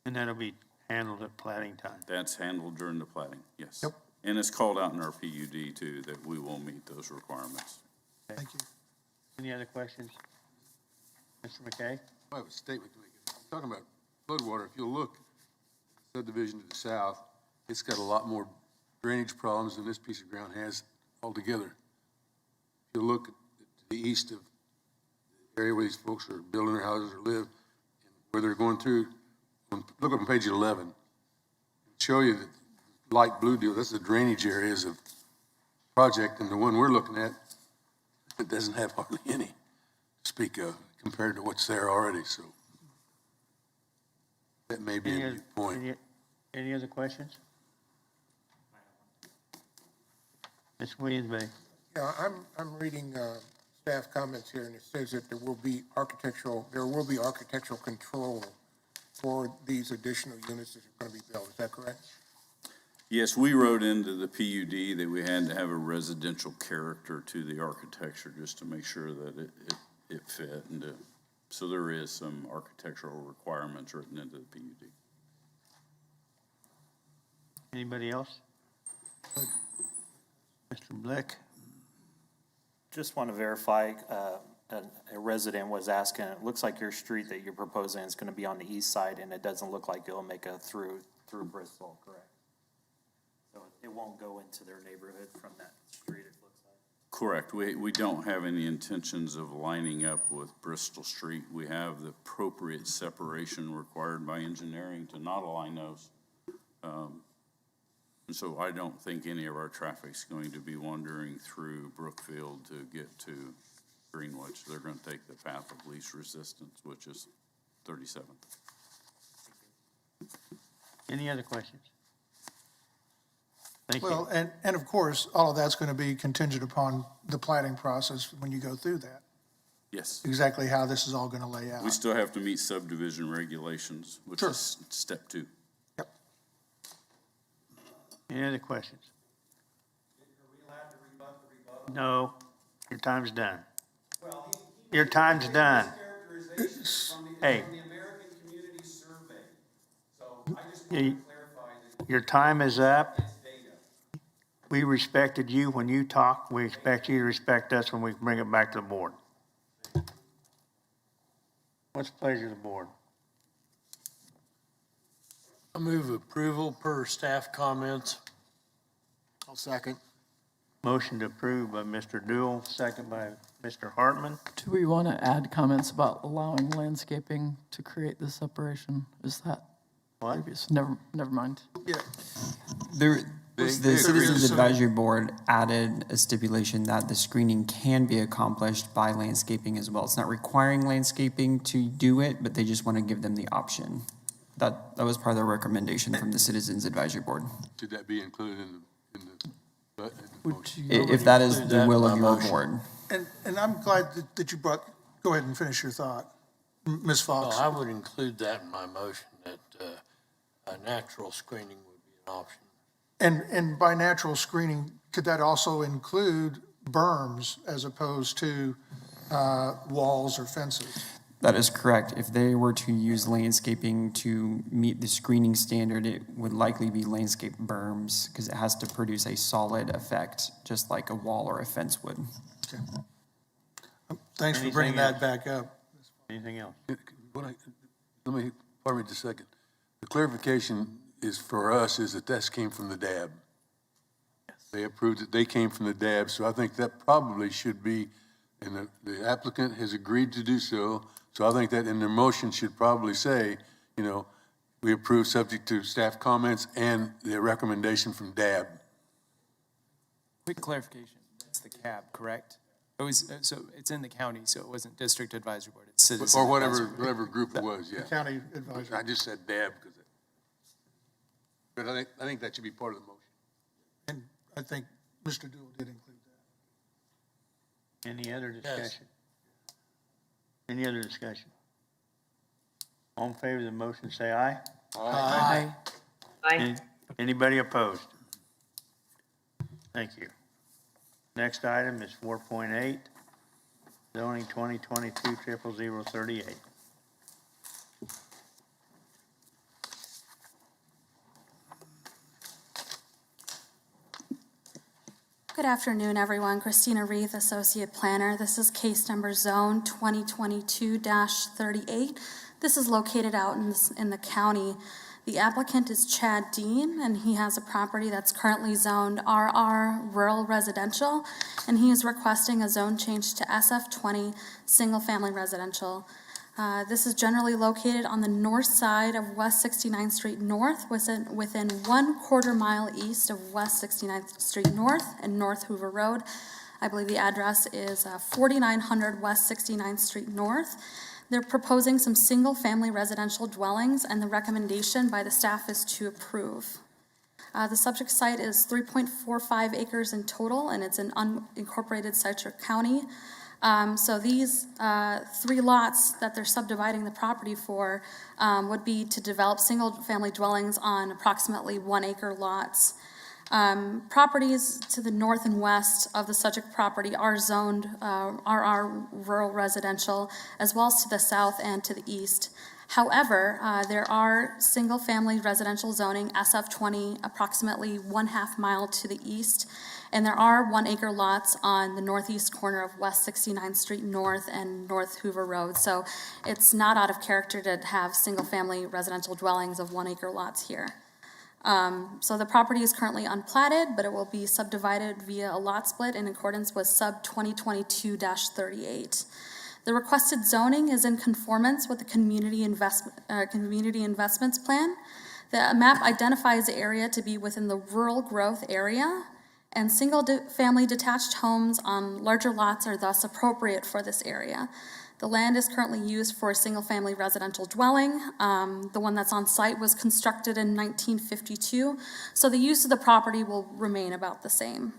A: And that'll be handled at plating time.
S: That's handled during the plating, yes.
E: Yep.
S: And it's called out in our PUD too, that we will meet those requirements.
E: Thank you.
A: Any other questions? Mr. McKay?
U: I have a statement to make. Talking about floodwater, if you'll look, subdivision to the south, it's got a lot more drainage problems than this piece of ground has altogether. If you look to the east of the area where these folks are building their houses or live, and where they're going through, look up on page 11. Show you the light blue deal, that's the drainage areas of project, and the one we're looking at, it doesn't have hardly any to speak of compared to what's there already, so that may be a good point.
A: Any other questions? Ms. Williams-Bay.
O: Yeah, I'm reading staff comments here, and it says that there will be architectural control for these additional units that are going to be built. Is that correct?
S: Yes, we wrote into the PUD that we had to have a residential character to the architecture just to make sure that it fit. And so there is some architectural requirements written into the PUD.
A: Anybody else? Mr. Blick?
L: Just want to verify, a resident was asking, it looks like your street that you're proposing is going to be on the east side, and it doesn't look like it'll make a through Bristol, correct? So it won't go into their neighborhood from that street, it looks like?
S: Correct. We don't have any intentions of lining up with Bristol Street. We have the appropriate separation required by engineering to not align those. And so I don't think any of our traffic's going to be wandering through Brookfield to get to Greenwich. They're going to take the path of least resistance, which is 37th.
A: Any other questions? Thank you.
E: Well, and of course, all of that's going to be contingent upon the planning process when you go through that,
S: Yes.
E: exactly how this is all going to lay
S: We
E: out.
S: still have to meet subdivision regulations, which
E: Sure.
S: is step 2.
A: Any other questions? No, your time's done. Your time's done. Hey. Your time is up. We respected you when you talked. We expect you to respect us when we bring it back to the board. What's the pleasure of the board?
G: I move approval per staff comments.
O: I'll second.
A: Motion to approve by Mr. Dool, second by Mr. Hartman.
T: Do we want to add comments about allowing landscaping to create this separation? Is that
A: What?
T: previous? Never mind.
E: Yeah.
I: The Citizens Advisory Board added a stipulation that the screening can be accomplished by landscaping as well. It's not requiring landscaping to do it, but they just want to give them the option. That was part of the recommendation from the Citizens Advisory Board.
U: Should that be included in the motion?
I: If that is the will of your board.
E: And I'm glad that you brought, go ahead and finish your thought, Ms. Fox.
G: Well, I would include that in my motion, that natural screening would be an option.
E: And by natural screening, could that also include berms as opposed to walls or fences?
I: That is correct. If they were to use landscaping to meet the screening standard, it would likely be landscape berms because it has to produce a solid effect, just like a wall or a fence would.
E: Okay. Thanks for bringing that back up.
A: Anything else?
U: Pardon me just a second. The clarification is for us is that this came from the DAB. They approved it, they came from the DAB, so I think that probably should be, and the applicant has agreed to do so, so I think that in their motion should probably say, we approve subject to staff comments and the recommendation from DAB.
C: Quick clarification, that's the CAB, correct? It was, so it's in the county, so it wasn't District Advisory Board, it's Citizens.
U: Or
C: Advisory Board.
U: whatever group it was, yeah.
E: County advisory.
U: I just said DAB but I think that should be part of the motion.
E: And I think Mr. Dool did include that.
A: Any other discussion? Any other discussion? All in favor of the motion, say aye.
T: Aye.
A: Anybody opposed? Thank you. Next item is 4.8, zoning 2022-00038.
N: Good afternoon, everyone. Christina Reith, Associate Planner. This is case number zone 2022-38. This is located out in the county. The applicant is Chad Dean, and he has a property that's currently zoned RR Rural Residential, and he is requesting a zone change to SF20 Single Family Residential. This is generally located on the north side of West 69th Street North, within 1/4 mile east of West 69th Street North and North Hoover Road. I believe the address is 4900 West 69th Street North. They're proposing some single-family residential dwellings, and the recommendation by the staff is to approve. The subject site is 3.45 acres in total, and it's in unincorporated Sedgwick County. So these 3 lots that they're subdividing the property for would be to develop single-family dwellings on approximately 1-acre lots. Properties to the north and west of the Sedgwick property are zoned RR Rural Residential, as well as to the south and to the east. However, there are single-family residential zoning, SF20, approximately 1/2 mile to the east, and there are 1-acre lots on the northeast corner of West 69th Street North and North Hoover Road. So it's not out of character to have single-family residential dwellings of 1-acre lots here. So the property is currently unplatted, but it will be subdivided via a lot split in accordance with sub 2022-38. The requested zoning is in conformance with the community investments plan. The map identifies the area to be within the rural growth area, and single-family detached homes on larger lots are thus appropriate for this area. The land is currently used for a single-family residential dwelling. The one that's on site was constructed in 1952, so the use of the property will remain about the same.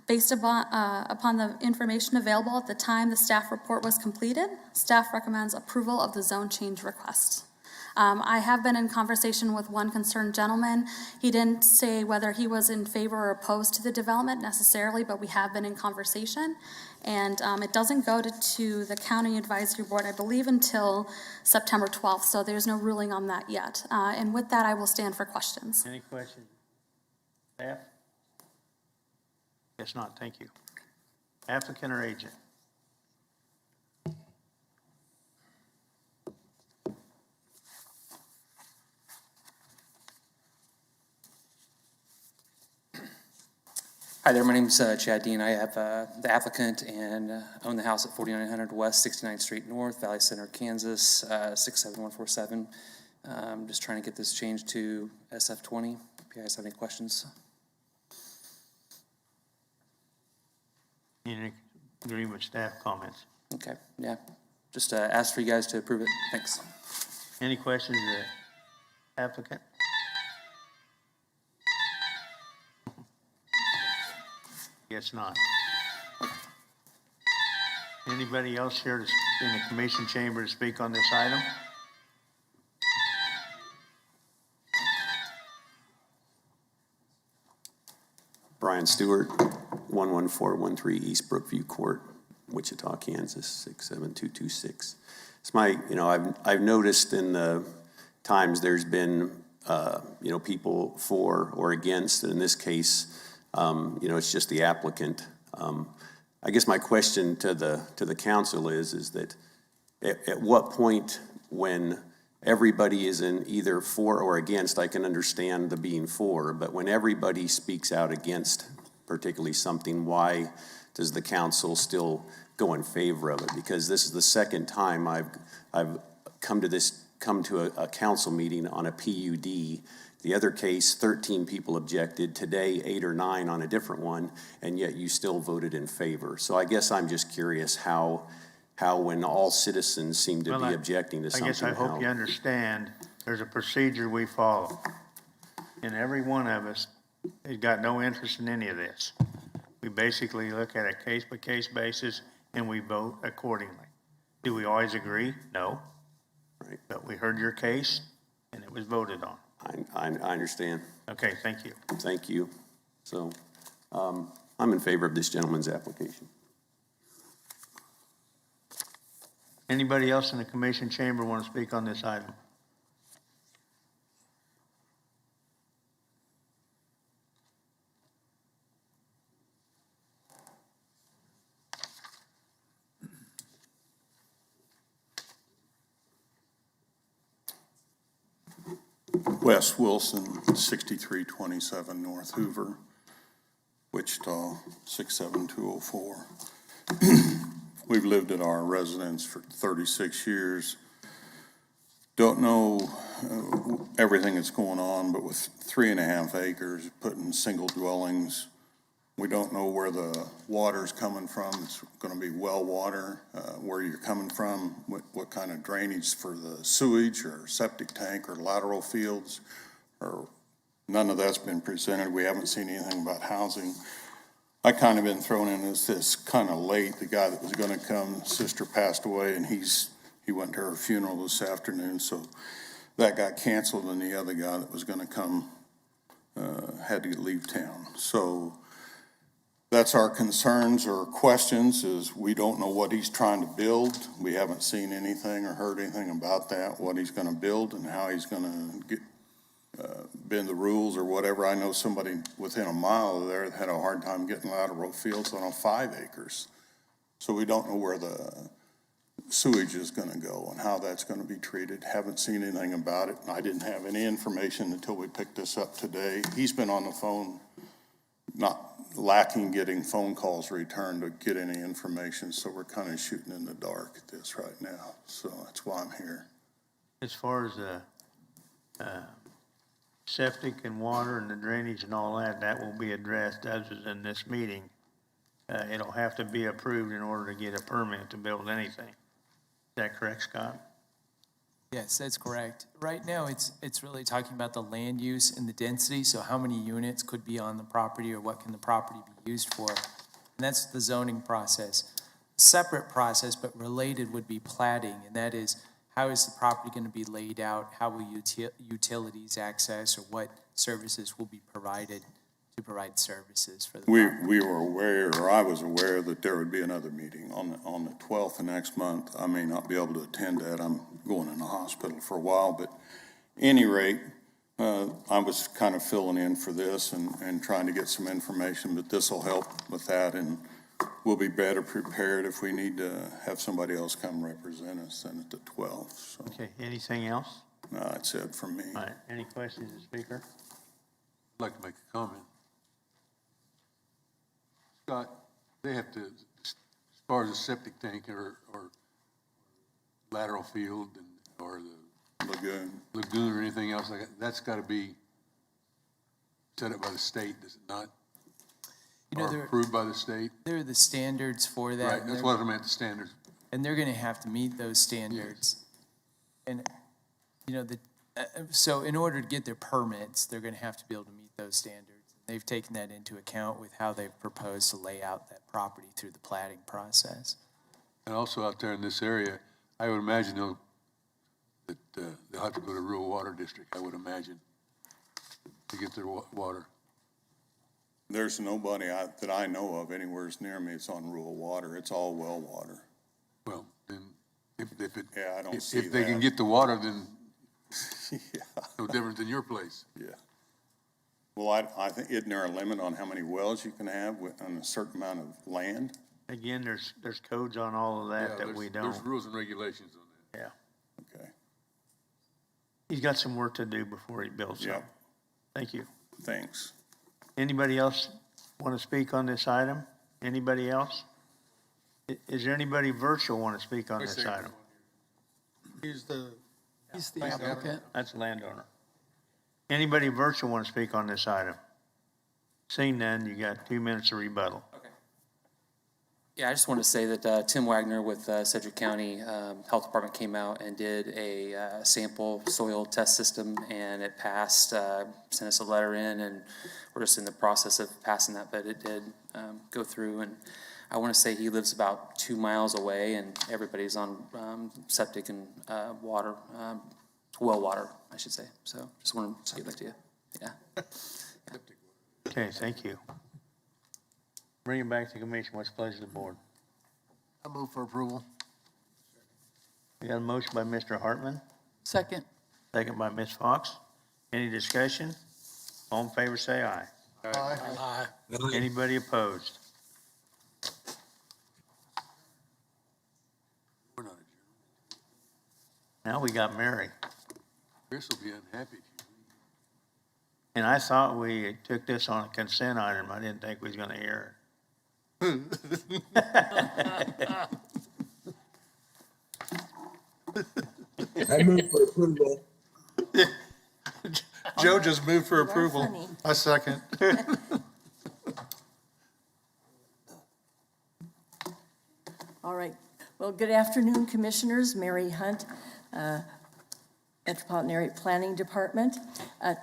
N: Based upon the information available at the time the staff report was completed, staff recommends approval of the zone change request. I have been in conversation with one concerned gentleman. He didn't say whether he was in favor or opposed to the development necessarily, but we have been in conversation. And it doesn't go to the county advisory board, I believe, until September 12th, so there's no ruling on that yet. And with that, I will stand for questions.
A: Any questions? Staff? Yes, not, thank you. Applicant or agent?
P: Hi there, my name's Chad Dean. I have the applicant and own the house at 4900 West 69th Street North, Valley Center, Kansas, 67147. Just trying to get this changed to SF20. If you guys have any questions.
A: Any agreement with staff comments?
P: Okay, yeah. Just ask for you guys to approve it. Thanks.
A: Any questions of the applicant? Guess not. Anybody else here in the commission chamber to speak on this item?
R: Brian Stewart, 11413 East Brookview Court, Wichita, Kansas, 67226. It's I've noticed in the times there's been, people for or against, and in this case, it's just the applicant. I guess my question to the council is that at what point when everybody is in either for or against, I can understand the being for, but when everybody speaks out against particularly something, why does the council still go in favor of it? Because this is the second time I've come to a council meeting on a PUD. The other case, 13 people objected. Today, 8 or 9 on a different one, and yet you still voted in favor. So I guess I'm just curious how when all citizens seem to be objecting to something.
A: I guess I hope you understand there's a procedure we follow. And every one of us has got no interest in any of this. We basically look at a case-by-case basis and we vote accordingly. Do we always agree? No.
R: Right.
A: But we heard your case and it was voted on.
R: I understand.
A: Okay, thank you.
R: Thank you. So I'm in favor of this gentleman's application.
A: Anybody else in the commission chamber want to speak on this item?
Q: Wes Wilson, 6327 North Hoover, Wichita, 67204. We've lived at our residence for 36 years. Don't know everything that's going on, but with 3.5 acres, putting single dwellings, we don't know where the water's coming from. It's going to be well water, where you're coming from, what kind of drainage for the sewage or septic tank or lateral fields, or none of that's been presented. We haven't seen anything about housing. I kind of been thrown in as this kind of late. The guy that was going to come, sister passed away, and he went to her funeral this afternoon, so that got canceled, and the other guy that was going to come had to leave town. So that's our concerns or questions, is we don't know what he's trying to build. We haven't seen anything or heard anything about that, what he's gonna build and how he's gonna get, bend the rules or whatever. I know somebody within a mile of there had a hard time getting lateral fields on 5 acres. So we don't know where the sewage is gonna go and how that's gonna be treated. Haven't seen anything about it. I didn't have any information until we picked this up today. He's been on the phone, not lacking getting phone calls returned to get any information, so we're kind of shooting in the dark at this right now. So that's why I'm here.
A: As far as the septic and water and the drainage and all that, that will be addressed other than this meeting. It'll have to be approved in order to get a permit to build anything. Is that correct, Scott?
C: Yes, that's correct. Right now, it's really talking about the land use and the density, so how many units could be on the property or what can the property be used for? And that's the zoning process. Separate process, but related, would be platting, and that is, how is the property going to be laid out? How will utilities access, or what services will be provided to provide services for the property?
Q: We were aware, or I was aware, that there would be another meeting on the 12th of next month. I may not be able to attend that. I'm going in the hospital for a while, but any rate, I was kind of filling in for this and trying to get some information, but this will help with that, and we'll be better prepared if we need to have somebody else come represent us than at the 12th. So.
A: Okay, anything else?
Q: No, that's it from me.
A: All right, any questions of the speaker?
U: I'd like to make a comment. Scott, they have to, as far as a septic tank or lateral field or the lagoon or anything else like that, that's got to be set up by the state, does it not? Or approved by the state?
C: There are the standards for that.
U: Right, that's what I meant, the standards.
C: And they're going to have to meet those standards. Yes. And, so in order to get their permits, they're going to have to be able to meet those standards. They've taken that into account with how they've proposed to lay out that property through the platting process.
U: And also out there in this area, I would imagine that they'll have to go to rural water district, I would imagine, to get their water.
Q: There's nobody that I know of anywhere near me that's on rural water. It's all well water.
U: Well, then if
Q: they
U: they can get the water, then no different than your place.
Q: Yeah. Well, I think, isn't there a limit on how many wells you can have on a certain amount of land?
A: Again, there's codes on all of that that we don't.
U: There's rules and regulations on that.
A: Yeah.
Q: Okay.
A: He's got some work to do before he builds something.
Q: Yep.
A: Thank you.
Q: Thanks.
A: Anybody else want to speak on this item? Anybody else? Is there anybody virtual want to speak on this item?
E: He's the
T: applicant.
A: That's a landowner. Anybody virtual want to speak on this item? Seeing none, you got 2 minutes of rebuttal.
P: Okay. Yeah, I just want to say that Tim Wagner with Sedgwick County Health Department came out and did a sample soil test system, and it passed. Sent us a letter in, and we're just in the process of passing that, but it did go through. And I want to say he lives about 2 miles away, and everybody's on septic and water, well water, I should say. So just want to give that to you. Yeah.
A: Okay, thank you. Bring it back to commission. What's the pleasure of the board?
O: I move for approval.
A: We got a motion by Mr. Hartman,
T: Second.
A: second by Ms. Fox. Any discussion? All in favor, say aye.
O: Aye.
A: Anybody opposed?
U: We're not adjourned.
A: Now we got Mary.
U: Chris will be unhappy.
A: And I thought we took this on a consent item. I didn't think we was gonna hear it.
O: I move for approval.
E: Joe just moved for approval. I second.
F: All right. Well, good afternoon, Commissioners. Mary Hunt, Metropolitan Area Planning Department.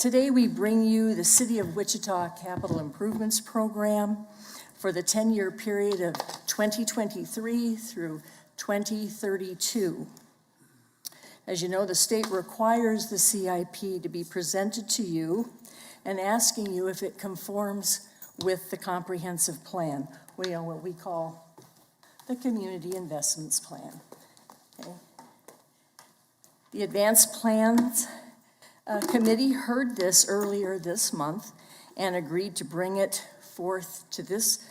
F: Today we bring you the City of Wichita Capital Improvements Program for the 10-year period of 2023 through 2032. As you know, the state requires the CIP to be presented to you and asking you if it conforms with the comprehensive plan, what we call the Community Investments Plan. Okay. The Advanced Plans Committee heard this earlier this month and agreed to bring it forth to this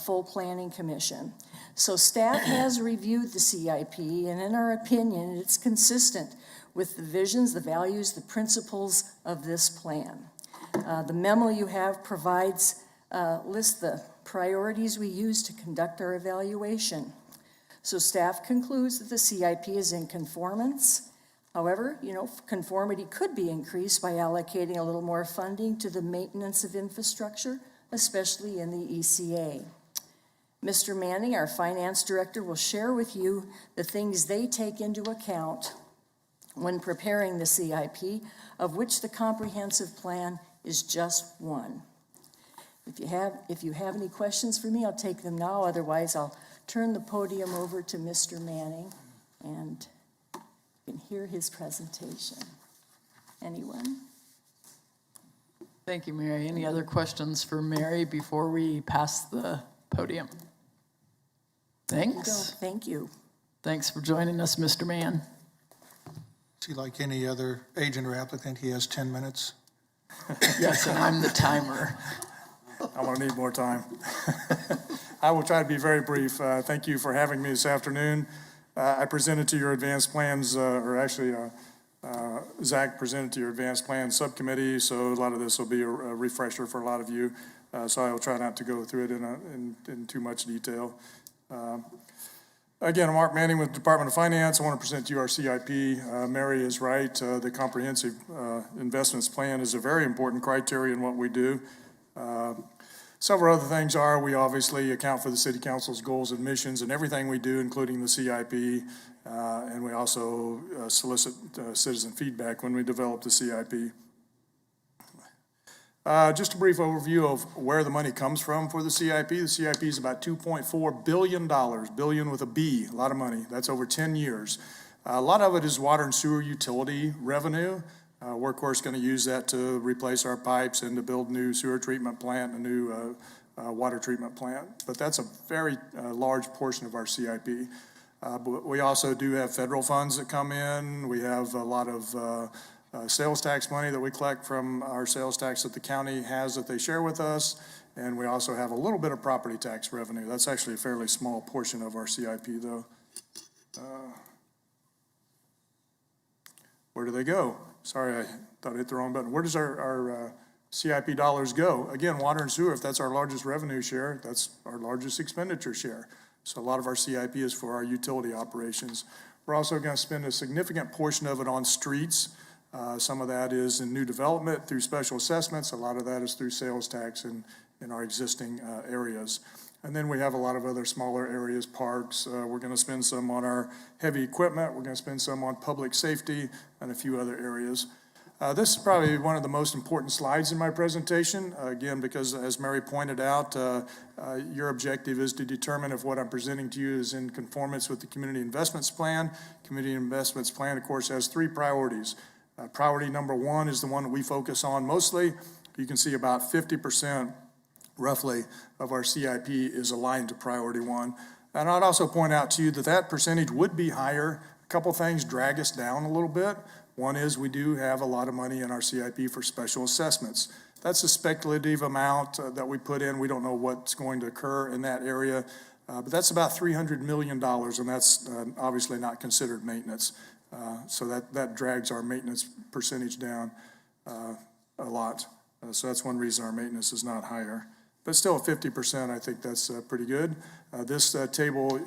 F: full planning commission. So staff has reviewed the CIP, and in our opinion, it's consistent with the visions, the values, the principles of this plan. The memo you have provides, lists the priorities we use to conduct our evaluation. So staff concludes that the CIP is in conformance. However, conformity could be increased by allocating a little more funding to the maintenance of infrastructure, especially in the ECA. Mr. Manning, our finance director, will share with you the things they take into account when preparing the CIP, of which the comprehensive plan is just one. If you have any questions for me, I'll take them now. Otherwise, I'll turn the podium over to Mr. Manning, and you can hear his presentation. Anyone?
T: Thank you, Mary. Any other questions for Mary before we pass the podium? Thanks.
F: Thank you.
T: Thanks for joining us, Mr. Mann.
E: See, like any other agent or applicant, he has 10 minutes.
T: Yes, and I'm the timer.
B: I'm going to need more time. I will try to be very brief. Thank you for having me this afternoon. I presented to your advanced plans, Zach presented to your advanced plans subcommittee, so a lot of this will be a refresher for a lot of you. So I will try not to go through it in too much detail. Again, I'm Mark Manning with the Department of Finance. I want to present to you our CIP. Mary is right. The comprehensive investments plan is a very important criteria in what we do. Several other things are, we obviously account for the City Council's goals and missions and everything we do, including the CIP, and we also solicit citizen feedback when we develop the CIP. Just a brief overview of where the money comes from for the CIP. The CIP is about $2.4 billion, billion with a B, a lot of money. That's over 10 years. A lot of it is water and sewer utility revenue. We're, of course, going to use that to replace our pipes and to build new sewer treatment plant, a new water treatment plant. But that's a very large portion of our CIP. But we also do have federal funds that come in. We have a lot of sales tax money that we collect from our sales tax that the county has that they share with us. And we also have a little bit of property tax revenue. That's actually a fairly small portion of our CIP, though. Where do they go? Sorry, I thought I hit the wrong button. Where does our CIP dollars go? Again, water and sewer, if that's our largest revenue share, that's our largest expenditure share. So a lot of our CIP is for our utility operations. We're also going to spend a significant portion of it on streets. Some of that is in new development through special assessments. A lot of that is through sales tax in our existing areas. And then we have a lot of other smaller areas, parks. We're going to spend some on our heavy equipment. We're going to spend some on public safety and a few other areas. This is probably one of the most important slides in my presentation, again, because as Mary pointed out, your objective is to determine if what I'm presenting to you is in conformance with the Community Investments Plan. Community Investments Plan, of course, has three priorities. Priority number one is the one that we focus on mostly. You can see about 50% roughly of our CIP is aligned to priority one. And I'd also point out to you that that percentage would be higher. A couple things drag us down a little bit. One is we do have a lot of money in our CIP for special assessments. That's a speculative amount that we put in. We don't know what's going to occur in that area, but that's about $300 million, and that's obviously not considered maintenance. So that drags our maintenance percentage down a lot. So that's one reason our maintenance is not higher. But still at 50%, I think that's pretty good. This table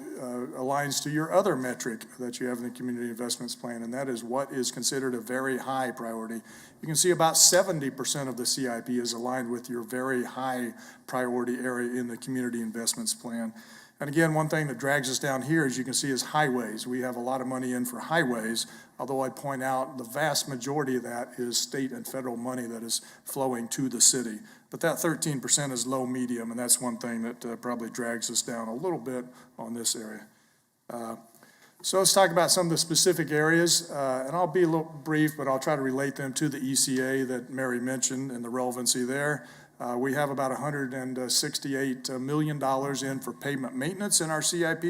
B: aligns to your other metric that you have in the Community Investments Plan, and that is what is considered a very high priority. You can see about 70% of the CIP is aligned with your very high priority area in the Community Investments Plan. And again, one thing that drags us down here, as you can see, is highways. We have a lot of money in for highways, although I'd point out the vast majority of that is state and federal money that is flowing to the city. But that 13% is low medium, and that's one thing that probably drags us down a little bit on this area. So let's talk about some of the specific areas, and I'll be a little brief, but I'll try to relate them to the ECA that Mary mentioned and the relevancy there. We have about $168 million in for pavement maintenance in our CIP.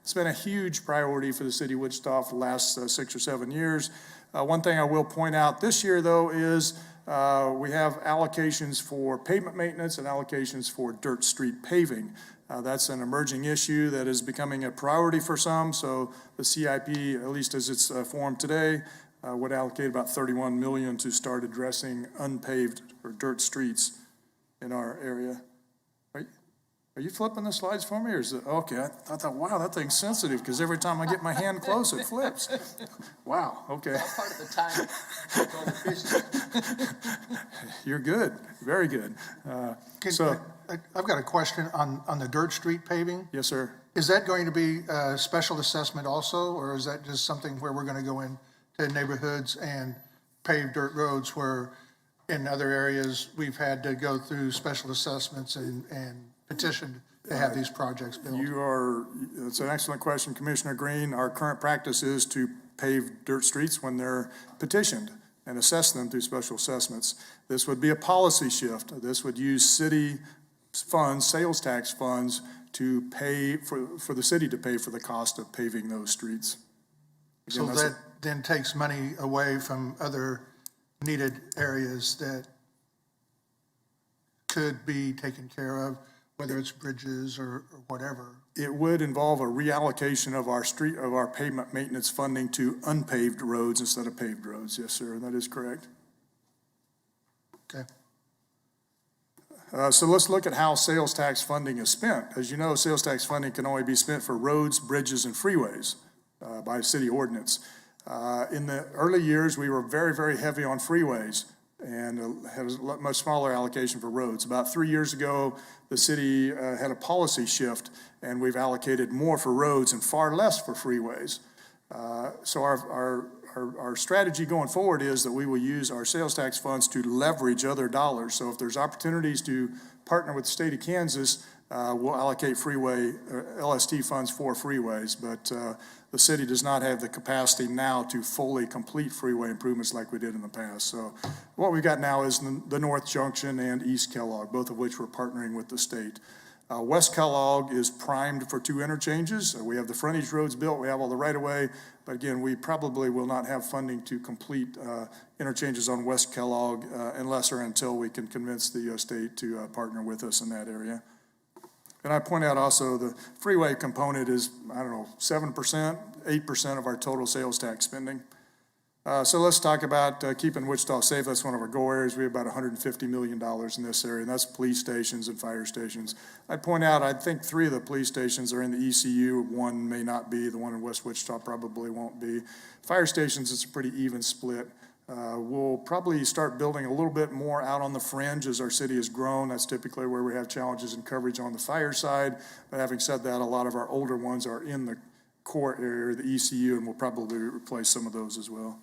B: It's been a huge priority for the city of Wichita for the last 6 or 7 years. One thing I will point out this year, though, is we have allocations for pavement maintenance and allocations for dirt street paving. That's an emerging issue that is becoming a priority for some, so the CIP, at least as it's formed today, would allocate about $31 million to start addressing unpaved or dirt streets in our area. Are you flipping the slides for me, or is it, okay, I thought, wow, that thing's sensitive, because every time I get my hand close, it flips. Wow, okay.
T: Well, part of the time.
B: You're good, very good.
E: I've got a question on the dirt street paving.
B: Yes, sir.
E: Is that going to be a special assessment also, or is that just something where we're going to go into neighborhoods and pave dirt roads where in other areas we've had to go through special assessments and petitioned to have these projects built?
B: It's an excellent question, Commissioner Green. Our current practice is to pave dirt streets when they're petitioned and assess them through special assessments. This would be a policy shift. This would use city funds, sales tax funds, to pay for the city to pay for the cost of paving those streets.
E: So that then takes money away from other needed areas that could be taken care of, whether it's bridges or whatever.
B: It would involve a reallocation of our pavement maintenance funding to unpaved roads instead of paved roads. Yes, sir, that is correct.
E: Okay.
B: So let's look at how sales tax funding is spent. As you know, sales tax funding can only be spent for roads, bridges, and freeways by city ordinance. In the early years, we were very, very heavy on freeways and had a much smaller allocation for roads. About 3 years ago, the city had a policy shift, and we've allocated more for roads and far less for freeways. So our strategy going forward is that we will use our sales tax funds to leverage other dollars. So if there's opportunities to partner with the state of Kansas, we'll allocate freeway LST funds for freeways, but the city does not have the capacity now to fully complete freeway improvements like we did in the past. So what we've got now is the North Junction and East Kellogg, both of which we're partnering with the state. West Kellogg is primed for 2 interchanges. We have the frontage roads built, we have all the right-of-way, but again, we probably will not have funding to complete interchanges on West Kellogg unless or until we can convince the state to partner with us in that area. And I point out also the freeway component is, 7%, 8% of our total sales tax spending. So let's talk about keeping Wichita safe. That's one of our goal areas. We have about $150 million in this area, and that's police stations and fire stations. I'd point out, I think 3 of the police stations are in the ECU. 1 may not be. The one in West Wichita probably won't be. Fire stations, it's a pretty even split. We'll probably start building a little bit more out on the fringe as our city has grown. That's typically where we have challenges in coverage on the fire side. But having said that, a lot of our older ones are in the core area, the ECU, and we'll probably replace some of those as well.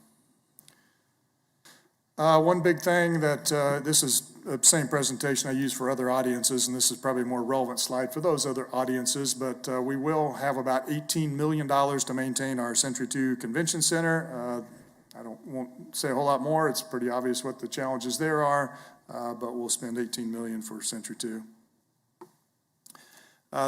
B: One big thing that, this is the same presentation I use for other audiences, and this is probably a more relevant slide for those other audiences, but we will have about $18 million to maintain our Century 2 Convention Center. Won't say a whole lot more. It's pretty obvious what the challenges there are, but we'll spend $18 million for Century 2.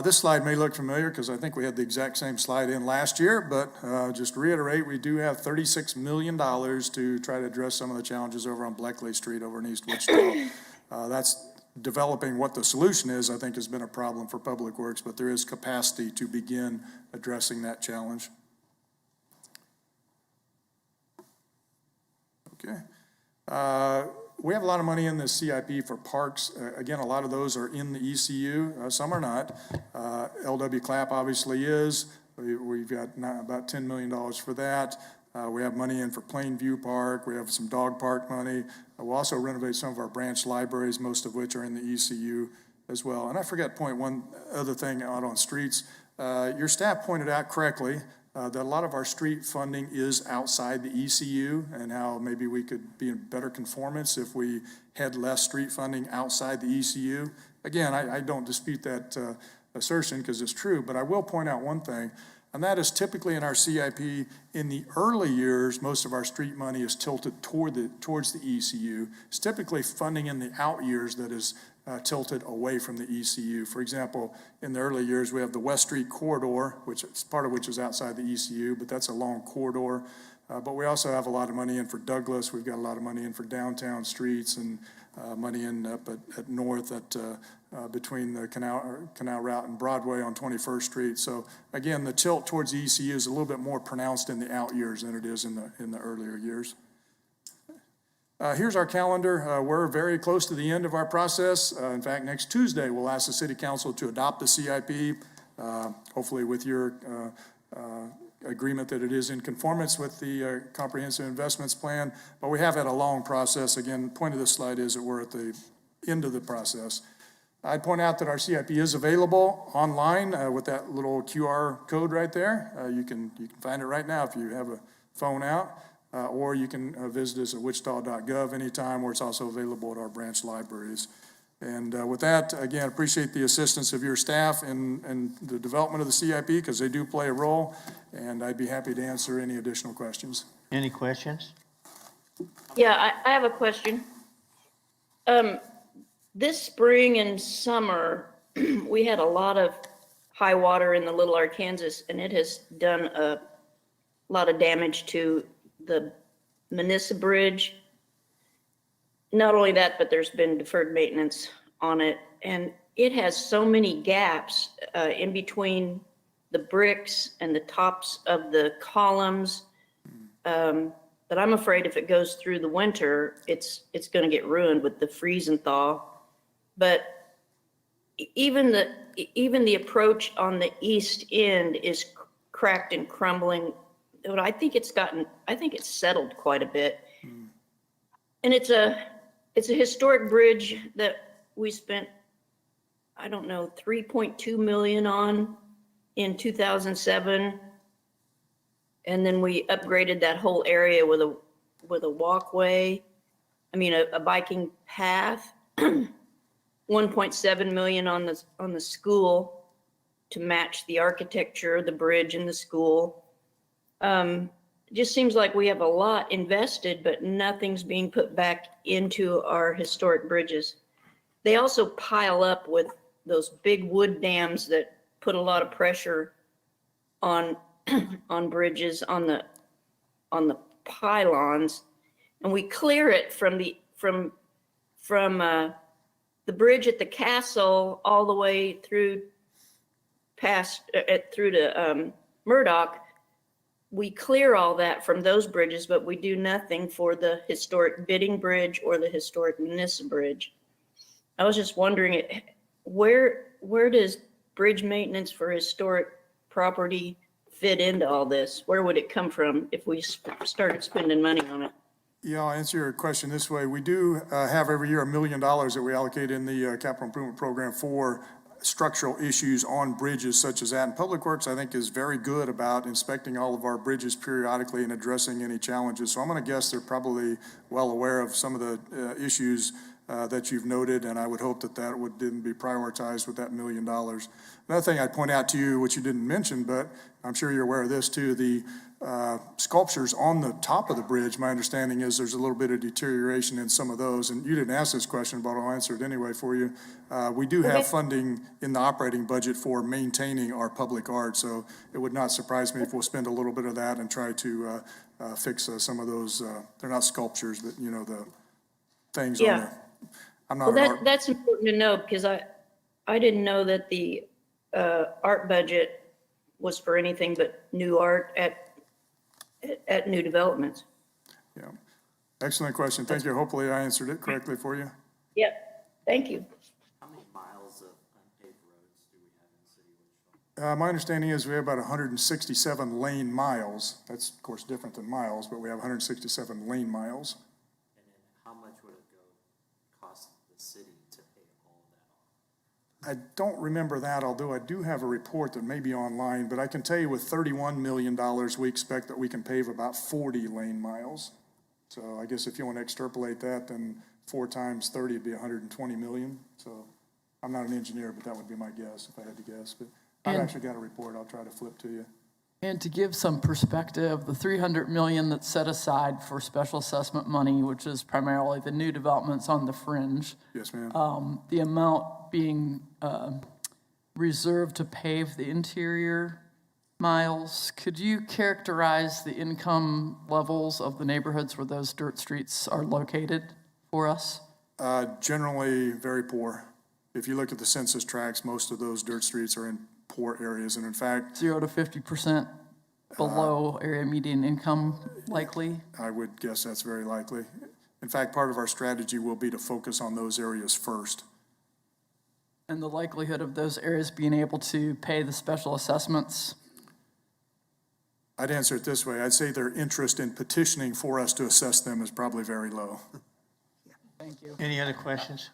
B: This slide may look familiar because I think we had the exact same slide in last year, but just to reiterate, we do have $36 million to try to address some of the challenges over on Bleckley Street over in East Wichita. That's developing what the solution is, I think, has been a problem for Public Works, but there is capacity to begin addressing that challenge. Okay. We have a lot of money in the CIP for parks. Again, a lot of those are in the ECU. Some are not. LW Clapp obviously is. We've got about $10 million for that. We have money in for Plainview Park. We have some dog park money. We'll also renovate some of our branch libraries, most of which are in the ECU as well. And I forgot to point one other thing out on streets. Your staff pointed out correctly that a lot of our street funding is outside the ECU, and how maybe we could be in better conformance if we had less street funding outside the ECU. Again, I don't dispute that assertion because it's true, but I will point out one thing, and that is typically in our CIP, in the early years, most of our street money is tilted towards the ECU. It's typically funding in the out years that is tilted away from the ECU. For example, in the early years, we have the West Street corridor, which is part of which is outside the ECU, but that's a long corridor. But we also have a lot of money in for Douglas. We've got a lot of money in for downtown streets and money in up at North between the Canal Route and Broadway on 21st Street. So again, the tilt towards the ECU is a little bit more pronounced in the out years than it is in the earlier years. Here's our calendar. We're very close to the end of our process. In fact, next Tuesday, we'll ask the City Council to adopt the CIP, hopefully with your agreement that it is in conformance with the Comprehensive Investments Plan. But we have had a long process. Again, the point of this slide is that we're at the end of the process. I'd point out that our CIP is available online with that little QR code right there. You can find it right now if you have a phone out. Or you can visit us at wichita.gov anytime, where it's also available at our branch libraries. And with that, again, appreciate the assistance of your staff in the development of the CIP, because they do play a role, and I'd be happy to answer any additional questions.
A: Any questions?
D: Yeah, I have a question. This spring and summer, we had a lot of high water in the Little Arkansas, and it has done a lot of damage to the Manissa Bridge. Not only that, but there's been deferred maintenance on it, and it has so many gaps in between the bricks and the tops of the columns that I'm afraid if it goes through the winter, it's going to get ruined with the freeze and thaw. But even the approach on the east end is cracked and crumbling. But I think it's settled quite a bit. And it's a historic bridge that we spent, I don't know, $3.2 million on in 2007. And then we upgraded that whole area with a walkway, a biking path. 1.7 million on the school to match the architecture, the bridge and the school. It just seems like we have a lot invested, but nothing's being put back into our historic bridges. They also pile up with those big wood dams that put a lot of pressure on bridges, on the pylons, and we clear it from the bridge at the castle all the way through to Murdoch. We clear all that from those bridges, but we do nothing for the historic Bidding Bridge or the historic Manissa Bridge. I was just wondering, where does bridge maintenance for historic property fit into all this? Where would it come from if we started spending money on it?
B: Yeah, I'll answer your question this way. We do have every year $1 million that we allocate in the capital improvement program for structural issues on bridges such as that. And Public Works, I think, is very good about inspecting all of our bridges periodically and addressing any challenges. So I'm going to guess they're probably well aware of some of the issues that you've noted, and I would hope that didn't be prioritized with that $1 million. Another thing I'd point out to you, which you didn't mention, but I'm sure you're aware of this too, the sculptures on the top of the bridge, my understanding is there's a little bit of deterioration in some of those, and you didn't ask this question, but I'll answer it anyway for you. We do have funding in the operating budget for maintaining our public art, so it would not surprise me if we'll spend a little bit of that and try to fix some of those, they're not sculptures, but the things on there. I'm not
D: that's important to know, because I didn't know that the art budget was for anything but new art at new developments.
B: Yeah, excellent question. Thank you. Hopefully I answered it correctly for you.
D: Yep, thank you.
L: How many miles of unpaved roads do we have in the city of Wichita?
B: My understanding is we have about 167 lane miles. That's, of course, different than miles, but we have 167 lane miles.
L: And then how much would it cost the city to pay all of that off?
B: I don't remember that, although I do have a report that may be online, but I can tell you with $31 million, we expect that we can pave about 40 lane miles. So I guess if you want to extrapolate that, then 4 times 30 would be 120 million. So I'm not an engineer, but that would be my guess if I had to guess. But I've actually got a report I'll try to flip to you.
T: And to give some perspective, the $300 million that's set aside for special assessment money, which is primarily the new developments on the fringe.
B: Yes, ma'am.
T: The amount being reserved to pave the interior miles. Could you characterize the income levels of the neighborhoods where those dirt streets are located for us?
B: Generally, very poor. If you look at the census tracts, most of those dirt streets are in poor areas, and in fact,
T: 0 to 50% below area median income, likely?
B: I would guess that's very likely. In fact, part of our strategy will be to focus on those areas first.
T: And the likelihood of those areas being able to pay the special assessments?
B: I'd answer it this way. I'd say their interest in petitioning for us to assess them is probably very low.
T: Thank you.
A: Any other questions?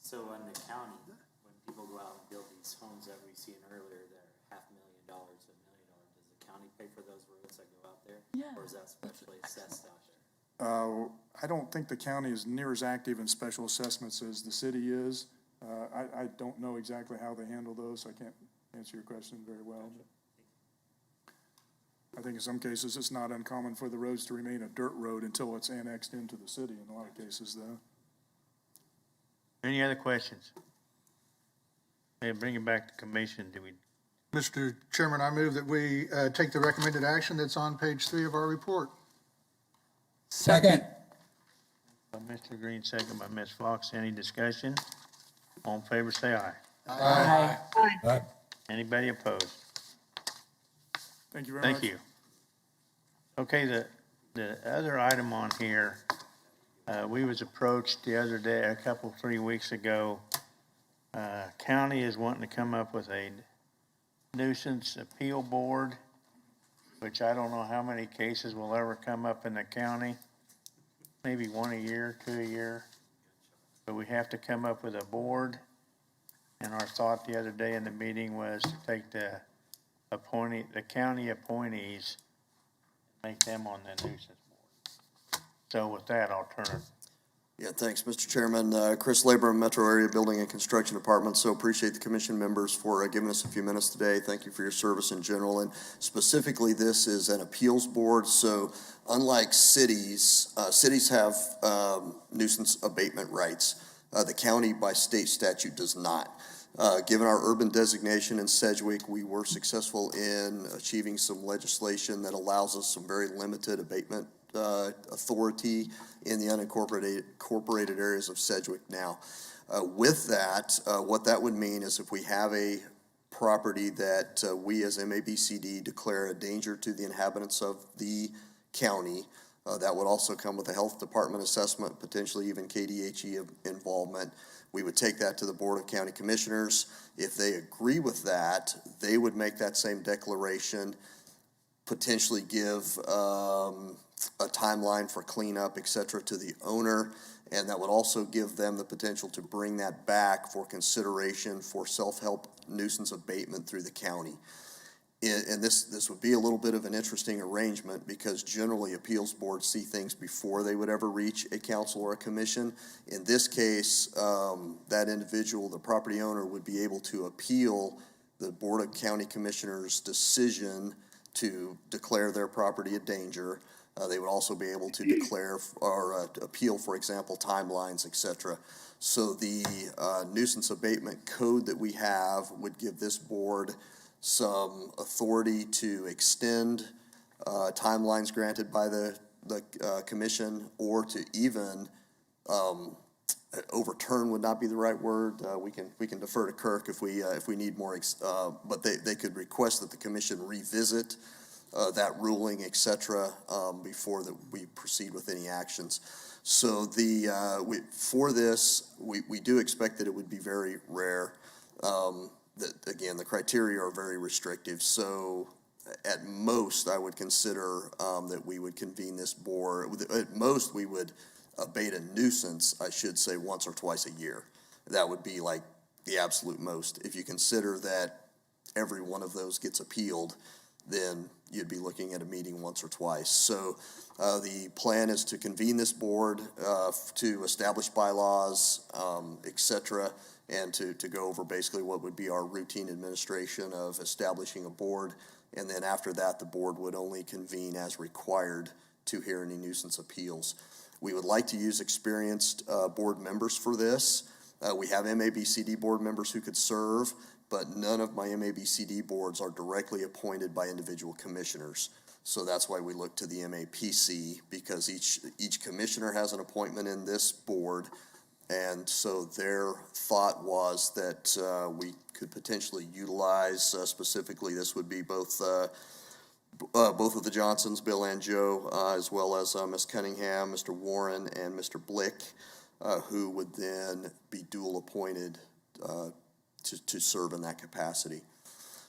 L: So in the county, when people go out and build these homes that we've seen earlier that are $500,000, $1 million, does the county pay for those roads that go out there?
T: Yeah.
L: Or is that specially assessed out there?
B: I don't think the county is near as active in special assessments as the city is. I don't know exactly how they handle those. I can't answer your question very well. I think in some cases it's not uncommon for the roads to remain a dirt road until it's annexed into the city in a lot of cases, though.
A: Any other questions? Hey, bring it back to commission. Do we?
E: Mr. Chairman, I move that we take the recommended action that's on page 3 of our report.
T: Second.
A: By Mr. Green, second by Ms. Fox. Any discussion? All in favor, say aye.
T: Aye.
O: Aye.
A: Anybody opposed?
B: Thank you very much.
A: Thank you. Okay, the other item on here, we was approached the other day, 3 weeks ago. County is wanting to come up with a nuisance appeal board, which I don't know how many cases will ever come up in the county. Maybe 1 a year, 2 a year. But we have to come up with a board. And our thought the other day in the meeting was to take the county appointees, make them on the nuisance board. So with that, I'll turn it.
J: Yeah, thanks, Mr. Chairman. Chris Labor, Metro Area Building and Construction Department. So appreciate the commission members for giving us a few minutes today. Thank you for your service in general. And specifically, this is an appeals board. So unlike cities, cities have nuisance abatement rights. The county by state statute does not. Given our urban designation in Sedgwick, we were successful in achieving some legislation that allows us some very limited abatement authority in the unincorporated areas of Sedgwick now. With that, what that would mean is if we have a property that we as MAPCD declare a danger to the inhabitants of the county, that would also come with a health department assessment, potentially even KDHE involvement. We would take that to the Board of County Commissioners. If they agree with that, they would make that same declaration, potentially give a timeline for cleanup, et cetera, to the owner, and that would also give them the potential to bring that back for consideration for self-help nuisance abatement through the county. And this would be a little bit of an interesting arrangement because generally appeals boards see things before they would ever reach a council or a commission. In this case, that individual, the property owner, would be able to appeal the Board of County Commissioners' decision to declare their property a danger. They would also be able to declare or appeal, for example, timelines, et cetera. So the nuisance abatement code that we have would give this board some authority to extend timelines granted by the commission, or to even overturn would not be the right word. We can defer to Kirk if we need more, but they could request that the commission revisit that ruling, et cetera, before that we proceed with any actions. So for this, we do expect that it would be very rare. Again, the criteria are very restrictive. So at most, I would consider that we would convene this board. At most, we would abate a nuisance, I should say, once or twice a year. That would be like the absolute most. If you consider that every one of those gets appealed, then you'd be looking at a meeting once or twice. So the plan is to convene this board to establish bylaws, et cetera, and to go over basically what would be our routine administration of establishing a board And then after that, the board would only convene as required to hear any nuisance appeals. We would like to use experienced board members for this. We have MABCD board members who could serve, but none of my MABCD boards are directly appointed by individual commissioners. So that's why we look to the MAPC, because each commissioner has an appointment in this board. And so their thought was that we could potentially utilize, specifically, this would be both of the Johnsons, Bill and Joe, as well as Ms. Cunningham, Mr. Warren, and Mr. Blick, who would then be dual appointed to serve in that capacity.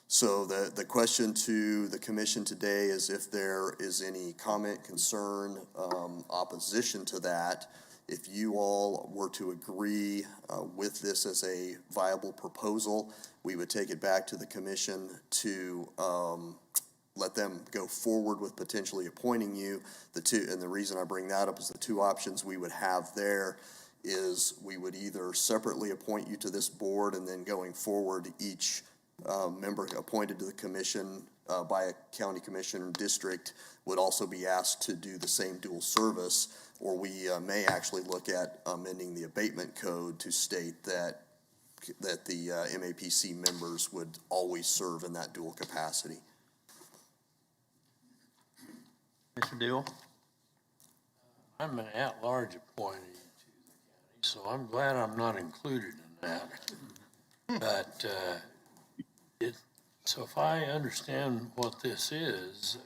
J: So the question to the commission today is if there is any comment, concern, opposition to that. If you all were to agree with this as a viable proposal, we would take it back to the commission to let them go forward with potentially appointing you. And the reason I bring that up is the two options we would have there is we would either separately appoint you to this board, and then going forward, each member appointed to the commission by a county commission district would also be asked to do the same dual service, or we may actually look at amending the abatement code to state that the MAPC members would always serve in that dual capacity.
A: Mr. Deal?
G: I'm an at-large appointee to the county, so I'm glad I'm not included in that. But so if I understand what this is,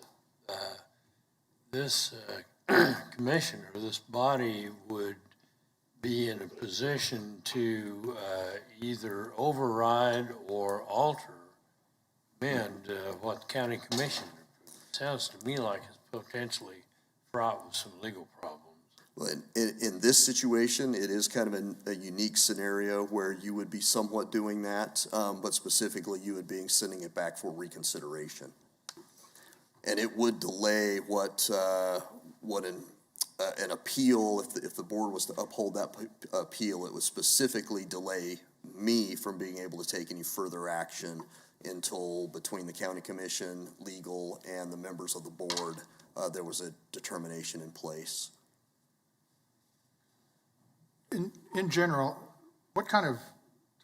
G: this commissioner, this body would be in a position to either override or alter, amend what the county commission approved. Sounds to me like it's potentially fraught with some legal problems.
J: Well, in this situation, it is kind of a unique scenario where you would be somewhat doing that, but specifically you would be sending it back for reconsideration. And it would delay what an appeal, if the board was to uphold that appeal, it would specifically delay me from being able to take any further action until between the county commission, legal, and the members of the board, there was a determination in place.
E: In general, what kind of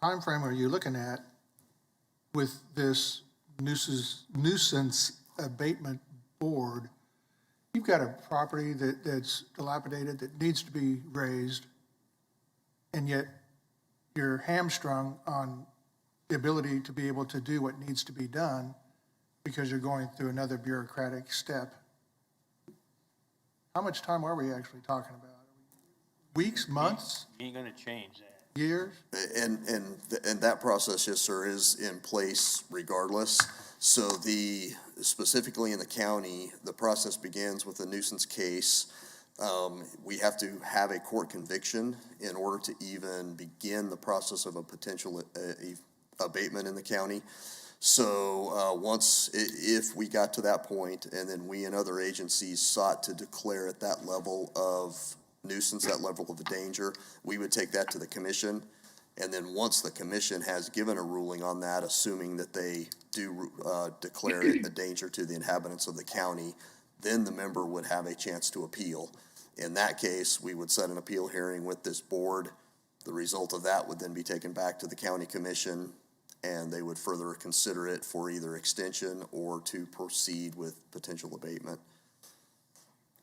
E: time frame are you looking at with this nuisance abatement board? You've got a property that's dilapidated, that needs to be raised, and yet you're hamstrung on the ability to be able to do what needs to be done because you're going through another bureaucratic step. How much time are we actually talking about? Weeks, months?
A: You ain't gonna change that.
J: Years? And that process, yes, sir, is in place regardless. So specifically in the county, the process begins with a nuisance case. We have to have a court conviction in order to even begin the process of a potential abatement in the county. So if we got to that point and then we and other agencies sought to declare at that level of nuisance, that level of danger, we would take that to the commission. And then once the commission has given a ruling on that, assuming that they do declare it a danger to the inhabitants of the county, then the member would have a chance to appeal. In that case, we would set an appeal hearing with this board. The result of that would then be taken back to the county commission, and they would further consider it for either extension or to proceed with potential abatement.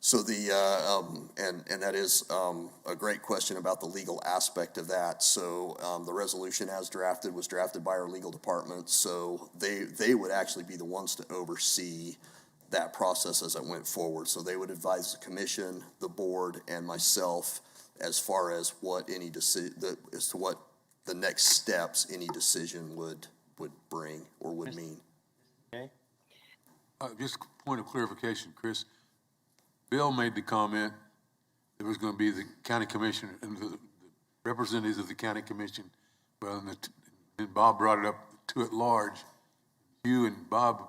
J: So and that is a great question about the legal aspect of that. So the resolution as drafted was drafted by our legal department. So they would actually be the ones to oversee that process as it went forward. So they would advise the commission, the board, and myself as far as what any as to what the next steps any decision would bring or would mean.
A: Okay.
U: Just a point of clarification, Chris. Bill made the comment there was going to be the county commission and the representatives of the county commission. Well, and Bob brought it up to at large. You and Bob,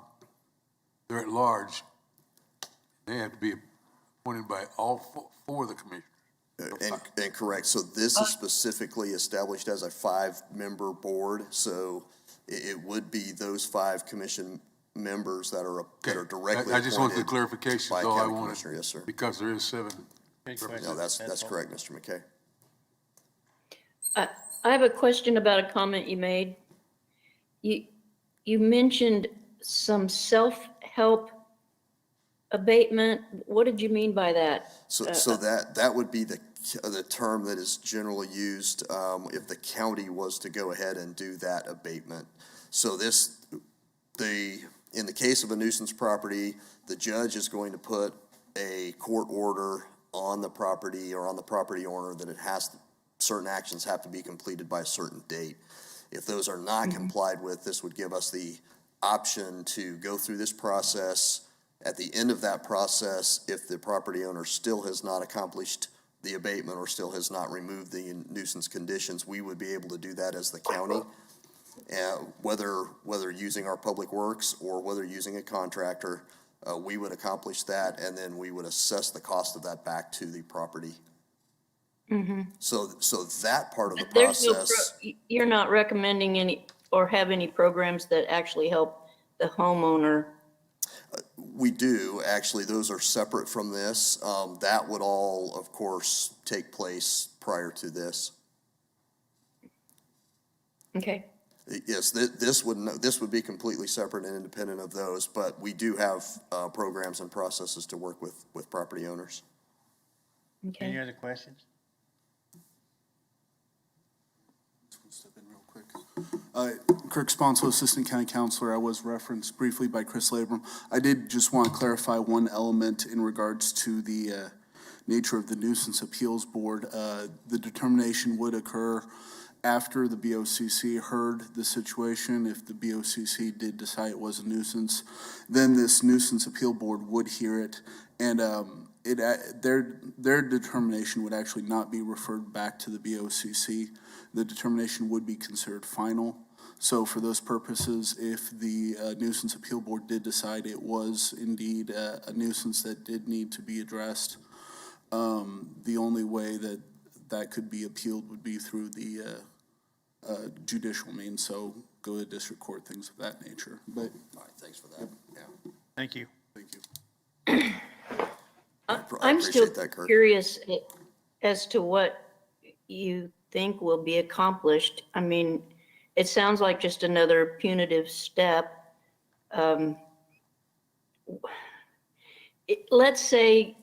U: they're at large. They have to be appointed by all four of the commissioners.
J: And correct. So this is specifically established as a 5-member board. So it would be those 5 commission members that are directly
U: I just wanted the
J: appointed
U: clarification,
J: by
U: is
J: a
U: all I
J: county
U: wanted.
J: commissioner. Yes, sir.
U: Because there is 7.
J: No, that's correct, Mr. McKay.
D: I have a question about a comment you made. You mentioned some self-help abatement. What did you mean by that?
J: So that would be the term that is generally used if the county was to go ahead and do that abatement. So in the case of a nuisance property, the judge is going to put a court order on the property or on the property owner that certain actions have to be completed by a certain date. If those are not complied with, this would give us the option to go through this process. At the end of that process, if the property owner still has not accomplished the abatement or still has not removed the nuisance conditions, we would be able to do that as the county, whether using our public works or whether using a contractor. We would accomplish that, and then we would assess the cost of that back to the property. So that part of the process.
D: You're not recommending any or have any programs that actually help the homeowner?
J: We do, actually. Those are separate from this. That would all, of course, take place prior to this.
D: Okay.
J: Yes, this would be completely separate and independent of those, but we do have programs and processes to work with property owners.
D: Okay.
A: Any other questions?
M: Step in real quick. Kirk Sponsel, Assistant County Counselor. I was referenced briefly by Chris Labram. I did just want to clarify one element in regards to the nature of the Nuisance Appeals Board. The determination would occur after the BOCC heard the situation. If the BOCC did decide it was a nuisance, then this Nuisance Appeal Board would hear it, and their determination would actually not be referred back to the BOCC. The determination would be considered final. So for those purposes, if the Nuisance Appeal Board did decide it was indeed a nuisance that did need to be addressed, the only way that could be appealed would be through the judicial means, so go to district court, things of that nature. But
J: all right, thanks for that. Yeah.
A: Thank you.
M: Thank you.
D: I'm still curious as to what you think will be accomplished. I mean, it sounds like just another punitive step. Let's say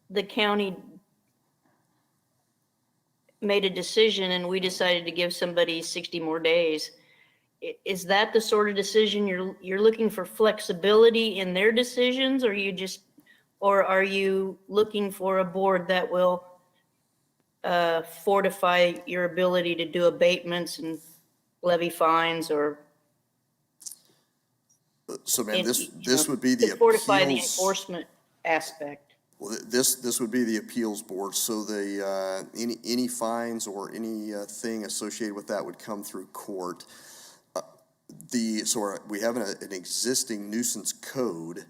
D: the county made a decision and we decided to give somebody 60 more days. Is that the sort of decision you're looking for flexibility in their decisions, or are you looking for a board that will fortify your ability to do abatements and levy fines, or?
J: So, ma'am, this would be the appeals.
D: Fortify the enforcement aspect.
J: Well, this would be the appeals board. So any fines or anything associated with that would come through court. So we have an existing nuisance code.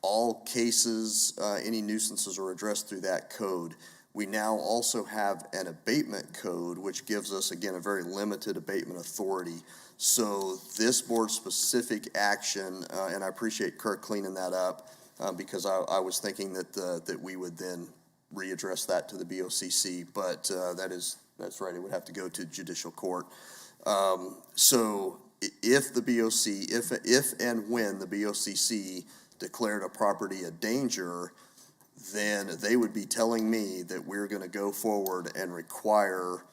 J: All cases, any nuisances are addressed through that code. We now also have an abatement code, which gives us, again, a very limited abatement authority. So this board-specific action, and I appreciate Kirk cleaning that up, because I was thinking that we would then readdress that to the BOCC, but that's right, it would have to go to judicial court. So if and when the BOCC declared a property a danger, then they would be telling me that we're going to go forward and require,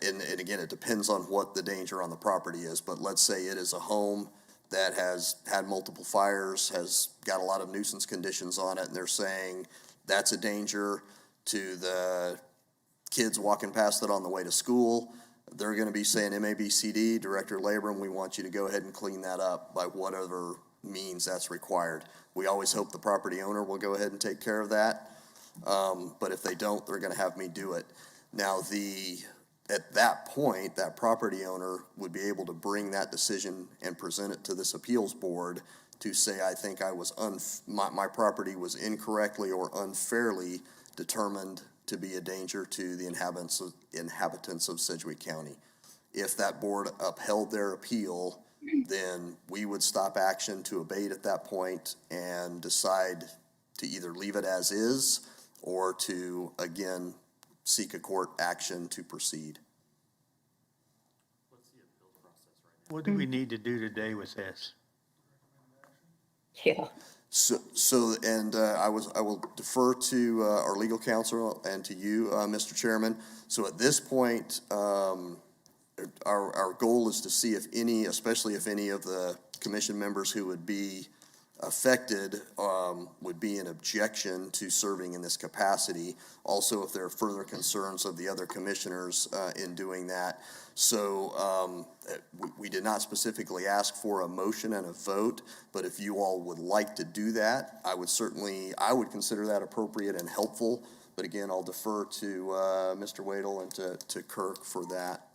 J: and again, it depends on what the danger on the property is, but let's say it is a home that has had multiple fires, has got a lot of nuisance conditions on it, and they're saying that's a danger to the kids walking past it on the way to school. They're going to be saying, MAPCD, Director Labram, we want you to go ahead and clean that up by whatever means that's required. We always hope the property owner will go ahead and take care of that, but if they don't, they're going to have me do it. Now, at that point, that property owner would be able to bring that decision and present it to this appeals board to say, I think my property was incorrectly or unfairly determined to be a danger to the inhabitants of Sedgwick County. If that board upheld their appeal, then we would stop action to abate at that point and decide to either leave it as is or to, again, seek a court action to proceed.
A: What do we need to do today with this?
D: Yeah.
J: I will defer to our legal counsel and to you, Mr. Chairman. So at this point, our goal is to see if any, especially if any of the commission members who would be affected would be in objection to serving in this capacity. Also, if there are further concerns of the other commissioners in doing that. So we did not specifically ask for a motion and a vote, but if you all would like to do that, I would consider that appropriate and helpful. But again, I'll defer to Mr. Wadle and to Kirk for that,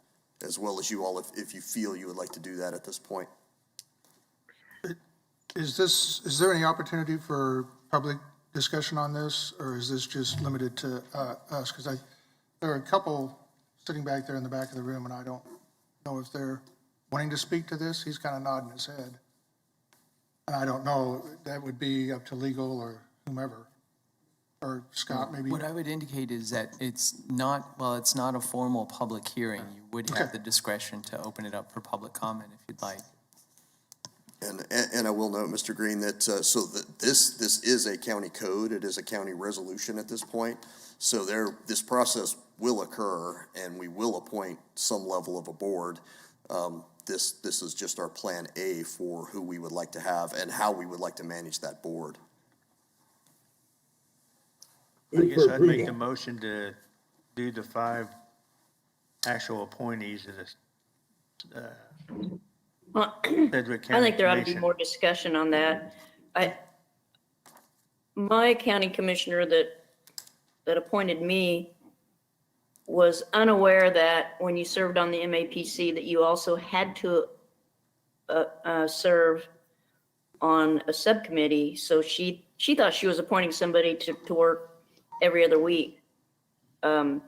J: as well as you all, if you feel you would like to do that at this point.
E: Is there any opportunity for public discussion on this, or is this just limited to us? Because there are a couple sitting back there in the back of the room, and I don't know if they're wanting to speak to this. He's kind of nodding his head. And I don't know, that would be up to legal or whomever, or Scott maybe.
C: What I would indicate is that it's not a formal public hearing. You would have the discretion to open it up for public comment if you'd like.
J: And I will note, Mr. Green, that this is a county code. It is a county resolution at this point. So this process will occur, and we will appoint some level of a board. This is just our plan A for who we would like to have and how we would like to manage that board.
A: I guess I'd make the motion to do the 5 actual appointees of this Sedgwick County
D: I think there ought to be
A: Commission.
D: more discussion on that. My county commissioner that appointed me was unaware that when you served on the MAPC, that you also had to serve on a subcommittee. So she thought she was appointing somebody to work every other week. You're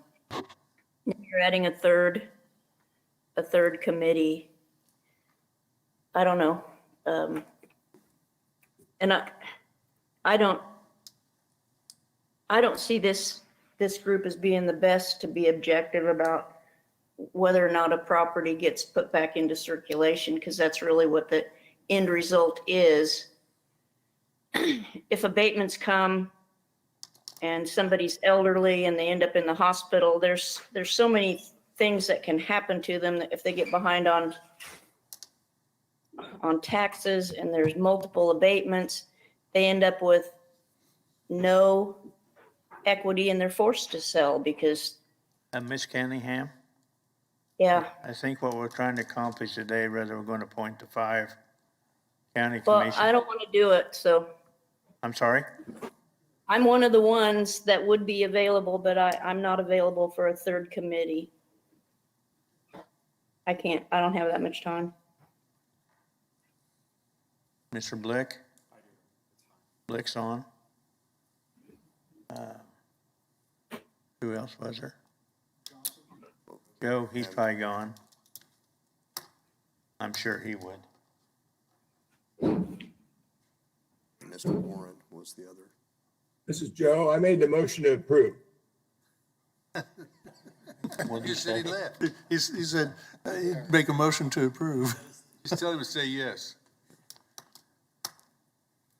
D: adding a third committee. I don't know. And I don't see this group as being the best to be objective about whether or not a property gets put back into circulation, because that's really what the end result is. If abatements come and somebody's elderly and they end up in the hospital, there's so many things that can happen to them if they get behind on taxes and there's multiple abatements, they end up with no equity and they're forced to sell because.
A: Ms. Cunningham,
D: Yeah.
A: I think what we're trying to accomplish today, whether we're going to appoint the 5 county
D: Well,
A: commissioners.
D: I don't want to do it, so
A: I'm sorry?
D: I'm one of the ones that would be available, but I'm not available for a third committee. I don't have that much time.
A: Mr. Blick? Blick's on. Who else was there? Joe, he's probably gone. I'm sure he would.
J: Mr. Warren was the other.
H: This is Joe. I made the motion to approve.
A: What
U: He said he left.
E: He said, he'd make a motion to approve.
U: Just tell him to say yes.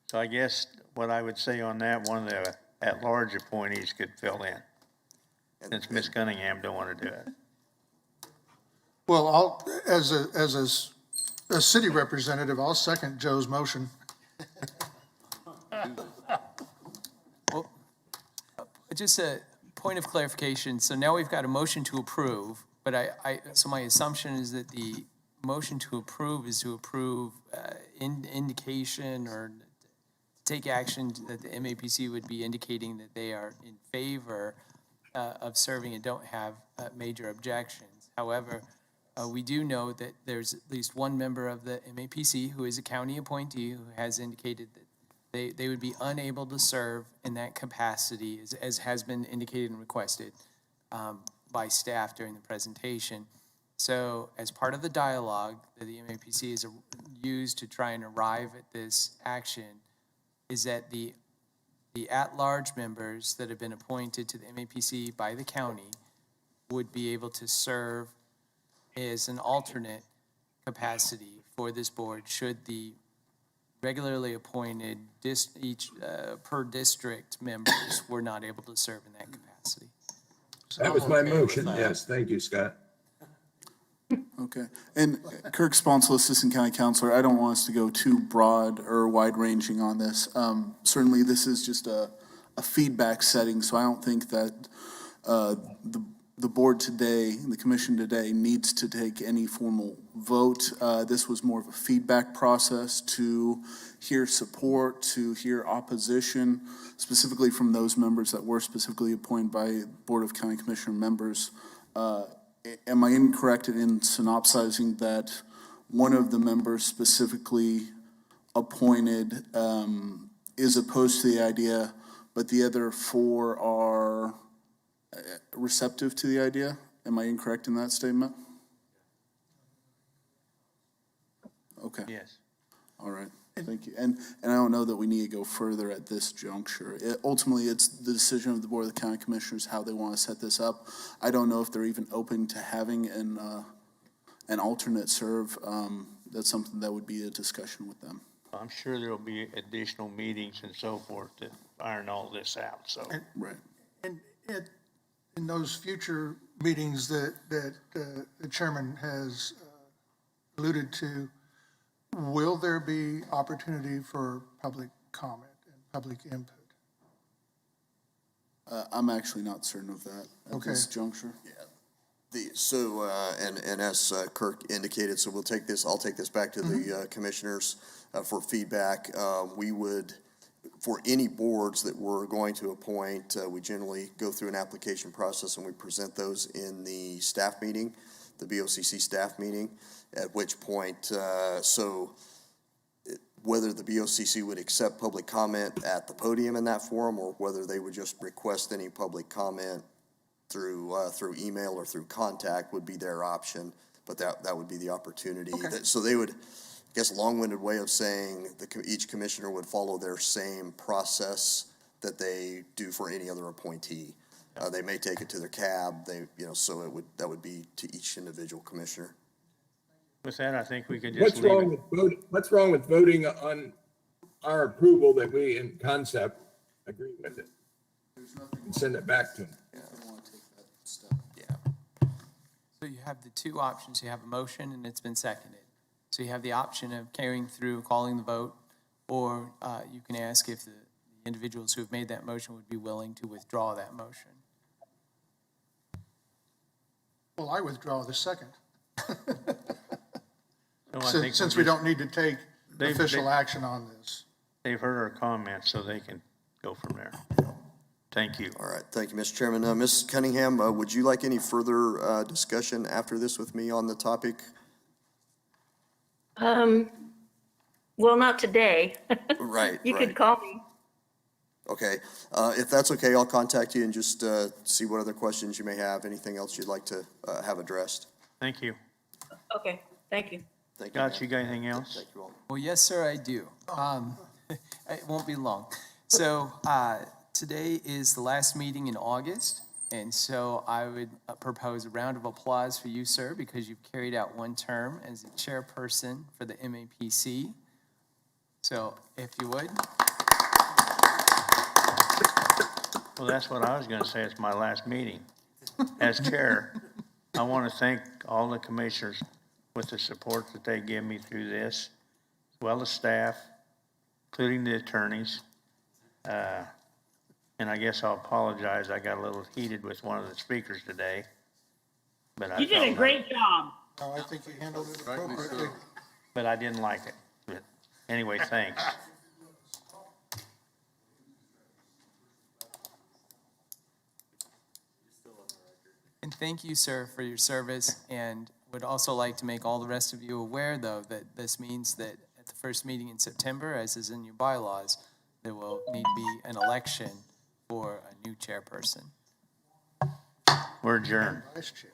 A: So I guess what I would say on that, one of the at-large appointees could fill in, since Ms. Cunningham don't want to do it.
E: Well, as a city representative, I'll second Joe's motion.
C: Well, just a point of clarification. So now we've got a motion to approve, but so my assumption is that the motion to approve is to approve indication or take action that the MAPC would be indicating that they are in favor of serving and don't have major objections. However, we do know that there's at least one member of the MAPC who is a county appointee who has indicated that they would be unable to serve in that capacity, as has been indicated and requested by staff during the presentation. So as part of the dialogue that the MAPC is used to try and arrive at this action, is that the at-large members that have been appointed to the MAPC by the county would be able to serve as an alternate capacity for this board should the regularly appointed per district members were not able to serve in that capacity.
H: That was my motion. Yes, thank you, Scott.
M: Okay. And Kirk Sponsel, Assistant County Counselor, I don't want us to go too broad or wide-ranging on this. Certainly, this is just a feedback setting, so I don't think that the board today, the commission today, needs to take any formal vote. This was more of a feedback process to hear support, to hear opposition, specifically from those members that were specifically appointed by Board of County Commissioner members. Am I incorrect in synopsizing that one of the members specifically appointed is opposed to the idea, but the other four are receptive to the idea? Am I incorrect in that statement? Okay.
A: Yes.
M: All right. Thank you. And I don't know that we need to go further at this juncture. Ultimately, it's the decision of the Board of the County Commissioners how they want to set this up. I don't know if they're even open to having an alternate serve. That's something that would be a discussion with them.
A: I'm sure there'll be additional meetings and so forth to iron all this out, so.
M: Right.
E: And in those future meetings that the chairman has alluded to, will there be opportunity for public comment and public input?
M: I'm actually not certain of that at this juncture.
J: Yeah. And as Kirk indicated, so I'll take this back to the commissioners for feedback. We would, for any boards that we're going to appoint, we generally go through an application process and we present those in the staff meeting, the BOCC staff meeting, at which point, whether the BOCC would accept public comment at the podium in that forum, or whether they would just request any public comment through email or through contact would be their option, but that would be the opportunity.
E: Okay.
J: So they would, I guess, a long-winded way of saying each commissioner would follow their same process that they do for any other appointee. They may take it to their cab, so that would be to each individual commissioner.
A: With that, I think we could just leave it.
H: What's wrong with voting on our approval that we, in concept, agree with it? And send it back to them.
C: So you have the two options. You have a motion and it's been seconded. So you have the option of carrying through, calling the vote, or you can ask if the individuals who have made that motion would be willing to withdraw that motion.
E: Well, I withdraw the second.
A: So I think
E: Since we don't need to take official action on this.
A: They've heard our comments, so they can go from there. Thank you.
J: All right, thank you, Mr. Chairman. Ms. Cunningham, would you like any further discussion after this with me on the topic?
D: Well, not today.
J: Right.
D: You could call me.
J: Okay, if that's okay, I'll contact you and just see what other questions you may have, anything else you'd like to have addressed.
A: Thank you.
D: Okay, thank you.
J: Thank
A: Scott, you got anything else?
J: Thank you all.
C: Well, yes, sir, I do. It won't be long. So today is the last meeting in August, and so I would propose a round of applause for you, sir, because you've carried out one term as the chairperson for the MAPC. So if you would.
A: Well, that's what I was going to say. It's my last meeting. As chair, I want to thank all the commissioners with the support that they give me through this, as well as staff, including the attorneys. And I guess I'll apologize. I got a little heated with one of the speakers today. But
K: You did a great job.
E: No, I think you handled it appropriately.
A: But I didn't like it. But anyway, thanks.
C: And thank you, sir, for your service, and would also like to make all the rest of you aware, though, that this means that at the first meeting in September, as is in your bylaws, there will need to be an election for a new chairperson.
A: We're adjourned.
E: Vice chair.